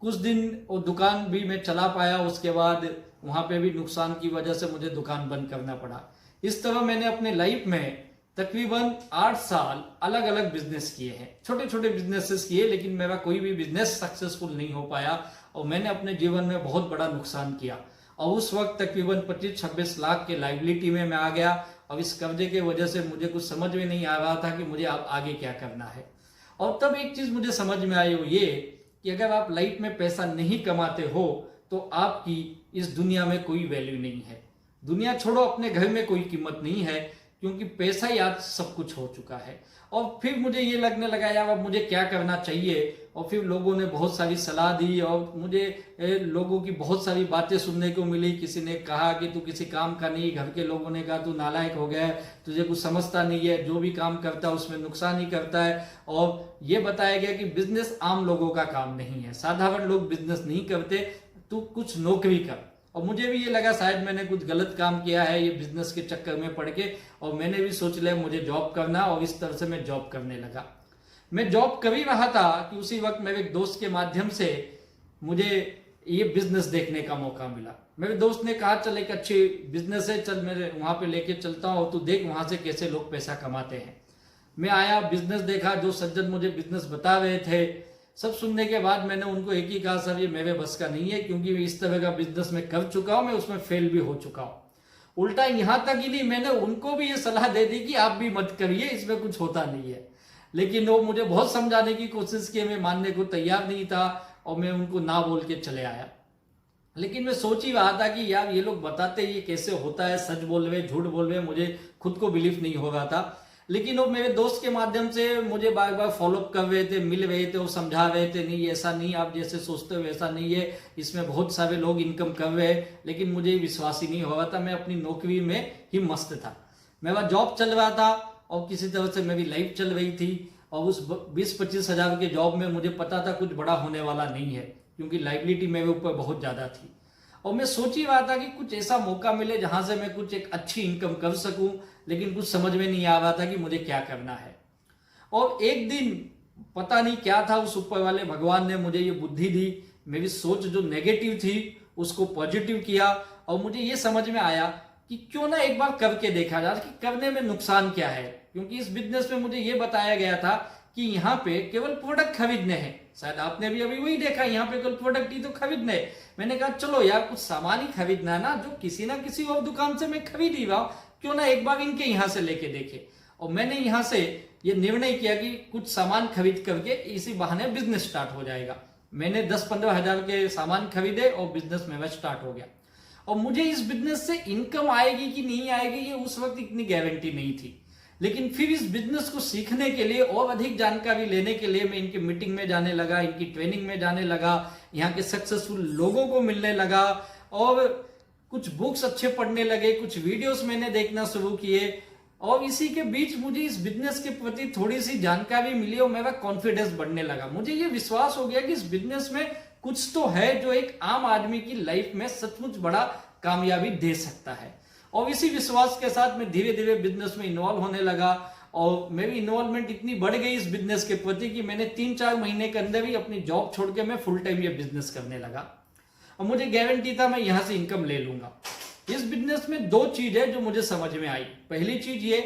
कुछ दिन वो दुकान भी मैं चला पाया, उसके बाद वहाँ पे भी नुकसान की वजह से मुझे दुकान बंद करना पड़ा। इस तरह मैंने अपने लाइफ में तकरीबन 8 साल अलग अलग बिजनेस किए हैं, छोटे छोटे बिजनेसेस किए, लेकिन मेरा कोई भी बिजनेस सक्सेसफुल नहीं हो पाया और मैंने अपने जीवन में बहुत बड़ा नुकसान किया। और उस वक्त तकरीबन 25-26 लाख के लाइबिलिटी में मैं आ गया और इस कर्जे की वजह से मुझे कुछ समझ में नहीं आ रहा था कि मुझे अब आगे क्या करना है। और तब एक चीज मुझे समझ में आई, वो ये कि अगर आप लाइफ में पैसा नहीं कमाते हो तो आपकी इस दुनिया में कोई वैल्यू नहीं है। दुनिया छोड़ो, अपने घर में कोई कीमत नहीं है, क्योंकि पैसा ही आज सब कुछ हो चुका है। और फिर मुझे ये लगने लगा यार अब मुझे क्या करना चाहिए। और फिर लोगों ने बहुत सारी सलाह दी और मुझे लोगों की बहुत सारी बातें सुनने को मिली। किसी ने कहा कि तू किसी काम का नहीं, घर के लोगों ने कहा तू नालायक हो गया है, तुझे कुछ समझता नहीं है, जो भी काम करता है उसमें नुकसान ही करता है। और ये बताया गया कि बिजनेस आम लोगों का काम नहीं है, साधारण लोग बिजनेस नहीं करते, तू कुछ नौकरी कर। और मुझे भी ये लगा शायद मैंने कुछ गलत काम किया है ये बिजनेस के चक्कर में पड़ के, और मैंने भी सोच लिया मुझे जॉब करना, और इस तरह से मैं जॉब करने लगा। मैं जॉब कर ही रहा था कि उसी वक्त मेरे एक दोस्त के माध्यम से मुझे ये बिजनेस देखने का मौका मिला। मेरे दोस्त ने कहा चल एक अच्छी बिजनेस है, चल मेरे वहां पे लेके चलता हूँ, तू देख वहां से कैसे लोग पैसा कमाते हैं। मैं आया, बिजनेस देखा, जो सज्जन मुझे बिजनेस बता रहे थे, सब सुनने के बाद मैंने उनको एक ही कहा, सर ये मेरे बस का नहीं है, क्योंकि मैं इस तरह का बिजनेस में कर चुका हूं, मैं उसमें फेल भी हो चुका हूं। उल्टा यहां तक ही नहीं, मैंने उनको भी ये सलाह दे दी कि आप भी मत करिए, इसमें कुछ होता नहीं है। लेकिन वो मुझे बहुत समझाने की कोशिश की, मैं मानने को तैयार नहीं था और मैं उनको ना बोल के चले आया। लेकिन मैं सोच ही रहा था कि यार ये लोग बताते ये कैसे होता है, सच बोल रहे झूठ बोल रहे, मुझे खुद को बिलीव नहीं हो रहा था। लेकिन वो मेरे दोस्त के माध्यम से मुझे बार बार फॉलोअप कर रहे थे, मिल रहे थे, वो समझा रहे थे नहीं ऐसा नहीं, आप जैसे सोचते हो वैसा नहीं है, इसमें बहुत सारे लोग इनकम कर रहे हैं। लेकिन मुझे विश्वास ही नहीं हो रहा था, मैं अपनी नौकरी में ही मस्त था। मेरा जॉब चल रहा था और किसी तरह से मेरी लाइफ चल रही थी। और उस 20-25 हजार के जॉब में मुझे पता था कुछ बड़ा होने वाला नहीं है, क्योंकि लाइबिलिटी मेरे ऊपर बहुत ज्यादा थी। और मैं सोच ही रहा था कि कुछ ऐसा मौका मिले जहां से मैं कुछ एक अच्छी इनकम कर सकूं, लेकिन कुछ समझ में नहीं आ रहा था कि मुझे क्या करना है। और एक दिन पता नहीं क्या था, उस ऊपर वाले भगवान ने मुझे ये बुद्धि दी, मेरी सोच जो नेगेटिव थी उसको पॉजिटिव किया। और मुझे ये समझ में आया कि क्यों ना एक बार करके देखा जाए कि करने में नुकसान क्या है। क्योंकि इस बिजनेस में मुझे ये बताया गया था कि यहाँ पे केवल प्रोडक्ट खरीदने हैं, शायद आपने भी अभी वही देखा, यहाँ पे केवल प्रोडक्ट ही तो खरीदने हैं। मैंने कहा चलो यार कुछ सामान ही खरीदना है ना, जो किसी ना किसी और दुकान से मैं खरीद ही रहा हूं, क्यों ना एक बार इनके यहाँ से लेके देखे। और मैंने यहाँ से ये निर्णय किया कि कुछ सामान खरीद करके इसी बहाने बिजनेस स्टार्ट हो जाएगा। मैंने 10-15 हजार के सामान खरीदे और बिजनेस मेरा स्टार्ट हो गया। और मुझे इस बिजनेस से इनकम आएगी कि नहीं आएगी ये उस वक्त इतनी गारंटी नहीं थी। लेकिन फिर इस बिजनेस को सीखने के लिए और अधिक जानकारी लेने के लिए मैं इनकी मीटिंग में जाने लगा, इनकी ट्रेनिंग में जाने लगा, यहाँ के सक्सेसफुल लोगों को मिलने लगा और कुछ बुक्स अच्छे पढ़ने लगे, कुछ वीडियोस मैंने देखना शुरू किए। और इसी के बीच मुझे इस बिजनेस के प्रति थोड़ी सी जानकारी मिली और मेरा कॉन्फिडेंस बढ़ने लगा। मुझे ये विश्वास हो गया कि इस बिजनेस में कुछ तो है जो एक आम आदमी की लाइफ में सचमुच बड़ा कामयाबी दे सकता है। और इसी विश्वास के साथ मैं धीरे धीरे बिजनेस में इन्वॉल्व होने लगा और मेरी इन्वॉल्वमेंट इतनी बढ़ गई इस बिजनेस के प्रति कि मैंने 3-4 महीने के अंदर ही अपनी जॉब छोड़ के मैं फुल टाइम ये बिजनेस करने लगा। और मुझे गारंटी था मैं यहां से इनकम ले लूंगा। इस बिजनेस में 2 चीज है जो मुझे समझ में आई। पहली चीज ये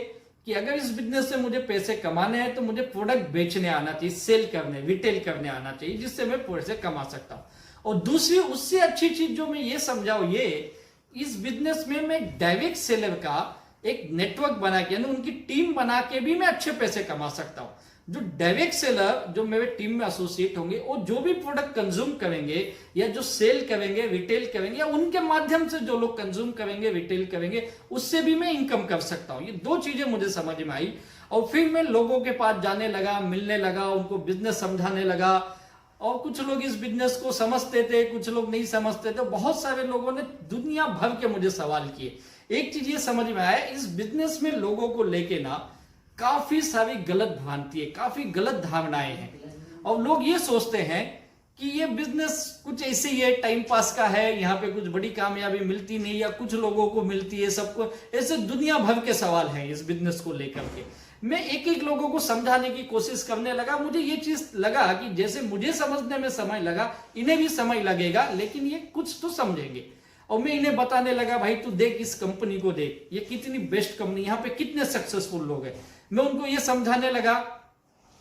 कि अगर इस बिजनेस से मुझे पैसे कमाने हैं तो मुझे प्रोडक्ट बेचने आना चाहिए, सेल करने, रिटेल करने आना चाहिए, जिससे मैं पैसे कमा सकता हूं। और दूसरी उससे अच्छी चीज जो मैं ये समझाऊं, ये इस बिजनेस में मैं डायरेक्ट सेलर का एक नेटवर्क बना के, यानी उनकी टीम बना के भी मैं अच्छे पैसे कमा सकता हूं। जो डायरेक्ट सेलर जो मेरे टीम में एसोसिएट होंगे और जो भी प्रोडक्ट कंज्यूम करेंगे या जो सेल करेंगे, रिटेल करेंगे, या उनके माध्यम से जो लोग कंज्यूम करेंगे, रिटेल करेंगे, उससे भी मैं इनकम कर सकता हूं। ये 2 चीजें मुझे समझ में आई। और फिर मैं लोगों के पास जाने लगा, मिलने लगा, उनको बिजनेस समझाने लगा। और कुछ लोग इस बिजनेस को समझते थे, कुछ लोग नहीं समझते थे। बहुत सारे लोगों ने दुनिया भर के मुझे सवाल किए। एक चीज ये समझ में आया, इस बिजनेस में लोगों को लेके ना काफी सारी गलत भ्रांति है, काफी गलत धारणाएं हैं। और लोग ये सोचते हैं कि ये बिजनेस कुछ ऐसे ही है, टाइम पास का है, यहाँ पे कुछ बड़ी कामयाबी मिलती नहीं या कुछ लोगों को मिलती है, सबको ऐसे दुनिया भर के सवाल हैं इस बिजनेस को लेकर के। मैं एक एक लोगों को समझाने की कोशिश करने लगा। मुझे ये चीज लगा कि जैसे मुझे समझने में समय लगा, इन्हें भी समय लगेगा, लेकिन ये कुछ तो समझेंगे। और मैं इन्हें बताने लगा, भाई तू देख इस कंपनी को देख, ये कितनी बेस्ट कंपनी, यहाँ पे कितने सक्सेसफुल लोग हैं। मैं उनको ये समझाने लगा,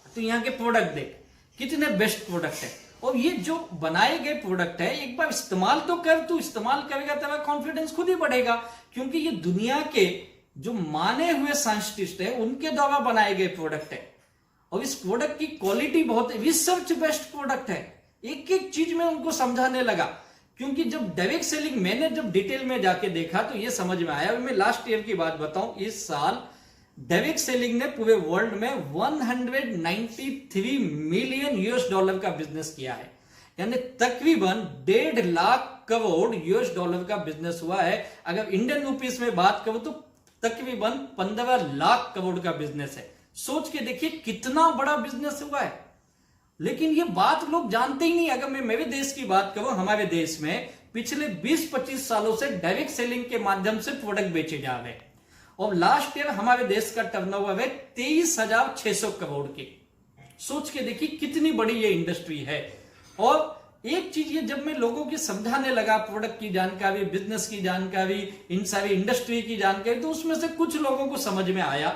तो यहाँ के प्रोडक्ट देख कितने बेस्ट प्रोडक्ट है, और ये जो बनाए गए प्रोडक्ट है एक बार इस्तेमाल तो कर, तू इस्तेमाल करेगा तेरा कॉन्फिडेंस खुद ही बढ़ेगा, क्योंकि ये दुनिया के जो माने हुए साइंटिस्ट है उनके द्वारा बनाए गए प्रोडक्ट है। और इस प्रोडक्ट की क्वालिटी बहुत रिसर्च बेस्ड प्रोडक्ट है। एक एक चीज में उनको समझाने लगा, क्योंकि जब डायरेक्ट सेलिंग मैंने जब डिटेल में जाके देखा तो ये समझ में आया। मैं लास्ट ईयर की बात बताऊं, इस साल डायरेक्ट सेलिंग ने पूरे वर्ल्ड में 193 मिलियन US$ का बिजनेस किया है, यानी तकरीबन 1.5 लाख करोड़ US$ का बिजनेस हुआ है। अगर इंडियन रुपीस में बात करूं तो तकरीबन 15 लाख करोड़ का बिजनेस है। सोच के देखिए कितना बड़ा बिजनेस हुआ है, लेकिन ये बात लोग जानते ही नहीं। अगर मैं मेरे देश की बात करूं, हमारे देश में पिछले 20-25 सालों से डायरेक्ट सेलिंग के माध्यम से प्रोडक्ट बेचे जा रहे हैं, और लास्ट ईयर हमारे देश का टर्नओवर है 23,600 करोड़ की। सोच के देखिए कितनी बड़ी ये इंडस्ट्री है। और एक चीज ये जब मैं लोगों की समझाने लगा, प्रोडक्ट की जानकारी, बिजनेस की जानकारी, इन सारी इंडस्ट्री की जानकारी, तो उसमें से कुछ लोगों को समझ में आया,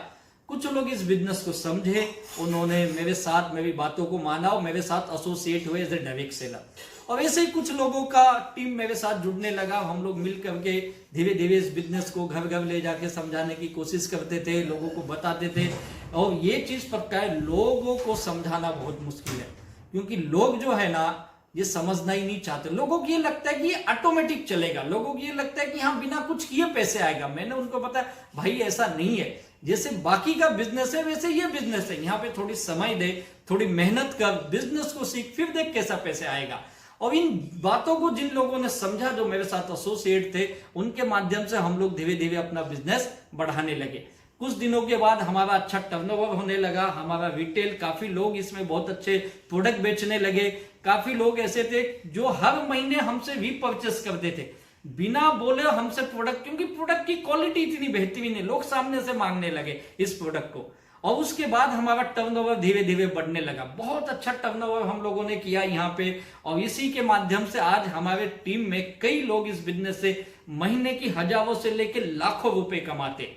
कुछ लोग इस बिजनेस को समझे, उन्होंने मेरे साथ मेरी बातों को माना और मेरे साथ एसोसिएट हुए एज ए डायरेक्ट सेलर। और ऐसे ही कुछ लोगों का टीम मेरे साथ जुड़ने लगा। हम लोग मिल करके धीरे धीरे इस बिजनेस को घर घर ले जाके समझाने की कोशिश करते थे, लोगों को बताते थे। और ये चीज पक्का है, लोगों को समझाना बहुत मुश्किल है, क्योंकि लोग जो है ना ये समझना ही नहीं चाहते। लोगों को ये लगता है कि ये ऑटोमेटिक चलेगा, लोगों को ये लगता है कि हाँ बिना कुछ किए पैसे आएगा। मैंने उनको बताया भाई ऐसा नहीं है, जैसे बाकी का बिजनेस है वैसे ये बिजनेस है। यहाँ पे थोड़ी समय दे, थोड़ी मेहनत कर, बिजनेस को सीख, फिर देख कैसा पैसे आएगा। और इन बातों को जिन लोगों ने समझा, जो मेरे साथ एसोसिएट थे, उनके माध्यम से हम लोग धीरे धीरे अपना बिजनेस बढ़ाने लगे। कुछ दिनों के बाद हमारा अच्छा टर्नओवर होने लगा, हमारा रिटेल, काफी लोग इसमें बहुत अच्छे प्रोडक्ट बेचने लगे। काफी लोग ऐसे थे जो हर महीने हमसे रीपरचेस करते थे, बिना बोले हमसे प्रोडक्ट, क्योंकि प्रोडक्ट की क्वालिटी इतनी बेहतरीन है, लोग सामने से मांगने लगे इस प्रोडक्ट को। और उसके बाद हमारा टर्नओवर धीरे धीरे बढ़ने लगा। बहुत अच्छा टर्नओवर हम लोगों ने किया यहाँ पे, और इसी के माध्यम से आज हमारे टीम में कई लोग इस बिजनेस से महीने की हजारों से लेकर लाखों रुपए कमाते।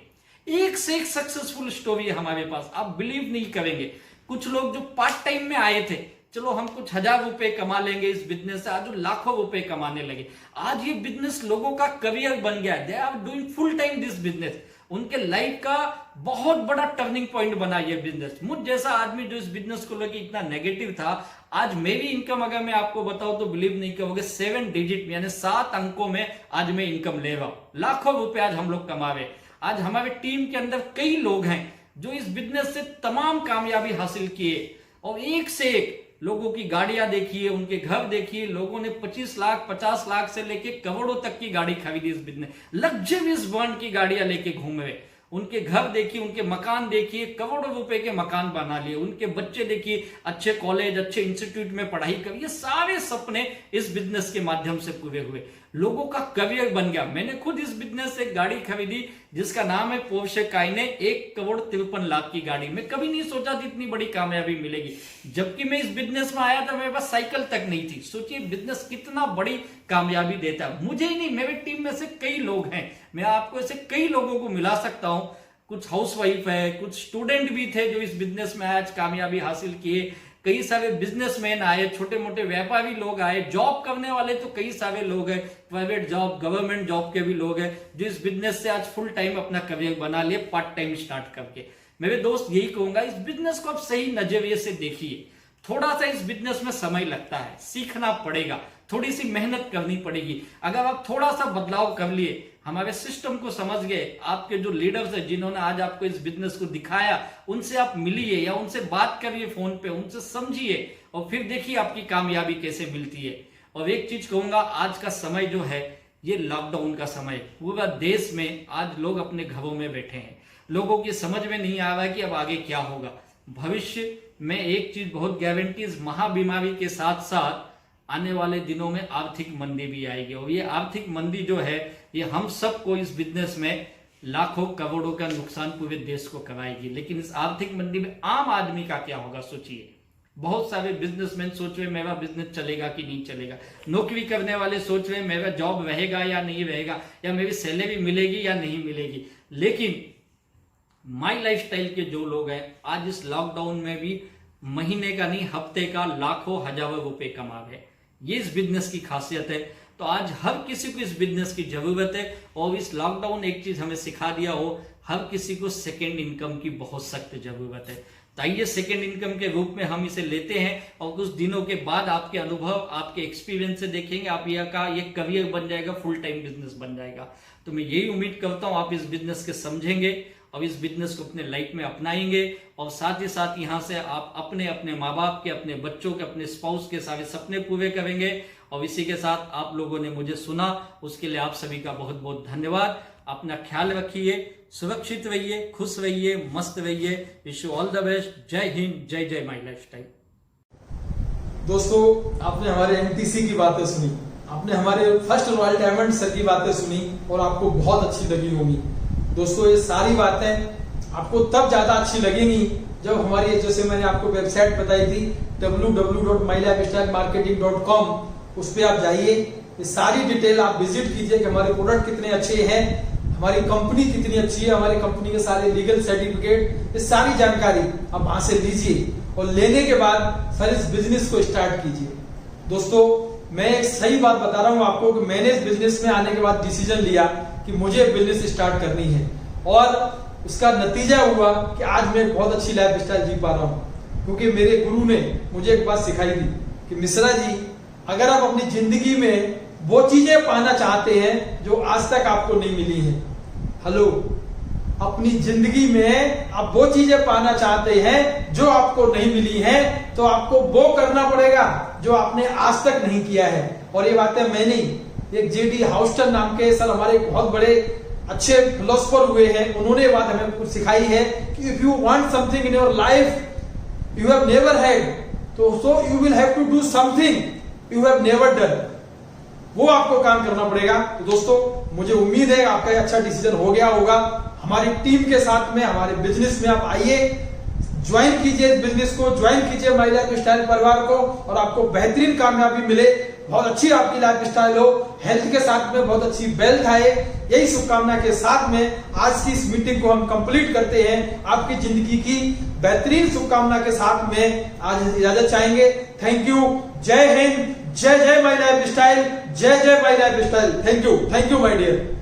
एक से एक सक्सेसफुल स्टोरी है हमारे पास, आप बिलीव नहीं करेंगे। कुछ लोग जो पार्ट टाइम में आए थे, चलो हम कुछ 1000 रुपए कमा लेंगे इस बिजनेस से, आज वो लाखों रुपए कमाने लगे। आज ये बिजनेस लोगों का करियर बन गया है, they are doing full time this business. उनके लाइफ का बहुत बड़ा टर्निंग पॉइंट बना ये बिजनेस। मुझ जैसा आदमी जो इस बिजनेस को लेकर इतना नेगेटिव था, आज मेरी इनकम अगर मैं आपको बताऊं तो बिलीव नहीं करोगे, 7 डिजिट यानी 7 अंकों में आज मैं इनकम ले रहा हूं। लाखों रुपए आज हम लोग कमा रहे। आज हमारे टीम के अंदर कई लोग हैं जो इस बिजनेस से तमाम कामयाबी हासिल किए, और एक से एक लोगों की गाड़ियां देखिए, उनके घर देखिए। लोगों ने 25 लाख 50 लाख से लेके करोड़ों तक की गाड़ी खरीदी इस बिजनेस, लग्जरियस ब्रांड की गाड़ियां लेके घूम रहे। उनके घर देखिए, उनके मकान देखिए, करोड़ों रुपए के मकान बना लिए। उनके बच्चे देखिए अच्छे कॉलेज, अच्छे इंस्टीट्यूट में पढ़ाई कर, ये सारे सपने इस बिजनेस के माध्यम से पूरे हुए। लोगों का करियर बन गया। मैंने खुद इस बिजनेस से गाड़ी खरीदी जिसका नाम है पोर्शे कायने, 1,53,00,000 की गाड़ी। मैं कभी नहीं सोचा थी इतनी बड़ी कामयाबी मिलेगी। जबकि मैं इस बिजनेस में आया था मेरे पास साइकिल तक नहीं थी। सोचिए बिजनेस कितना बड़ी कामयाबी देता है। मुझे ही नहीं, मेरे टीम में से कई लोग हैं, मैं आपको ऐसे कई लोगों को मिला सकता हूं। कुछ हाउसवाइफ है, कुछ स्टूडेंट भी थे जो इस बिजनेस में आज कामयाबी हासिल किए। कई सारे बिजनेसमैन आए, छोटे मोटे व्यापारी लोग आए, जॉब करने वाले तो कई सारे लोग हैं, प्राइवेट जॉब, गवर्नमेंट जॉब के भी लोग हैं जो इस बिजनेस से आज फुल टाइम अपना करियर बना लिए, पार्ट टाइम स्टार्ट करके। मेरे दोस्त यही कहूंगा, इस बिजनेस को आप सही नजरिए से देखिए। थोड़ा सा इस बिजनेस में समय लगता है, सीखना पड़ेगा, थोड़ी सी मेहनत करनी पड़ेगी। अगर आप थोड़ा सा बदलाव कर लिए, हमारे सिस्टम को समझ गए, आपके जो लीडर्स हैं जिन्होंने आज आपको इस बिजनेस को दिखाया, उनसे आप मिलिए या उनसे बात करिए फोन पे, उनसे समझिए और फिर देखिए आपकी कामयाबी कैसे मिलती है। और एक चीज कहूंगा, आज का समय जो है ये लॉकडाउन का समय, पूरा देश में आज लोग अपने घरों में बैठे हैं। लोगों की समझ में नहीं आ रहा है कि अब आगे क्या होगा। भविष्य मैं एक चीज बहुत गारंटी, इस महाबीमारी के साथ साथ आने वाले दिनों में आर्थिक मंदी भी आएगी, और ये आर्थिक मंदी जो है ये हम सबको इस बिजनेस में लाखों करोड़ों का नुकसान पूरे देश को कराएगी। लेकिन इस आर्थिक मंदी में आम आदमी का क्या होगा सोचिए। बहुत सारे बिजनेसमैन सोच रहे मेरा बिजनेस चलेगा कि नहीं चलेगा, नौकरी करने वाले सोच रहे मेरा जॉब रहेगा या नहीं रहेगा, या मेरी सैलरी मिलेगी या नहीं मिलेगी। लेकिन माई लाइफस्टाइल के जो लोग हैं आज इस लॉकडाउन में भी महीने का नहीं हफ्ते का लाखों हजारों रुपए कमा रहे। ये इस बिजनेस की खासियत है। तो आज हर किसी को इस बिजनेस की जरूरत है, और इस लॉकडाउन एक चीज हमें सिखा दिया हो, हर किसी को सेकेंड इनकम की बहुत सख्त जरूरत है। तो आइए सेकेंड इनकम के रूप में हम इसे लेते हैं, और कुछ दिनों के बाद आपके अनुभव, आपके एक्सपीरियंस से देखेंगे आप ये करियर बन जाएगा, फुल टाइम बिजनेस बन जाएगा। तो मैं यही उम्मीद करता हूं आप इस बिजनेस के समझेंगे और इस बिजनेस को अपने लाइफ में अपनाएंगे, और साथ ही साथ यहाँ से आप अपने अपने माँ बाप के, अपने बच्चों के, अपने स्पाउस के सारे सपने पूरे करेंगे। और इसी के साथ आप लोगों ने मुझे सुना, उसके लिए आप सभी का बहुत बहुत धन्यवाद। अपना ख्याल रखिए, सुरक्षित रहिए, खुश रहिए, मस्त रहिए। Wish you all the best. जय हिंद, जय जय माई लाइफस्टाइल। दोस्तों, आपने हमारे एनटीसी की बातें सुनी, आपने हमारे फर्स्ट रॉयल डायमंड सर की बातें सुनी, और आपको बहुत अच्छी लगी होंगी। दोस्तों, ये सारी बातें आपको तब ज्यादा अच्छी लगेंगी जब हमारी, जैसे मैंने आपको वेबसाइट बताई थी www.mylifestylemarketing.com, उस पर आप जाइए, ये सारी डिटेल आप विजिट कीजिए कि हमारे प्रोडक्ट कितने अच्छे हैं, हमारी कंपनी कितनी अच्छी है, हमारी कंपनी के सारे लीगल सर्टिफिकेट, ये सारी जानकारी आप वहां से लीजिए, और लेने के बाद सर इस बिजनेस को स्टार्ट कीजिए। दोस्तों, मैं एक सही बात बता रहा हूं आपको कि मैंने इस बिजनेस में आने के बाद डिसीजन लिया कि मुझे बिजनेस स्टार्ट करनी है, और उसका नतीजा हुआ कि आज मैं बहुत अच्छी लाइफ स्टाइल जी पा रहा हूं, क्योंकि मेरे गुरु ने मुझे एक बात सिखाई थी कि मिश्रा जी, अगर आप अपनी जिंदगी में वो चीजें पाना चाहते हैं जो आज तक आपको नहीं मिली हैं, हेलो, अपनी जिंदगी में आप वो चीजें पाना चाहते हैं जो आपको नहीं मिली हैं, तो आपको वो करना पड़ेगा जो आपने आज तक नहीं किया है। और ये बातें मैं नहीं, एक जेडी हाउस्टन नाम के सर हमारे बहुत बड़े अच्छे फिलोसोफर हुए हैं, उन्होंने ये बात हमें कुछ सिखाई है कि if you want something in your life you have never had, तो so you will have to do something you have never done, वो आपको काम करना पड़ेगा। तो दोस्तों, मुझे उम्मीद है आपका ये अच्छा डिसीजन हो गया होगा। हमारी टीम के साथ में हमारे बिजनेस में आप आइए, ज्वाइन कीजिए इस बिजनेस को, ज्वाइन कीजिए माई लाइफ स्टाइल परिवार को, और आपको बेहतरीन कामयाबी मिले, बहुत अच्छी आपकी लाइफ स्टाइल हो, हेल्थ के साथ में बहुत अच्छी वेल्थ आए। यही शुभकामना के साथ में आज की इस मीटिंग को हम कंप्लीट करते हैं। आपकी जिंदगी की बेहतरीन शुभकामना के साथ में आज इजाजत चाहेंगे। थैंक यू, जय हिंद, जय जय माई लाइफ स्टाइल, जय जय my lifestyle. Thank you my dear.